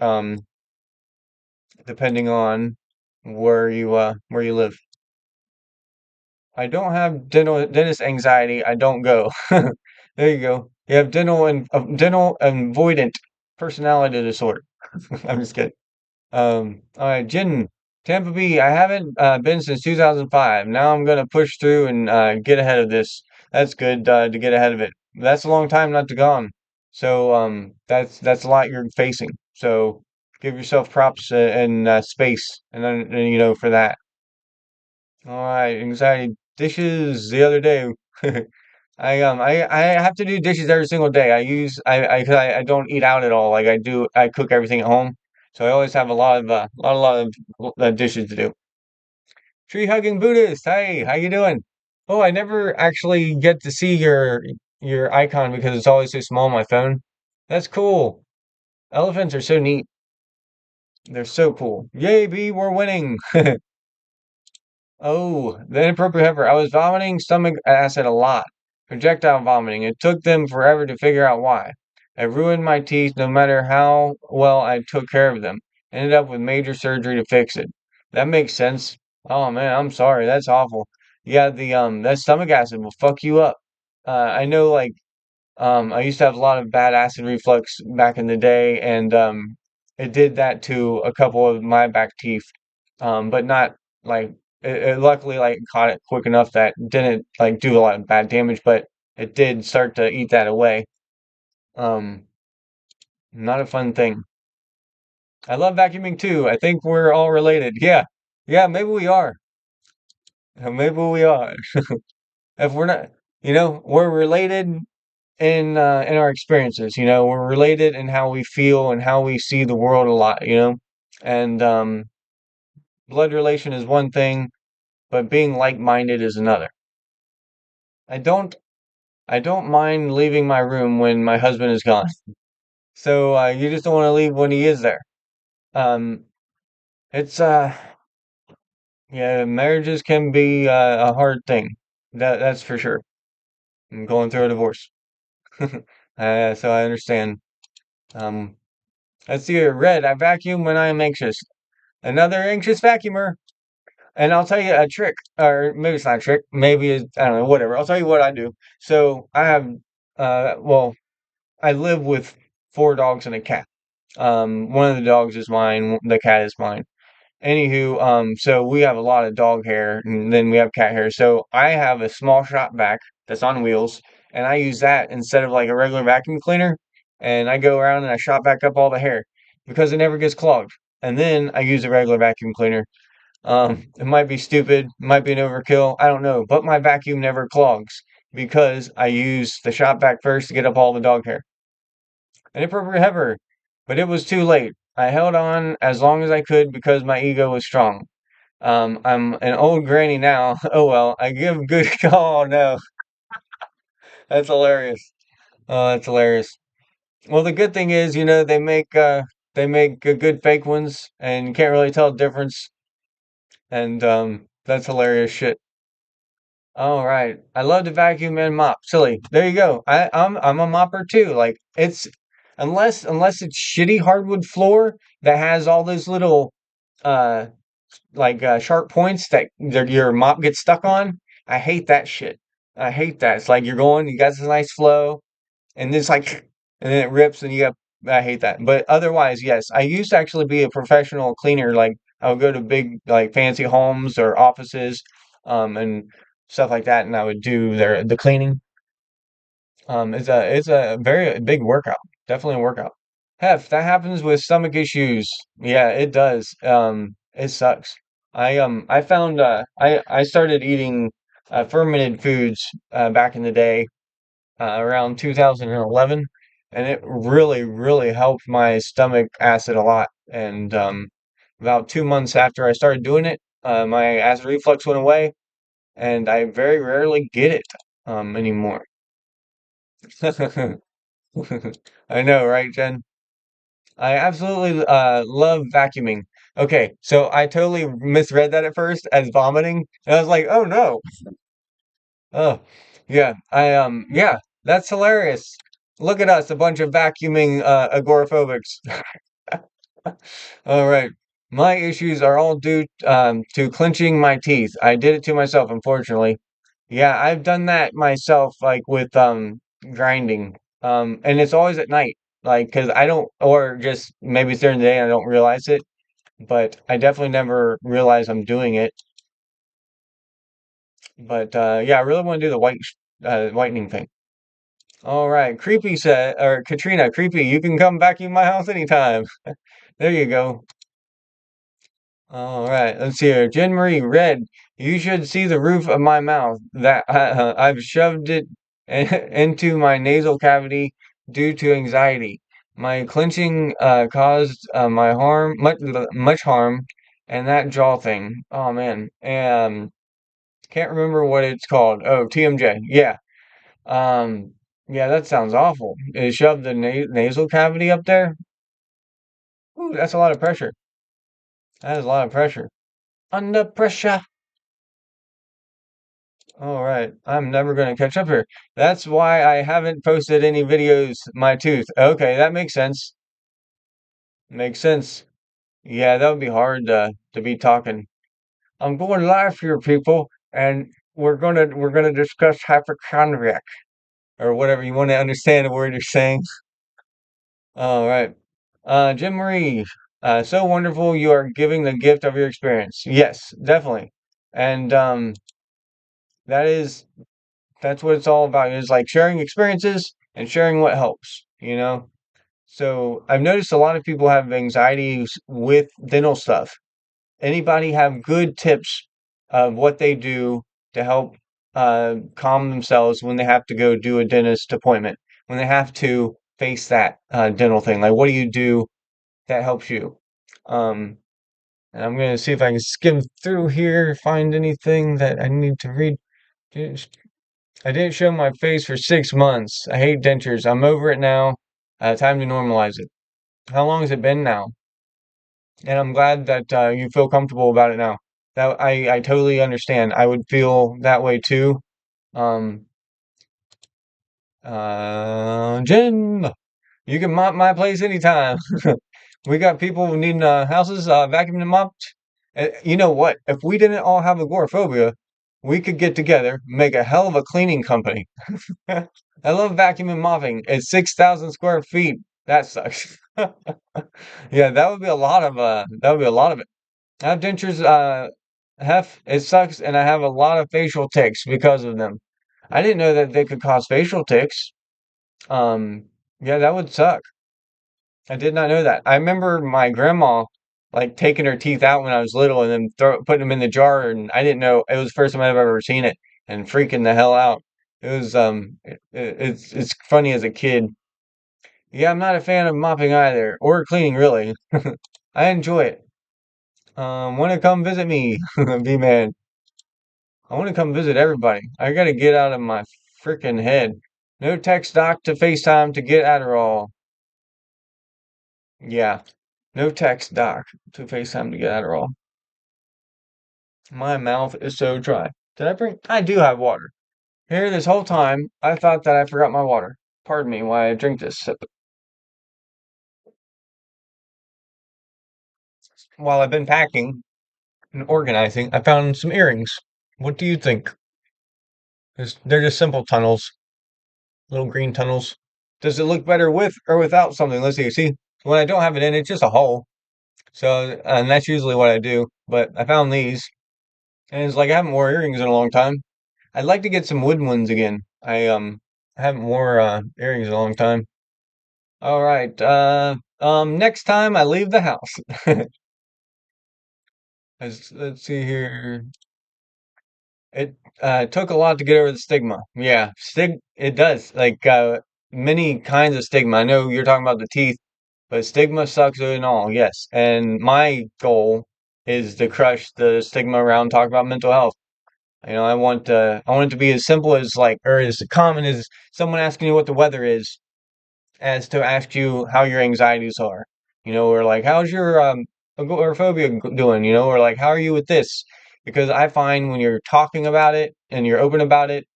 depending on where you live. I don't have dentist anxiety. I don't go. There you go. You have dental avoidant personality disorder. I'm just kidding. All right, Jen, Tampa B. I haven't been since 2005. Now I'm gonna push through and get ahead of this. That's good to get ahead of it. That's a long time not to gone. So that's a lot you're facing. So give yourself props and space, and then for that. All right, anxiety dishes the other day. I have to do dishes every single day. Cause I don't eat out at all. Like I cook everything at home, so I always have a lot of dishes to do. Tree hugging Buddhist, hey, how you doing? Oh, I never actually get to see your icon because it's always so small on my phone. That's cool. Elephants are so neat. They're so cool. Yay, B, we're winning. Oh, the inappropriate heifer. I was vomiting stomach acid a lot. Projectile vomiting. It took them forever to figure out why. I ruined my teeth no matter how well I took care of them. Ended up with major surgery to fix it. That makes sense. Oh man, I'm sorry. That's awful. Yeah, the that stomach acid will fuck you up. I know like I used to have a lot of bad acid reflux back in the day, and it did that to a couple of my back teeth, but not like it luckily like caught it quick enough that didn't like do a lot of bad damage, but it did start to eat that away. Um, Not a fun thing. I love vacuuming too. I think we're all related. Yeah, yeah, maybe we are. Maybe we are. If we're not, we're related in our experiences. We're related in how we feel and how we see the world a lot. And blood relation is one thing, but being like-minded is another. I don't I don't mind leaving my room when my husband is gone. So you just don't want to leave when he is there. Um, it's yeah, marriages can be a hard thing. That's for sure. I'm going through a divorce, so I understand. Um, let's see here. Red. I vacuum when I am anxious. Another anxious vacuumer. And I'll tell you a trick, or maybe it's not a trick. Maybe it's, I don't know, whatever. I'll tell you what I do. So I have, well, I live with four dogs and a cat. One of the dogs is mine. The cat is mine. Anywho, so we have a lot of dog hair, and then we have cat hair. So I have a small shop vac that's on wheels, and I use that instead of like a regular vacuum cleaner. And I go around and I shop back up all the hair because it never gets clogged. And then I use a regular vacuum cleaner. It might be stupid, might be an overkill, I don't know, but my vacuum never clogs because I use the shop vac first to get up all the dog hair. An inappropriate heifer, but it was too late. I held on as long as I could because my ego was strong. I'm an old granny now. Oh well, I give good. Oh no, that's hilarious. Oh, that's hilarious. Well, the good thing is, they make good fake ones, and you can't really tell the difference. And that's hilarious shit. All right. I love to vacuum and mop. Silly. There you go. I'm a mopper too. Like it's unless it's shitty hardwood floor that has all those little uh sharp points that your mop gets stuck on. I hate that shit. I hate that. It's like you got this nice flow and then it's like and then it rips and you got I hate that. But otherwise, yes, I used to actually be a professional cleaner. Like I would go to big, like fancy homes or offices, and stuff like that, and I would do the cleaning. It's a very big workout. Definitely a workout. Hef, that happens with stomach issues. Yeah, it does. It sucks. I found I started eating fermented foods back in the day, around 2011, and it really, really helped my stomach acid a lot. And about 2 months after I started doing it, my acid reflux went away, and I very rarely get it anymore. I know, right, Jen? I absolutely love vacuuming. Okay, so I totally misread that at first as vomiting, and I was like, "Oh no." Oh, yeah. Yeah, that's hilarious. Look at us, a bunch of vacuuming agoraphobics. All right. My issues are all due to clenching my teeth. I did it to myself, unfortunately. Yeah, I've done that myself, like with grinding. And it's always at night, like because I don't, or just maybe it's during the day and I don't realize it. But I definitely never realize I'm doing it. But yeah, I really want to do the whitening thing. All right, Creepy said, or Katrina, Creepy, you can come vacuum my house anytime. There you go. All right, let's see here. Jen Marie, Red, you should see the roof of my mouth. That I've shoved it into my nasal cavity due to anxiety. My clenching caused my harm, much harm, and that jaw thing. Oh man, can't remember what it's called. Oh, TMJ. Yeah. Um, yeah, that sounds awful. Shove the nasal cavity up there. Ooh, that's a lot of pressure. That is a lot of pressure. Under pressure. All right, I'm never going to catch up here. That's why I haven't posted any videos. My tooth. Okay, that makes sense. Makes sense. Yeah, that would be hard to be talking. I'm going live here, people, and we're gonna discuss hypochondriac or whatever you want to understand the word you're saying. All right. Jim Marie, so wonderful. You are giving the gift of your experience. Yes, definitely. And that is that's what it's all about. Is like sharing experiences and sharing what helps, you know? So I've noticed a lot of people have anxieties with dental stuff. Anybody have good tips of what they do to help calm themselves when they have to go do a dentist appointment, when they have to face that dental thing? Like, what do you do that helps you? Um, and I'm gonna see if I can skim through here, find anything that I need to read. I didn't show my face for 6 months. I hate dentures. I'm over it now. Time to normalize it. How long has it been now? And I'm glad that you feel comfortable about it now. That I totally understand. I would feel that way too. Um, Jen, you can mop my place anytime. We got people needing houses vacuumed and mopped. You know what? If we didn't all have agoraphobia, we could get together, make a hell of a cleaning company. I love vacuuming and mopping. It's 6,000 square feet. That sucks. Yeah, that would be a lot of it. I have dentures, it sucks, and I have a lot of facial tics because of them. I didn't know that they could cause facial tics. Um, yeah, that would suck. I did not know that. I remember my grandma like taking her teeth out when I was little and then putting them in the jar, and I didn't know it was the first time I've ever seen it and freaking the hell out. It was it's funny as a kid. Yeah, I'm not a fan of mopping either or cleaning really. I enjoy it. Want to come visit me, B man? I want to come visit everybody. I gotta get out of my freaking head. No text doc to FaceTime to get Adderall. Yeah, no text doc to FaceTime to get Adderall. My mouth is so dry. Did I bring? I do have water. Here, this whole time, I thought that I forgot my water. Pardon me while I drink this sip. While I've been packing and organizing, I found some earrings. What do you think? They're just simple tunnels, little green tunnels. Does it look better with or without something? Let's see. See, when I don't have it in, it's just a hole. So, and that's usually what I do. But I found these, and it's like I haven't worn earrings in a long time. I'd like to get some wooden ones again. I haven't wore earrings in a long time. All right. Next time I leave the house. Let's see here. It took a lot to get over the stigma. Yeah, it does. Like many kinds of stigma. I know you're talking about the teeth, but stigma sucks in all. Yes. And my goal is to crush the stigma around talk about mental health. I want it to be as simple as like or as common as someone asking you what the weather is as to ask you how your anxieties are, or like, how's your agoraphobia doing, or like, how are you with this? Because I find when you're talking about it and you're open about it,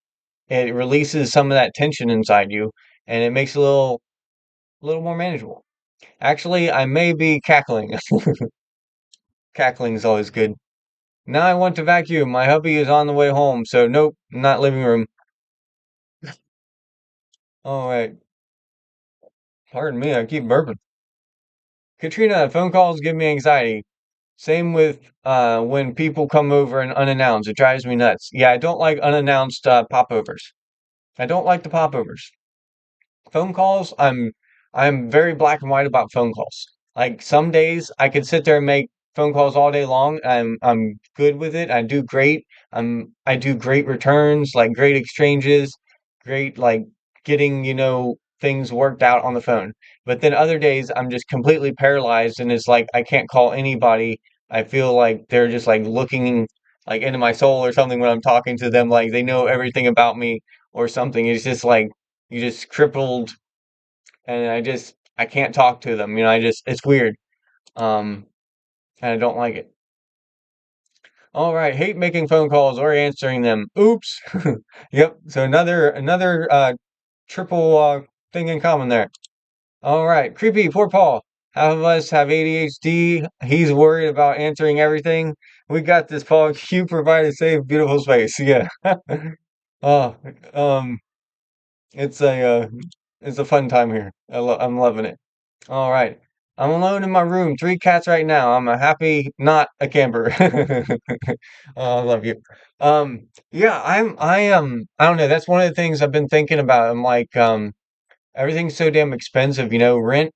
it releases some of that tension inside you and it makes it a little more manageable. Actually, I may be cackling. Cackling is always good. Now I want to vacuum. My hubby is on the way home, so nope, not living room. All right. Pardon me, I keep burping. Katrina, phone calls give me anxiety. Same with when people come over and unannounced. It drives me nuts. Yeah, I don't like unannounced popovers. I don't like the popovers. Phone calls, I'm very black and white about phone calls. Like some days I could sit there and make phone calls all day long. I'm good with it. I do great. I do great returns, like great exchanges, great like getting, things worked out on the phone. But then other days I'm just completely paralyzed and it's like I can't call anybody. I feel like they're just like looking like into my soul or something when I'm talking to them, like they know everything about me or something. It's just like you just crippled and I can't talk to them. It's weird. Um, and I don't like it. All right, hate making phone calls or answering them. Oops. Yep. So another triple thing in common there. All right, creepy. Poor Paul. Half of us have ADHD. He's worried about answering everything. We got this, Paul. You provide a safe, beautiful space. Yeah. Oh, um, it's a fun time here. I'm loving it. All right. I'm alone in my room, three cats right now. I'm a happy, not a camper. Oh, I love you. Yeah, I don't know. That's one of the things I've been thinking about. I'm like, everything's so damn expensive. Rent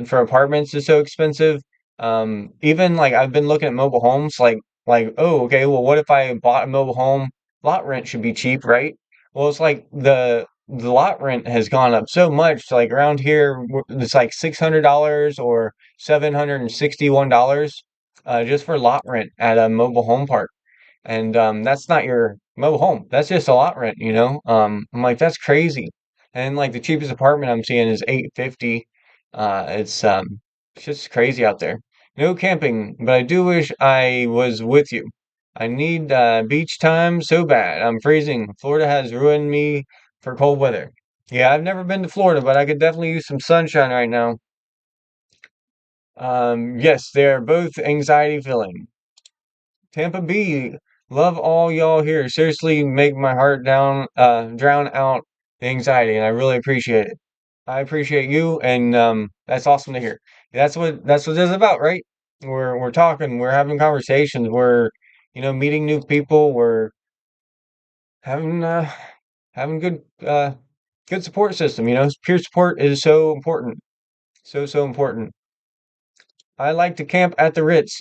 for apartments is so expensive. Even like I've been looking at mobile homes, like oh, okay, well, what if I bought a mobile home? Lot rent should be cheap, right? Well, it's like the lot rent has gone up so much. Like around here, it's like $600 or $761 just for lot rent at a mobile home park. And that's not your mobile home. That's just a lot rent, you know? I'm like, that's crazy. And like the cheapest apartment I'm seeing is 850. It's just crazy out there. No camping, but I do wish I was with you. I need beach time so bad. I'm freezing. Florida has ruined me for cold weather. Yeah, I've never been to Florida, but I could definitely use some sunshine right now. Yes, they're both anxiety filling. Tampa B, love all y'all here. Seriously, make my heart drown out the anxiety, and I really appreciate it. I appreciate you, and that's awesome to hear. That's what it's about, right? We're talking, we're having conversations, we're meeting new people, we're having having good support system. Peer support is so important, so important. I like to camp at the Ritz.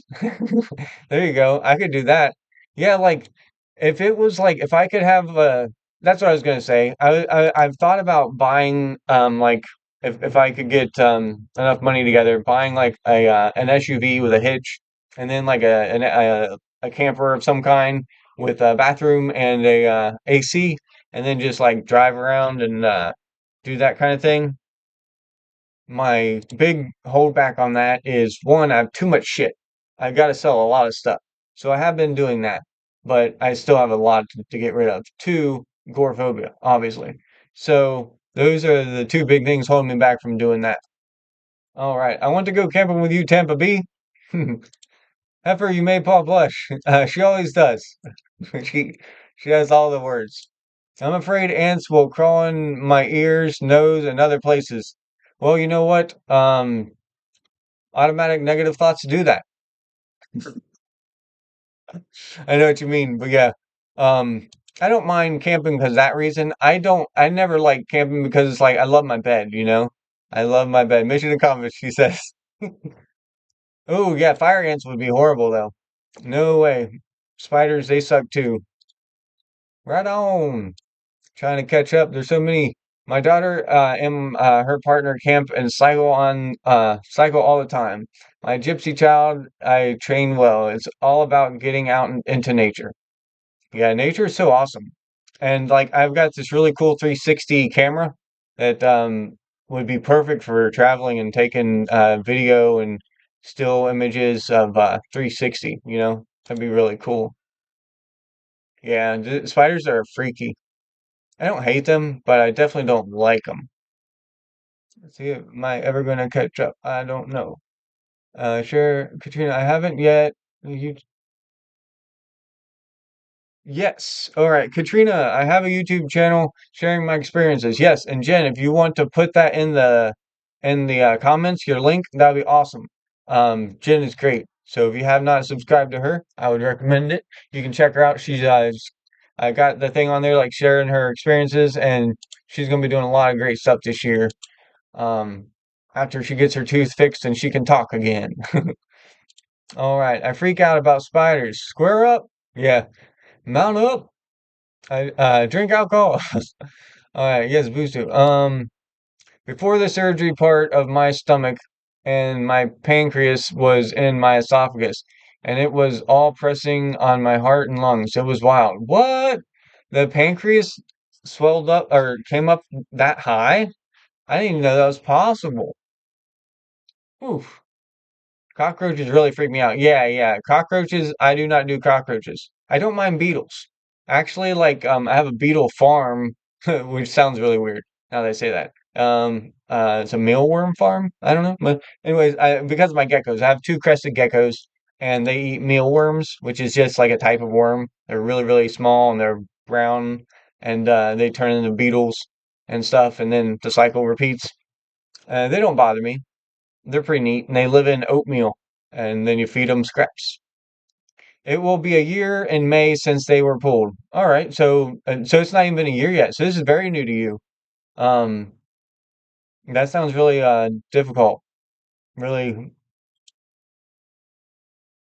There you go. I could do that. Yeah, like if it was like if I could have that's what I was gonna say. I've thought about buying like if I could get enough money together, buying like a an SUV with a hitch and then like a camper of some kind with a bathroom and a AC and then just like drive around and do that kind of thing. My big holdback on that is one, I have too much shit. I've got to sell a lot of stuff. So I have been doing that, but I still have a lot to get rid of. Two, agoraphobia, obviously. So those are the two big things holding me back from doing that. All right. I want to go camping with you, Tampa B. Heifer, you made Paul blush. She always does. She she has all the words. I'm afraid ants will crawl in my ears, nose, and other places. Well, you know what? Automatic negative thoughts do that. I know what you mean, but yeah. Um, I don't mind camping because that reason. I never like camping because it's like I love my bed, you know? I love my bed. Mission accomplished, she says. Oh, yeah, fire ants would be horrible though. No way. Spiders, they suck too. Right on. Trying to catch up. There's so many. My daughter and her partner camp and cycle all the time. My gypsy child, I train well. It's all about getting out into nature. Yeah, nature is so awesome. And like I've got this really cool 360 camera that would be perfect for traveling and taking video and still images of 360, you know? That'd be really cool. Yeah, spiders are freaky. I don't hate them, but I definitely don't like them. Let's see, am I ever going to catch up? I don't know. Sure, Katrina, I haven't yet. You Yes. All right. Katrina, I have a YouTube channel sharing my experiences. Yes. And Jen, if you want to put that in the comments, your link, that'd be awesome. Jen is great. So if you have not subscribed to her, I would recommend it. You can check her out. I got the thing on there like sharing her experiences, and she's gonna be doing a lot of great stuff this year. Um, after she gets her tooth fixed and she can talk again. All right. I freak out about spiders. Square up. Yeah. Mount up. I drink alcohol. All right, yes, Busu. Before the surgery, part of my stomach and my pancreas was in my esophagus, and it was all pressing on my heart and lungs. It was wild. What? The pancreas swelled up or came up that high? I didn't even know that was possible. Oof. Cockroaches really freak me out. Yeah, yeah. Cockroaches, I do not do cockroaches. I don't mind beetles. Actually, like I have a beetle farm, which sounds really weird now that I say that. It's a mealworm farm. I don't know. But anyways, because of my geckos, I have two crested geckos and they eat mealworms, which is just like a type of worm. They're really, really small and they're brown and they turn into beetles and stuff, and then the cycle repeats. They don't bother me. They're pretty neat, and they live in oatmeal, and then you feed them scraps. It will be a year in May since they were pulled. All right, so it's not even been a year yet. So this is very new to you. Um, that sounds really difficult. Really.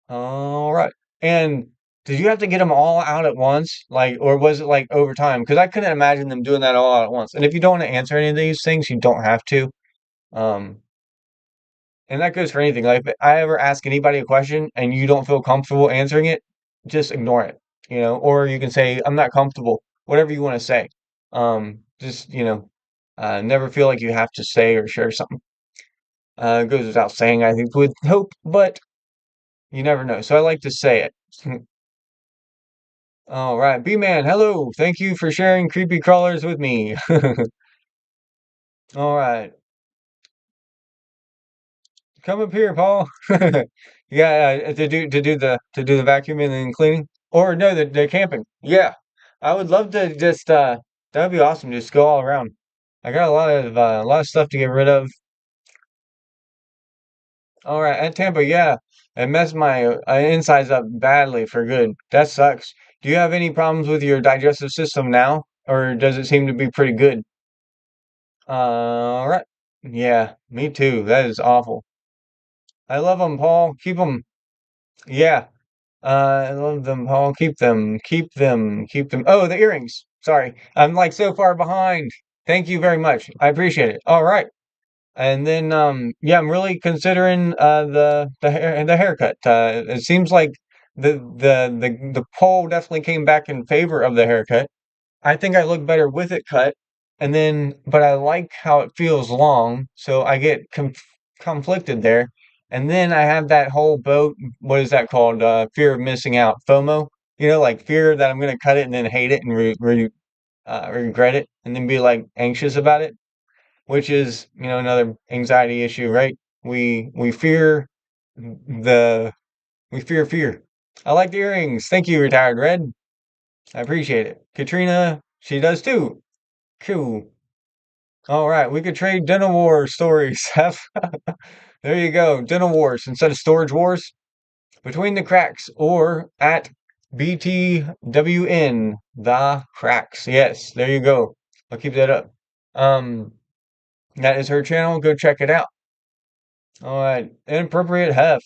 All right. And did you have to get them all out at once, like, or was it like over time? Because I couldn't imagine them doing that all out at once. And if you don't want to answer any of these things, you don't have to. Um, And that goes for anything. Like if I ever ask anybody a question and you don't feel comfortable answering it, just ignore it, you know, or you can say, I'm not comfortable, whatever you want to say. Just, never feel like you have to say or share something. It goes without saying, I think, with hope, but you never know. So I like to say it. All right. B-Man, hello. Thank you for sharing creepy crawlers with me. All right. Come up here, Paul. Yeah, to do the vacuuming and cleaning. Or no, the camping. Yeah. I would love to just that would be awesome. Just go all around. I got a lot of stuff to get rid of. All right, at Tampa, yeah. It messed my insides up badly for good. That sucks. Do you have any problems with your digestive system now, or does it seem to be pretty good? All right. Yeah, me too. That is awful. I love them, Paul. Keep them. Yeah. I love them, Paul. Keep them, keep them, keep them. Oh, the earrings. Sorry. I'm like so far behind. Thank you very much. I appreciate it. All right. And then yeah, I'm really considering the haircut. It seems like the poll definitely came back in favor of the haircut. I think I look better with it cut. And then, but I like how it feels long, so I get conflicted there. And then I have that whole what is that called? Fear of missing out, FOMO. You know, like fear that I'm gonna cut it and then hate it and regret it, and then be like anxious about it, which is, another anxiety issue, right? We fear the we fear fear. I like the earrings. Thank you, retired Red. I appreciate it. Katrina, She does too. Cool. All right, we could trade dinner war stories. There you go. Dinner wars instead of storage wars. Between the cracks or at BTWN, the cracks. Yes, there you go. I'll keep that up. Um, that is her channel. Go check it out. All right, inappropriate hef,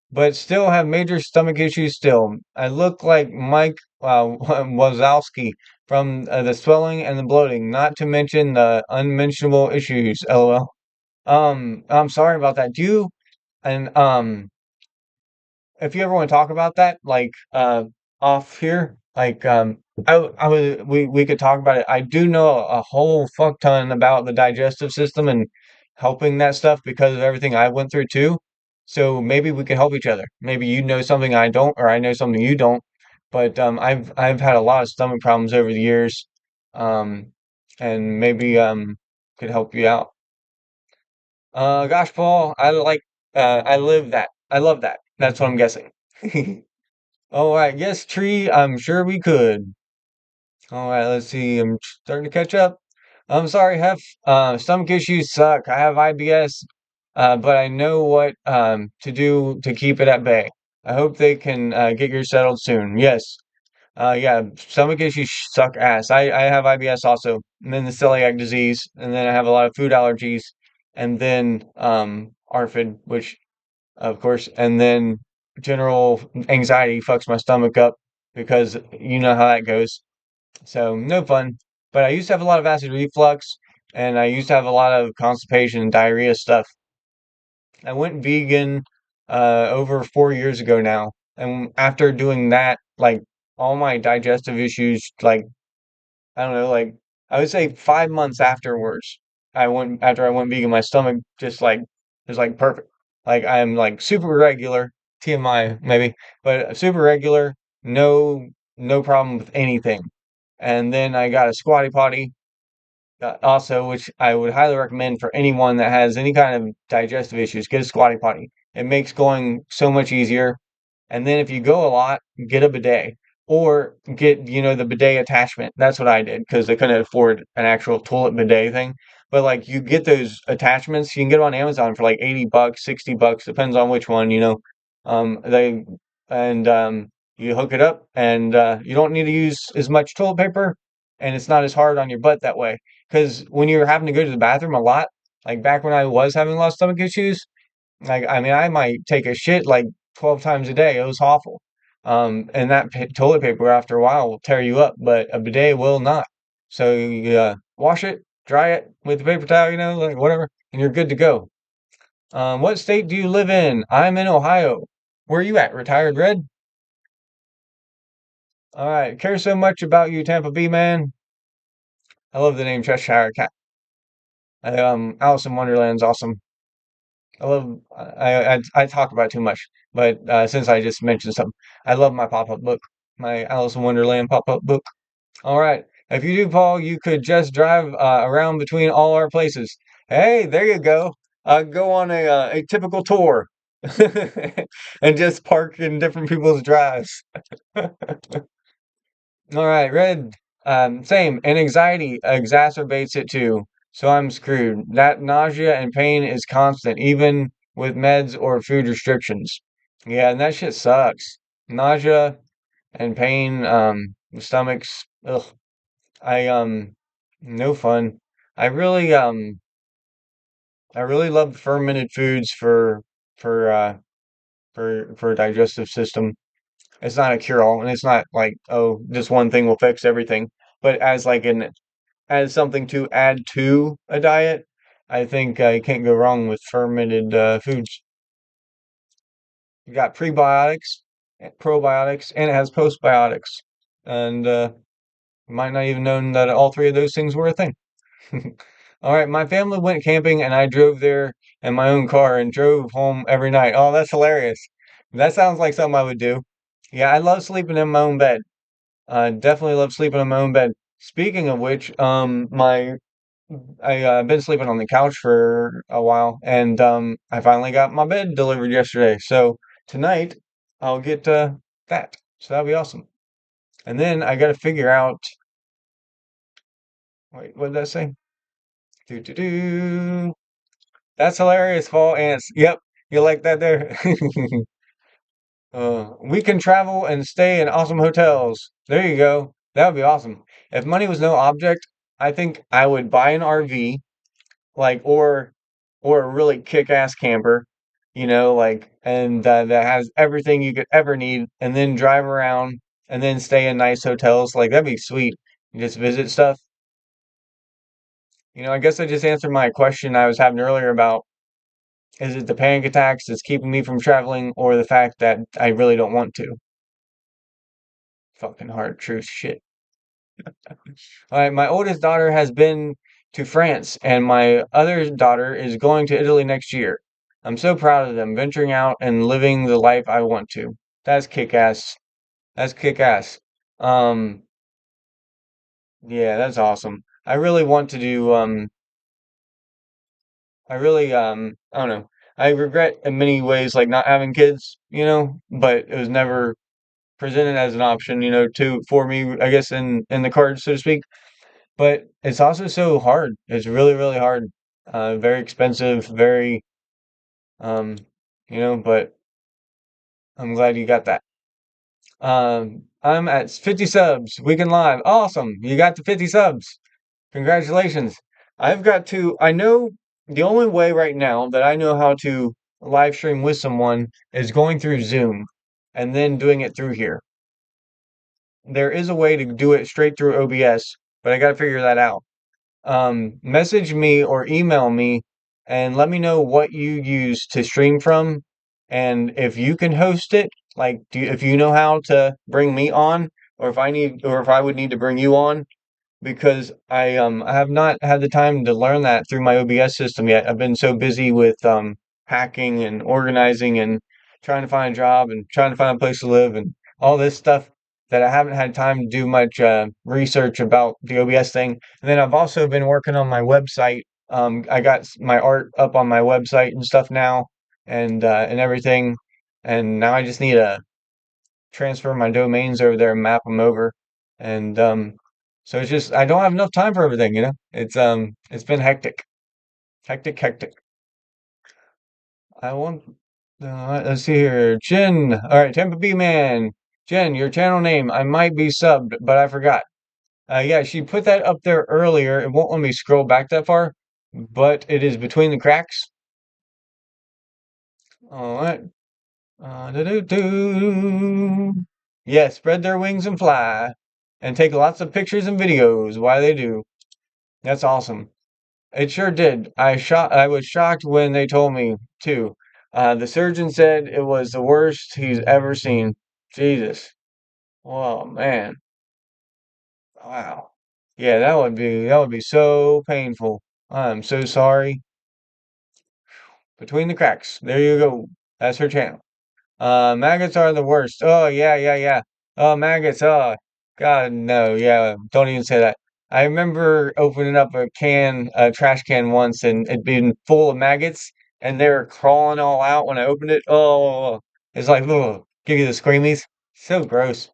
but still have major stomach issues still. I look like Mike Wazowski from the swelling and the bloating, not to mention the unmentionable issues. LOL. I'm sorry about that. Do you and if you ever want to talk about that, like off here, like I would we could talk about it. I do know a whole fuck ton about the digestive system and helping that stuff because of everything I went through too. So maybe we can help each other. Maybe you know something I don't, or I know something you don't. But I've had a lot of stomach problems over the years, um, and maybe could help you out. Gosh, Paul, I live that. I love that. That's what I'm guessing. All right, yes, tree. I'm sure we could. All right, let's see. I'm starting to catch up. I'm sorry, Hef. Stomach issues suck. I have IBS, but I know what to do to keep it at bay. I hope they can get you settled soon. Yes. Yeah, stomach issues suck ass. I have IBS also, and then the celiac disease, and then I have a lot of food allergies, and then ARFID, which of course, and then general anxiety fucks my stomach up because you know how that goes. So no fun. But I used to have a lot of acid reflux, and I used to have a lot of constipation and diarrhea stuff. I went vegan over 4 years ago now, and after doing that, like all my digestive issues, like I don't know, like I would say 5 months afterwards, I went vegan, my stomach just like was like perfect. Like I'm like super regular, TMI maybe, but super regular, no problem with anything. And then I got a squatty potty also, which I would highly recommend for anyone that has any kind of digestive issues. Get a squatty potty. It makes going so much easier. And then if you go a lot, get a bidet or get, the bidet attachment. That's what I did because I couldn't afford an actual toilet bidet thing. But like you get those attachments, you can get them on Amazon for like 80 bucks, 60 bucks, depends on which one. They and you hook it up and you don't need to use as much toilet paper and it's not as hard on your butt that way. Because when you're having to go to the bathroom a lot, like back when I was having a lot of stomach issues, like, I mean, I might take a shit like 12 times a day. It was awful. And that toilet paper after a while will tear you up, but a bidet will not. So you wash it, dry it with the paper towel, like whatever, and you're good to go. What state do you live in? I'm in Ohio. Where are you at? Retired Red? All right. Care so much about you, Tampa Bay man. I love the name Cheshire Cat. Alice in Wonderland's awesome. I love I talk about it too much, but since I just mentioned something, I love my pop-up book, my Alice in Wonderland pop-up book. All right, if you do, Paul, you could just drive around between all our places. Hey, there you go. Go on a typical tour and just park in different people's drives. All right, red. Same. And anxiety exacerbates it too. So I'm screwed. That nausea and pain is constant, even with meds or food restrictions. Yeah, and that shit sucks. Nausea and pain, stomachs. Ugh. I no fun. I really I really love fermented foods for for digestive system. It's not a cure-all, and it's not like, oh, this one thing will fix everything. But as something to add to a diet, I think you can't go wrong with fermented foods. You got prebiotics, probiotics, and it has postbiotics. And you might not even known that all three of those things were a thing. All right, my family went camping, and I drove there in my own car and drove home every night. Oh, that's hilarious. That sounds like something I would do. Yeah, I love sleeping in my own bed. I definitely love sleeping in my own bed. Speaking of which, I've been sleeping on the couch for a while, and I finally got my bed delivered yesterday. So tonight I'll get that. So that'll be awesome. And then I got to figure out. Wait, what did that say? Do do do. That's hilarious, fall ants. Yep, you like that there? We can travel and stay in awesome hotels. There you go. That would be awesome. If money was no object, I think I would buy an RV, like or a really kick-ass camper, like and that has everything you could ever need, and then drive around and then stay in nice hotels. Like that'd be sweet. Just visit stuff. I guess I just answered my question I was having earlier about is it the panic attacks that's keeping me from traveling or the fact that I really don't want to? Fucking hard truth shit. All right, my oldest daughter has been to France, and my other daughter is going to Italy next year. I'm so proud of them venturing out and living the life I want to. That's kick ass. That's kick ass. Um, yeah, that's awesome. I really want to do, I don't know. I regret in many ways like not having kids, but it was never presented as an option, to for me, I guess in the cards, so to speak. But it's also so hard. It's really, really hard. Very expensive, very um, but I'm glad you got that. I'm at 50 subs. We can live. Awesome. You got the 50 subs. Congratulations. I know the only way right now that I know how to live stream with someone is going through Zoom and then doing it through here. There is a way to do it straight through OBS, but I got to figure that out. Message me or email me and let me know what you use to stream from and if you can host it, like if you know how to bring me on or if I would need to bring you on because I have not had the time to learn that through my OBS system yet. I've been so busy with hacking and organizing and trying to find a job and trying to find a place to live and all this stuff that I haven't had time to do much research about the OBS thing. And then I've also been working on my website. I got my art up on my website and stuff now and everything. And now I just need to transfer my domains over there and map them over. And so it's just I don't have enough time for everything. It's been hectic, hectic, hectic. I want. Let's see here, Jen. All right, Tampa B man, Jen, your channel name. I might be subbed, but I forgot. Yeah, she put that up there earlier. It won't let me scroll back that far, but it is between the cracks. All right. Do-do-do. Yeah, spread their wings and fly, and take lots of pictures and videos while they do. That's awesome. It sure did. I was shocked when they told me too. The surgeon said it was the worst he's ever seen. Jesus. Oh man. Wow. Yeah, that would be so painful. I'm so sorry. Between the cracks. There you go. That's her channel. Maggots are the worst. Oh yeah, yeah, yeah. Oh, maggots. Oh, God, no. Yeah, don't even say that. I remember opening up a trash can once, and it being full of maggots, and they were crawling all out when I opened it. Oh, it's like, oh, give you the screamies. So gross.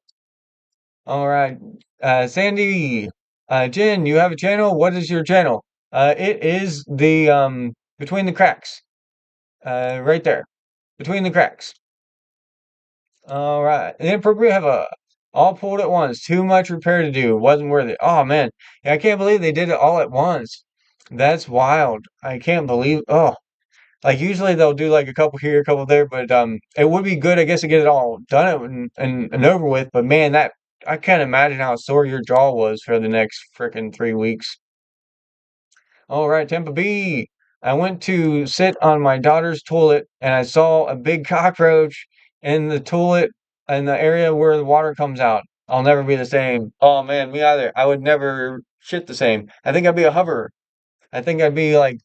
All right, Sandy, Jen, you have a channel. What is your channel? It is the between the cracks. Right there, between the cracks. All right. And then we have all pulled at once. Too much repair to do. Wasn't worth it. Oh man. Yeah, I can't believe they did it all at once. That's wild. I can't believe like usually they'll do like a couple here, a couple there, but it would be good, I guess, to get it all done and over with. But man, that I can't imagine how sore your jaw was for the next frickin' 3 weeks. All right, Tampa B. I went to sit on my daughter's toilet and I saw a big cockroach in the toilet in the area where the water comes out. I'll never be the same. Oh man, me either. I would never shit the same. I think I'd be a hover. I think I'd be like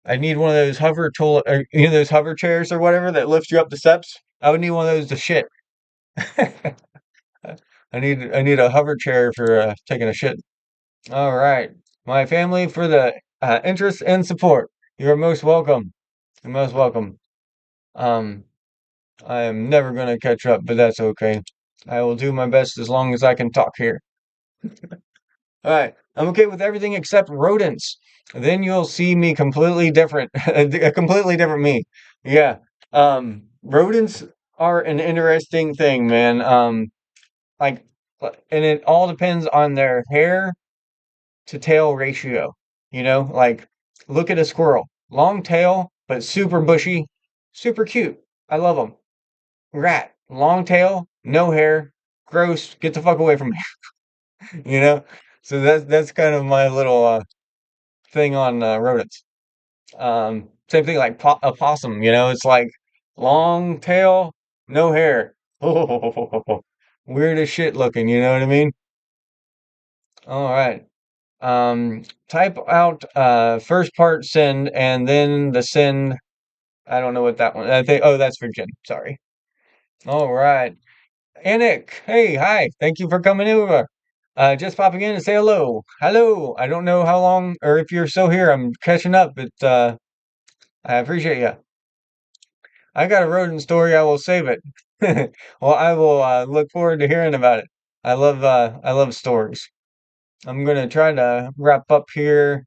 I need one of those hover toilet or those hover chairs or whatever that lifts you up the steps. I would need one of those to shit. I need a hover chair for taking a shit. All right. My family for the interest and support. You're most welcome. You're most welcome. Um, I am never going to catch up, but that's okay. I will do my best as long as I can talk here. All right. I'm okay with everything except rodents. Then you'll see me completely different, a completely different me. Yeah. Rodents are an interesting thing, man. Like, and it all depends on their hair to tail ratio. Like look at a squirrel, long tail, but super bushy, super cute. I love them. Rat, long tail, no hair, gross. Get the fuck away from me. you know. So that's kind of my little thing on rodents. Same thing like a possum. It's like long tail, no hair. Weird as shit looking. You know what I mean? All right. Type out first part send and then the send. I don't know what that one. I think. Oh, that's for Jen. Sorry. All right. Anik, hey, hi. Thank you for coming over. Just popping in to say hello. Hello. I don't know how long or if you're still here. I'm catching up, but I appreciate you. I got a rodent story. I will save it. Well, I will look forward to hearing about it. I love stories. I'm gonna try to wrap up here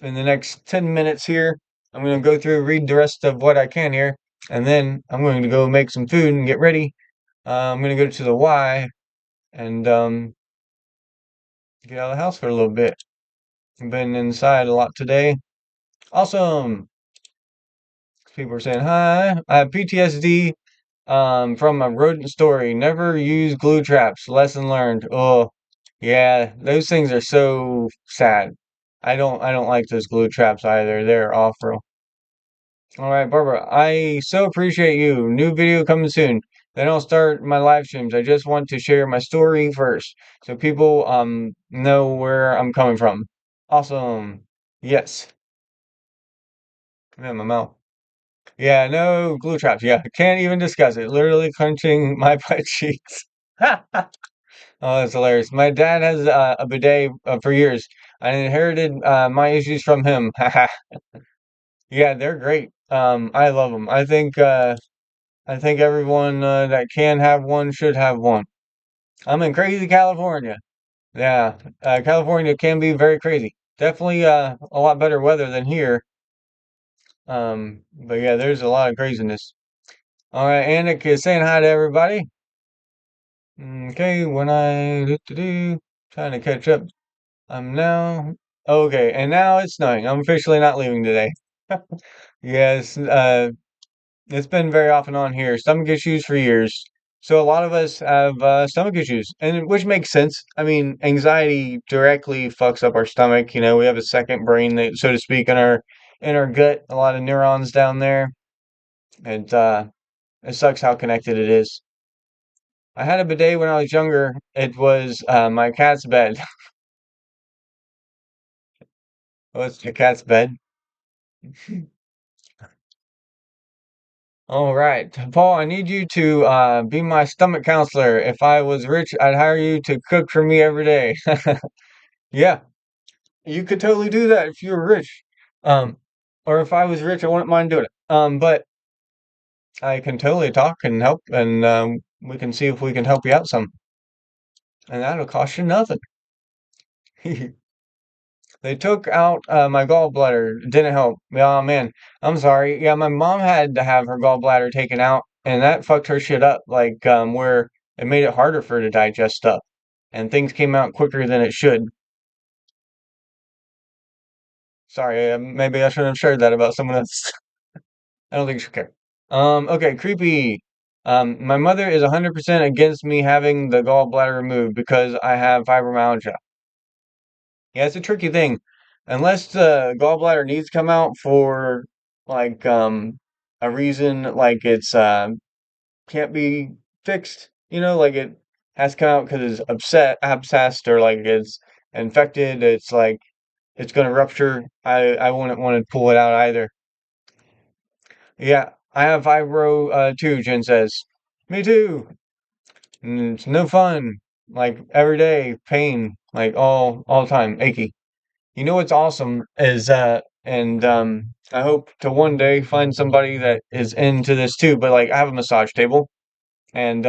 in the next 10 minutes here. I'm gonna go through, read the rest of what I can here, and then I'm going to go make some food and get ready. I'm gonna go to the Y and get out of the house for a little bit. I've been inside a lot today. Awesome. People are saying hi. I have PTSD from a rodent story. Never use glue traps. Lesson learned. Oh, yeah, those things are so sad. I don't like those glue traps either. They're awful. All right, Barbara, I so appreciate you. New video coming soon. Then I'll start my live streams. I just want to share my story first so people know where I'm coming from. Awesome. Yes. Yeah, my mouth. Yeah, no glue traps. Yeah, can't even discuss it. Literally clenching my butt cheeks. Oh, that's hilarious. My dad has a bidet for years. I inherited my issues from him. Yeah, they're great. I love them. I think everyone that can have one should have one. I'm in crazy California. Yeah, California can be very crazy. Definitely a lot better weather than here. But yeah, there's a lot of craziness. All right, Anik is saying hi to everybody. Okay, when I do trying to catch up. I'm now okay, and now it's snowing. I'm officially not leaving today. Yes, it's been very off and on here. Stomach issues for years. So a lot of us have stomach issues, and which makes sense. I mean, anxiety directly fucks up our stomach. We have a second brain, so to speak, in our gut. A lot of neurons down there. And it sucks how connected it is. I had a bidet when I was younger. It was my cat's bed. Oh, it's the cat's bed. All right, Paul, I need you to be my stomach counselor. If I was rich, I'd hire you to cook for me every day. Yeah, you could totally do that if you were rich. Um, or if I was rich, I wouldn't mind doing it. But I can totally talk and help, and we can see if we can help you out some. And that'll cost you nothing. They took out my gallbladder. Didn't help. Oh man, I'm sorry. Yeah, my mom had to have her gallbladder taken out, and that fucked her shit up. Like where it made it harder for her to digest stuff, and things came out quicker than it should. Sorry, maybe I shouldn't have shared that about someone else. I don't think she'll care. Okay, creepy. My mother is 100% against me having the gallbladder removed because I have fibromyalgia. Yeah, it's a tricky thing. Unless the gallbladder needs to come out for like a reason like it's can't be fixed, like it has to come out because it's upset abscessed or like it's infected, it's like it's gonna rupture. I wouldn't want to pull it out either. Yeah, I have fibro too, Jen says. Me too. And it's no fun. Like every day, pain, like all the time, achy. You know what's awesome is and I hope to one day find somebody that is into this too, but like I have a massage table and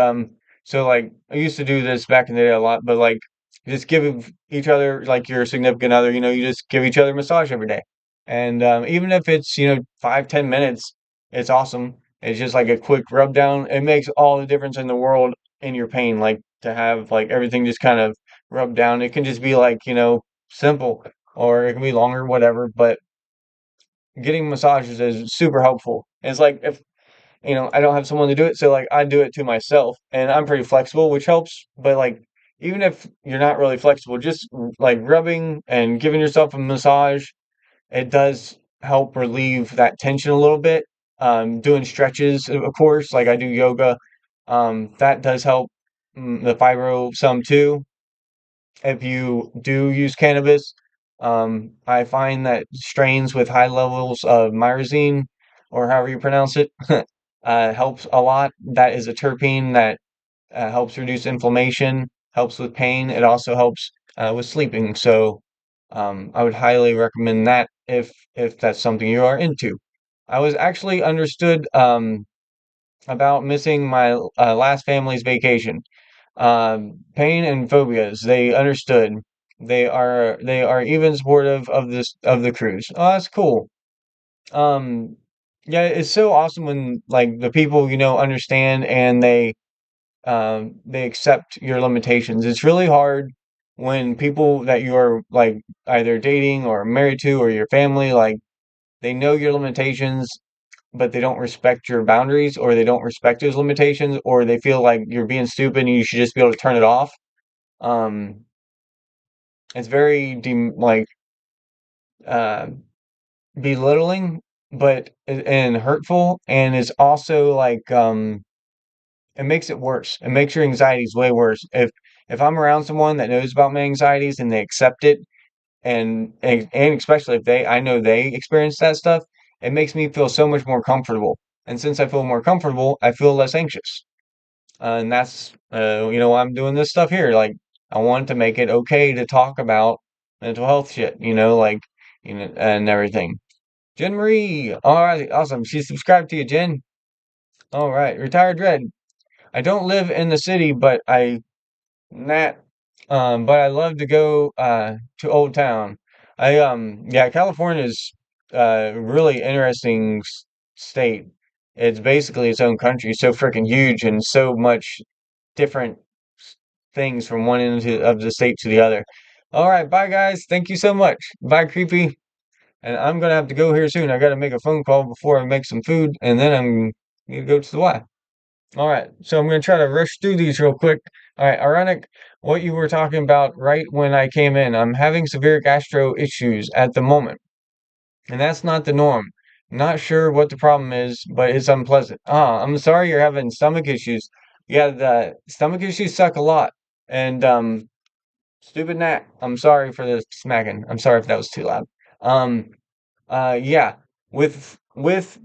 so like I used to do this back in the day a lot, but like just give each other, like your significant other, you just give each other a massage every day. And even if it's, 5, 10 minutes, it's awesome. It's just like a quick rub down. It makes all the difference in the world in your pain. Like to have like everything just kind of rubbed down. It can just be like, simple, or it can be longer, whatever. But getting massages is super helpful. It's like if I don't have someone to do it, so like I do it to myself, and I'm pretty flexible, which helps. But like, even if you're not really flexible, just like rubbing and giving yourself a massage, it does help relieve that tension a little bit. Doing stretches, of course, like I do yoga, that does help the fibro some too. If you do use cannabis, I find that strains with high levels of myrazine, or however you pronounce it, helps a lot. That is a terpene that helps reduce inflammation, helps with pain. It also helps with sleeping. So I would highly recommend that if that's something you are into. I was actually understood about missing my last family's vacation. Pain and phobias, they understood. They are even supportive of this of the cruise. Oh, that's cool. Um, yeah, it's so awesome when like the people understand, and they accept your limitations. It's really hard when people that you're like either dating or married to, or your family, like they know your limitations, but they don't respect your boundaries, or they don't respect those limitations, or they feel like you're being stupid and you should just be able to turn it off. Um, it's very uh, belittling, but and hurtful, and is also like it makes it worse. It makes your anxieties way worse. If I'm around someone that knows about my anxieties and they accept it, and especially if I know they experience that stuff, it makes me feel so much more comfortable. And since I feel more comfortable, I feel less anxious. And that's why I'm doing this stuff here. Like I want to make it okay to talk about mental health shit, like and everything. Jen Marie, all right, awesome. She's subscribed to you, Jen. All right, retired Red. I don't live in the city, Nat, but I love to go to Old Town. Yeah, California is really interesting state. It's basically its own country, so freaking huge, and so much different things from one end of the state to the other. All right, bye guys. Thank you so much. Bye, creepy. And I'm gonna have to go here soon. I gotta make a phone call before I make some food, and then I'm gonna go to the Y. All right, so I'm going to try to rush through these real quick. All right, ironic, what you were talking about right when I came in. I'm having severe gastro issues at the moment, and that's not the norm. Not sure what the problem is, but it's unpleasant. Ah, I'm sorry you're having stomach issues. Yeah, the stomach issues suck a lot. And stupid Nat, I'm sorry for the smacking. I'm sorry if that was too loud. Um, yeah, with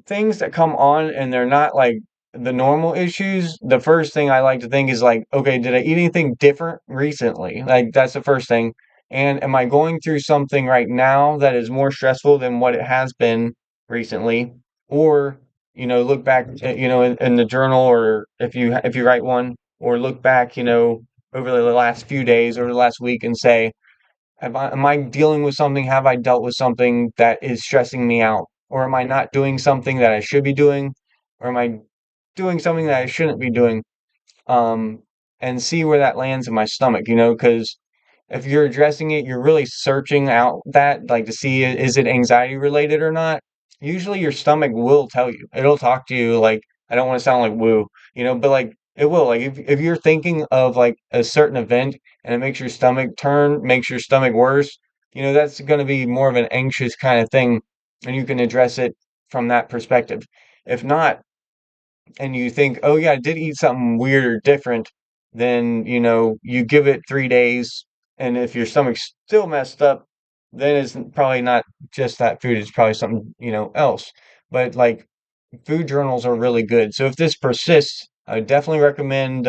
things that come on and they're not like the normal issues, the first thing I like to think is like, okay, did I eat anything different recently? Like that's the first thing. And am I going through something right now that is more stressful than what it has been recently? Or, look back, in the journal, or if you write one, or look back, over the last few days, over the last week, and say, am I dealing with something? Have I dealt with something that is stressing me out? Or am I not doing something that I should be doing? Or am I doing something that I shouldn't be doing? Um, and see where that lands in my stomach, because if you're addressing it, you're really searching out that, like to see is it anxiety related or not. Usually your stomach will tell you. It'll talk to you like, I don't want to sound like woo, but like it will. Like if you're thinking of like a certain event and it makes your stomach turn, makes your stomach worse, that's going to be more of an anxious kind of thing, and you can address it from that perspective. If not, and you think, oh yeah, I did eat something weird or different, then you give it 3 days, and if your stomach's still messed up, then it's probably not just that food, it's probably something else. But like food journals are really good. So if this persists, I would definitely recommend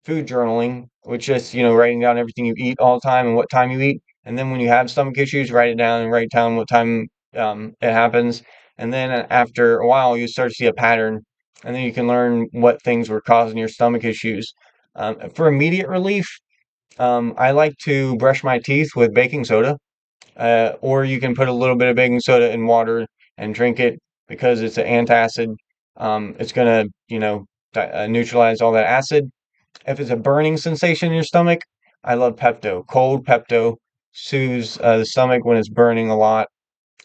food journaling, which is writing down everything you eat all the time and what time you eat, and then when you have stomach issues, write it down and write down what time it happens, and then after a while you start to see a pattern, and then you can learn what things were causing your stomach issues. For immediate relief, I like to brush my teeth with baking soda, or you can put a little bit of baking soda in water and drink it because it's an antacid. It's gonna, neutralize all that acid. If it's a burning sensation in your stomach, I love Pepto. Cold Pepto soothes the stomach when it's burning a lot.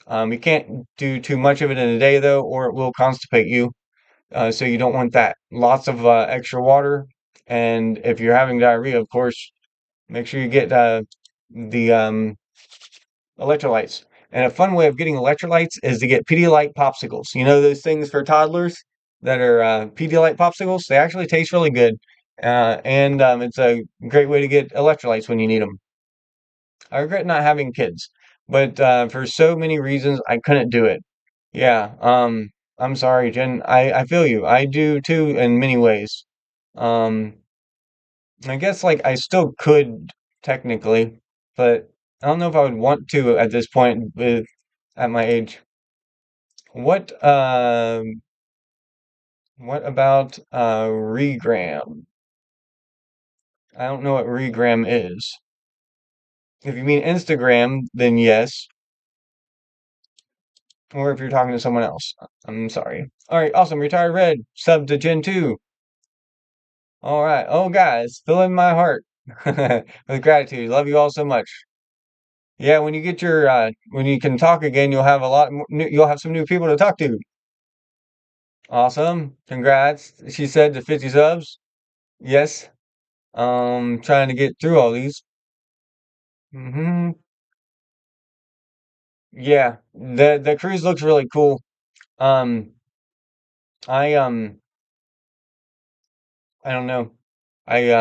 You can't do too much of it in a day though, or it will constipate you. So you don't want that. Lots of extra water, and if you're having diarrhea, of course, make sure you get the electrolytes. And a fun way of getting electrolytes is to get Pedialyte popsicles. You know those things for toddlers that are Pedialyte popsicles? They actually taste really good. And it's a great way to get electrolytes when you need them. I regret not having kids, but for so many reasons, I couldn't do it. Yeah, I'm sorry, Jen. I feel you. I do too in many ways. Um, I guess like I still could technically, but I don't know if I would want to at this point with at my age. What what about regram? I don't know what regram is. If you mean Instagram, then yes. Or if you're talking to someone else. I'm sorry. All right, awesome. Retired Red, sub to Gen 2. All right. Oh guys, filling my heart with gratitude. Love you all so much. Yeah, when you get your when you can talk again, you'll have a lot more, you'll have some new people to talk to. Awesome. Congrats. She said to 50 subs. Yes. Trying to get through all these. Hmm. Yeah. The cruise looks really cool. Um, I I don't know. I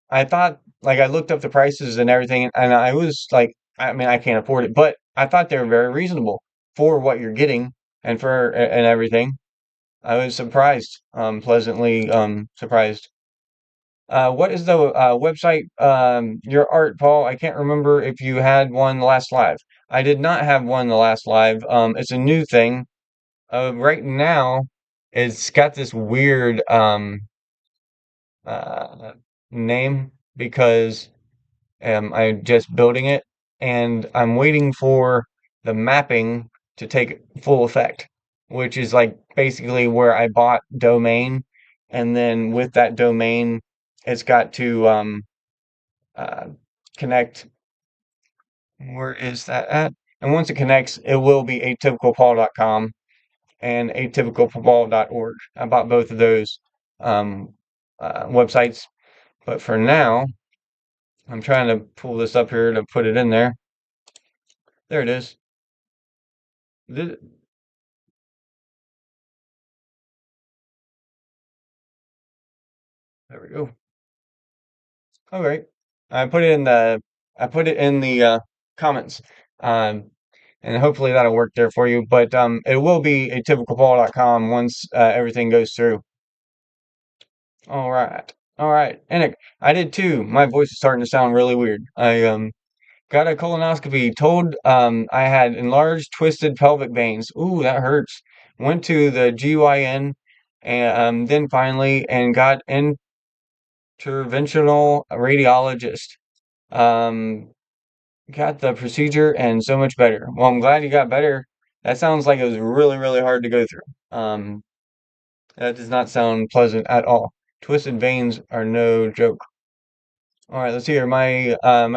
I thought like I looked up the prices and everything and I was like I mean I can't afford it, but I thought they were very reasonable for what you're getting and for and everything. I was surprised, pleasantly surprised. What is the website? Your art, Paul. I can't remember if you had one last live. I did not have one the last live. It's a new thing. Right now, it's got this weird uh, name because I'm just building it and I'm waiting for the mapping to take full effect, which is like basically where I bought domain, and then with that domain, it's got to uh, connect. Where is that at? And once it connects, it will be atypicalpaul.com and atypicalpaul.org. I bought both of those um, websites, but for now, I'm trying to pull this up here to put it in there. There it is. Th- There we go. All right. I put it in the I put it in the comments. Um, and hopefully that'll work there for you. But it will be atypicalpaul.com once everything goes through. All right. All right. And I did too. My voice is starting to sound really weird. I got a colonoscopy, told I had enlarged twisted pelvic veins. Ooh, that hurts. Went to the GYN and then finally and got interventional radiologist. Um, got the procedure and so much better. Well, I'm glad you got better. That sounds like it was really, really hard to go through. That does not sound pleasant at all. Twisted veins are no joke. All right, let's see here. My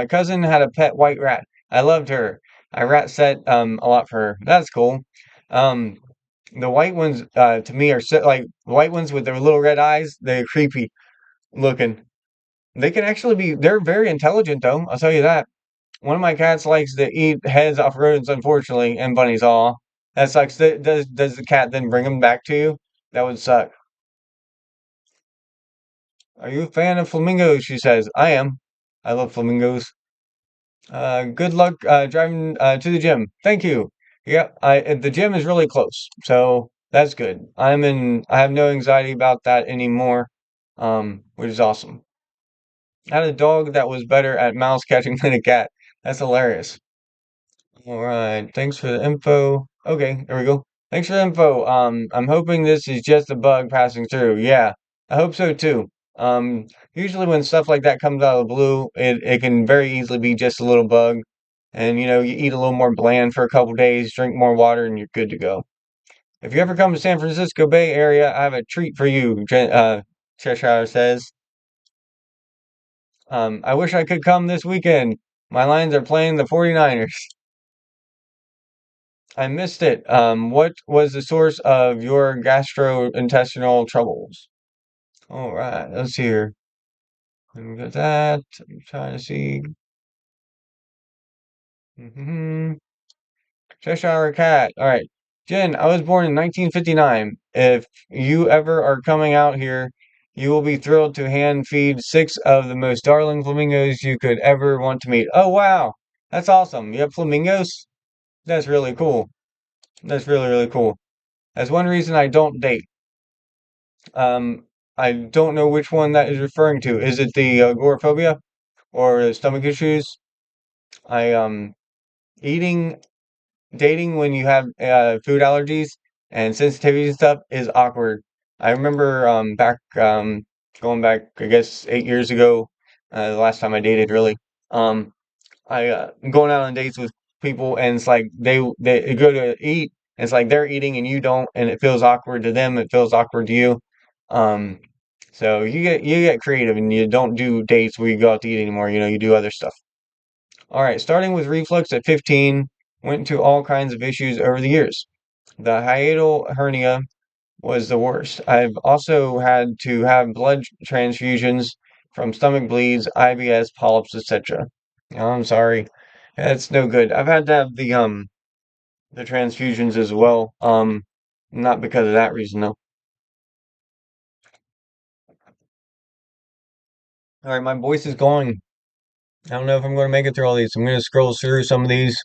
cousin had a pet white rat. I loved her. I rat set a lot for her. That's cool. Um, the white ones to me are like the white ones with their little red eyes. They're creepy looking. They can actually be. They're very intelligent though. I'll tell you that. One of my cats likes to eat heads off rodents, unfortunately, and bunnies. All that sucks. Does the cat then bring them back to you? That would suck. Are you a fan of flamingos? She says. I am. I love flamingos. Good luck driving to the gym. Thank you. Yeah, the gym is really close, so that's good. I have no anxiety about that anymore, which is awesome. I had a dog that was better at mouse catching than a cat. That's hilarious. All right, thanks for the info. Okay, there we go. Thanks for the info. I'm hoping this is just a bug passing through. Yeah, I hope so too. Um, Usually when stuff like that comes out of the blue, it can very easily be just a little bug. And you eat a little more bland for a couple days, drink more water, and you're good to go. If you ever come to San Francisco Bay Area, I have a treat for you, Cheshire says. I wish I could come this weekend. My Lions are playing the 49ers. I missed it. What was the source of your gastrointestinal troubles? All right, let's see here. Let me get that. I'm trying to see. Hmm Cheshire Cat. All right. Jen, I was born in 1959. If you ever are coming out here, you will be thrilled to hand feed six of the most darling flamingos you could ever want to meet. Oh, wow. That's awesome. You have flamingos? That's really cool. That's really, really cool. That's one reason I don't date. Um, I don't know which one that is referring to. Is it the agoraphobia or the stomach issues? I eating dating when you have food allergies and sensitivity and stuff is awkward. I remember going back I guess 8 years ago, the last time I dated really. Um, I going out on dates with people and it's like they go to eat and it's like they're eating and you don't and it feels awkward to them. It feels awkward to you. Um, so you get creative and you don't do dates where you go out to eat anymore. You do other stuff. All right, starting with reflux at 15, went into all kinds of issues over the years. The hiatal hernia was the worst. I've also had to have blood transfusions from stomach bleeds, IBS, polyps, etc. Oh, I'm sorry. That's no good. I've had to have the transfusions as well. Not because of that reason though. All right, my voice is going. I don't know if I'm going to make it through all these. I'm going to scroll through some of these.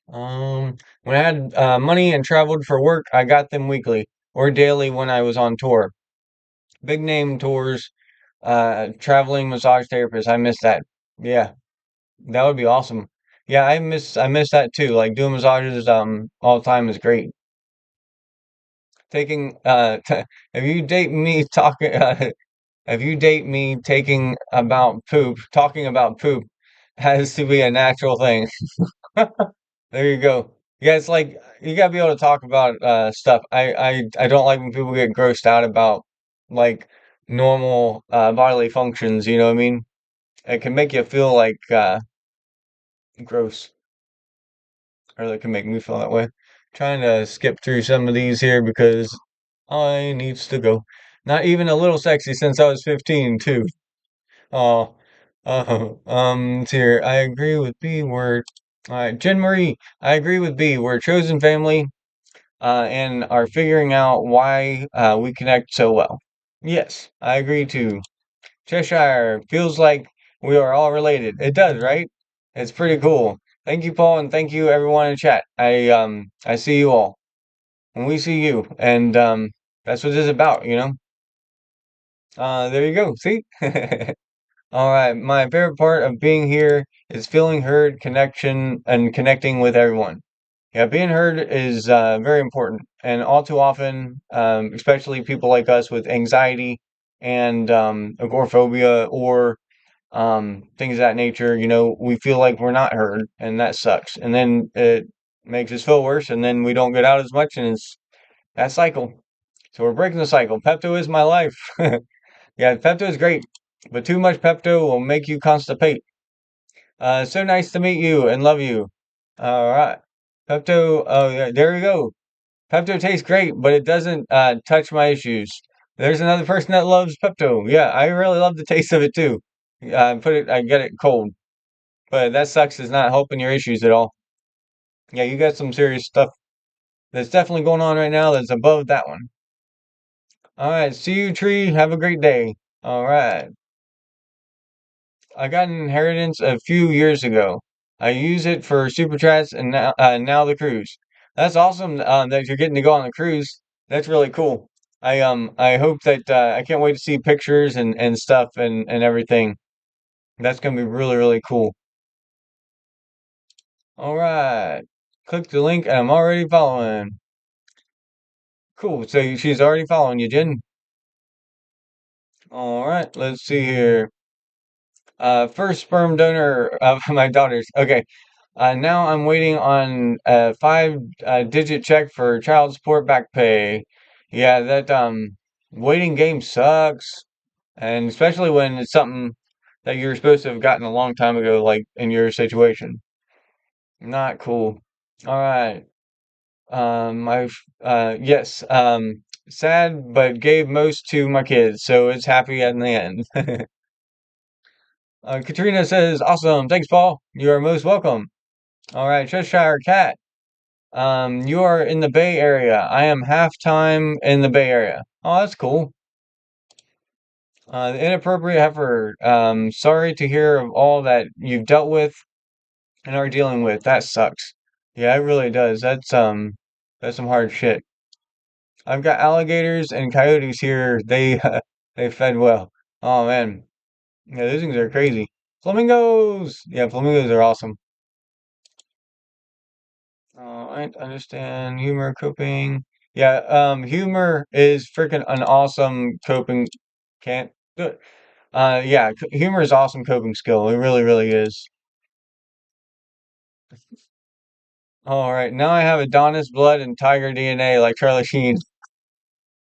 When I had money and traveled for work, I got them weekly or daily when I was on tour. Big name tours, traveling massage therapist. I miss that. Yeah, that would be awesome. Yeah, I miss that too. Like doing massages all the time is great. Taking if you date me talking if you date me taking about poop, talking about poop has to be a natural thing. There you go. Yeah, it's like you gotta be able to talk about stuff. I don't like when people get grossed out about like normal bodily functions, you know what I mean? It can make you feel like gross, or it can make me feel that way. Trying to skip through some of these here because I needs to go. Not even a little sexy since I was 15 too. Oh, it's here. I agree with B. We're all right, Jen Marie. I agree with B. We're a chosen family and are figuring out why we connect so well. Yes, I agree too. Cheshire feels like we are all related. It does, right? It's pretty cool. Thank you, Paul, and thank you everyone in chat. I see you all, and we see you, and that's what this is about. There you go. See? All right. My favorite part of being here is feeling heard, connection, and connecting with everyone. Yeah, being heard is very important, and all too often, especially people like us with anxiety and agoraphobia or things of that nature, we feel like we're not heard, and that sucks. And then it makes us feel worse, and then we don't get out as much, and it's that cycle. So we're breaking the cycle. Pepto is my life. Yeah, Pepto is great, but too much Pepto will make you constipate. So nice to meet you and love you. All right. Pepto, oh, yeah, there you go. Pepto tastes great, but it doesn't touch my issues. There's another person that loves Pepto. Yeah, I really love the taste of it too. I get it cold, but that sucks. It's not helping your issues at all. Yeah, you got some serious stuff that's definitely going on right now that's above that one. All right, see you, tree. Have a great day. All right. I got an inheritance a few years ago. I use it for super chats and now the cruise. That's awesome that you're getting to go on the cruise. That's really cool. I hope that I can't wait to see pictures and stuff and everything. That's gonna be really really cool. All right, click the link and I'm already following. Cool. So she's already following you, Jen. All right, let's see here. First sperm donor of my daughter's. Okay. Now I'm waiting on a digit check for child support back pay. Yeah, that waiting game sucks. And especially when it's something that you're supposed to have gotten a long time ago, like in your situation. Not cool. All right. Yes. Sad, but gave most to my kids, so it's happy in the end. Katrina says, "Awesome, thanks, Paul. You are most welcome." All right, Cheshire Cat. You are in the Bay Area. I am half time in the Bay Area. Oh, that's cool. The inappropriate heifer. Sorry to hear of all that you've dealt with and are dealing with. That sucks. Yeah, it really does. That's some hard shit. I've got alligators and coyotes here. They they fed well. Oh man, yeah, those things are crazy. Flamingos. Yeah, flamingos are awesome. I understand humor, coping. Yeah, humor is freaking an awesome coping. Can't do it. Yeah, humor is awesome coping skill. It really, really is. All right, now I have Adonis blood and tiger DNA like Charlie Sheen.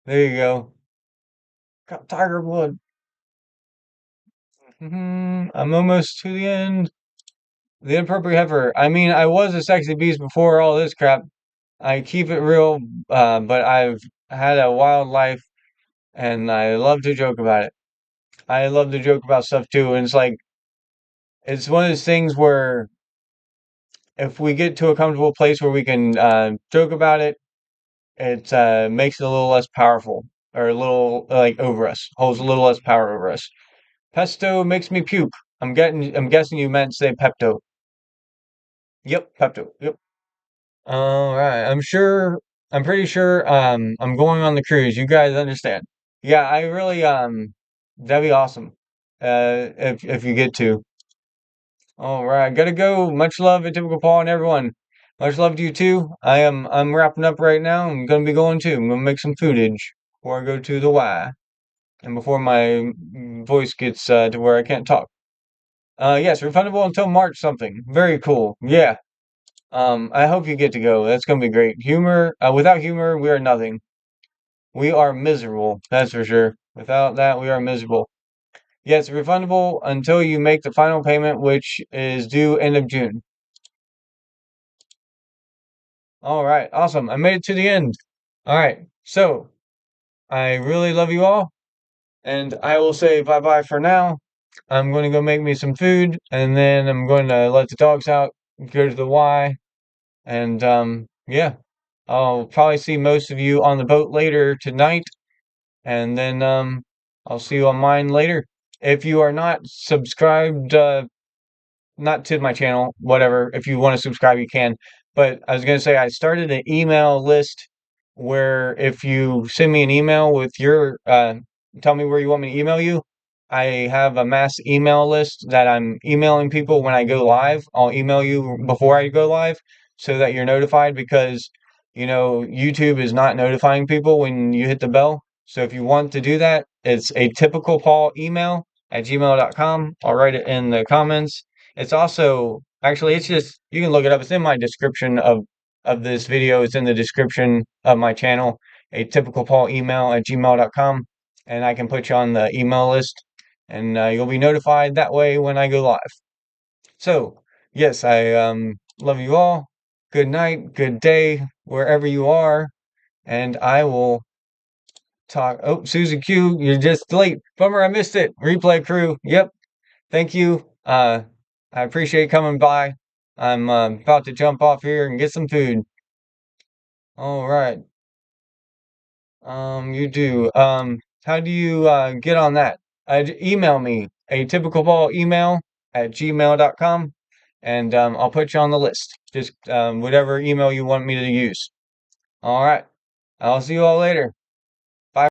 There you go. Got tiger blood. I'm almost to the end. The inappropriate heifer. I mean, I was a sexy beast before all this crap. I keep it real, but I've had a wild life, and I love to joke about it. I love to joke about stuff too, and it's one of those things where if we get to a comfortable place where we can joke about it, it makes it a little less powerful, or a little like over us, holds a little less power over us. Pesto makes me puke. I'm guessing you meant say Pepto. Yep, Pepto. Yep. All right. I'm pretty sure I'm going on the cruise. You guys understand. Yeah, I really that'd be awesome. If you get to. All right, gotta go. Much love to Typical Paul and everyone. Much love to you too. I'm wrapping up right now. I'm gonna be going too. I'm gonna make some foodage before I go to the Y and before my voice gets to where I can't talk. Yes, refundable until March something. Very cool. Yeah. I hope you get to go. That's gonna be great. Humor, without humor, we are nothing. We are miserable. That's for sure. Without that, we are miserable. Yes, refundable until you make the final payment, which is due end of June. All right, awesome. I made it to the end. All right, so I really love you all, and I will say bye bye for now. I'm going to go make me some food, and then I'm going to let the dogs out, go to the Y, and yeah, I'll probably see most of you on the boat later tonight, and then I'll see you on mine later. If you are not subscribed, not to my channel, whatever. If you want to subscribe, you can. But I was going to say, I started an email list where if you send me an email with your, tell me where you want me to email you. I have a mass email list that I'm emailing people when I go live. I'll email you before I go live so that you're notified because, YouTube is not notifying people when you hit the bell. So if you want to do that, it's a typical Paul email at gmail.com. I'll write it in the comments. It's also actually it's just you can look it up. It's in my description of this video. It's in the description of my channel. A typical Paul email at gmail.com, and I can put you on the email list, and you'll be notified that way when I go live. So yes, I love you all. Good night, good day, wherever you are, and I will talk. Oh, Susie Q, you're just late. Bummer, I missed it. Replay crew. Yep. Thank you. I appreciate coming by. I'm about to jump off here and get some food. All right. You do. How do you get on that? Email me a typical ball email at gmail.com and I'll put you on the list. Just whatever email you want me to use. All right. I'll see you all later.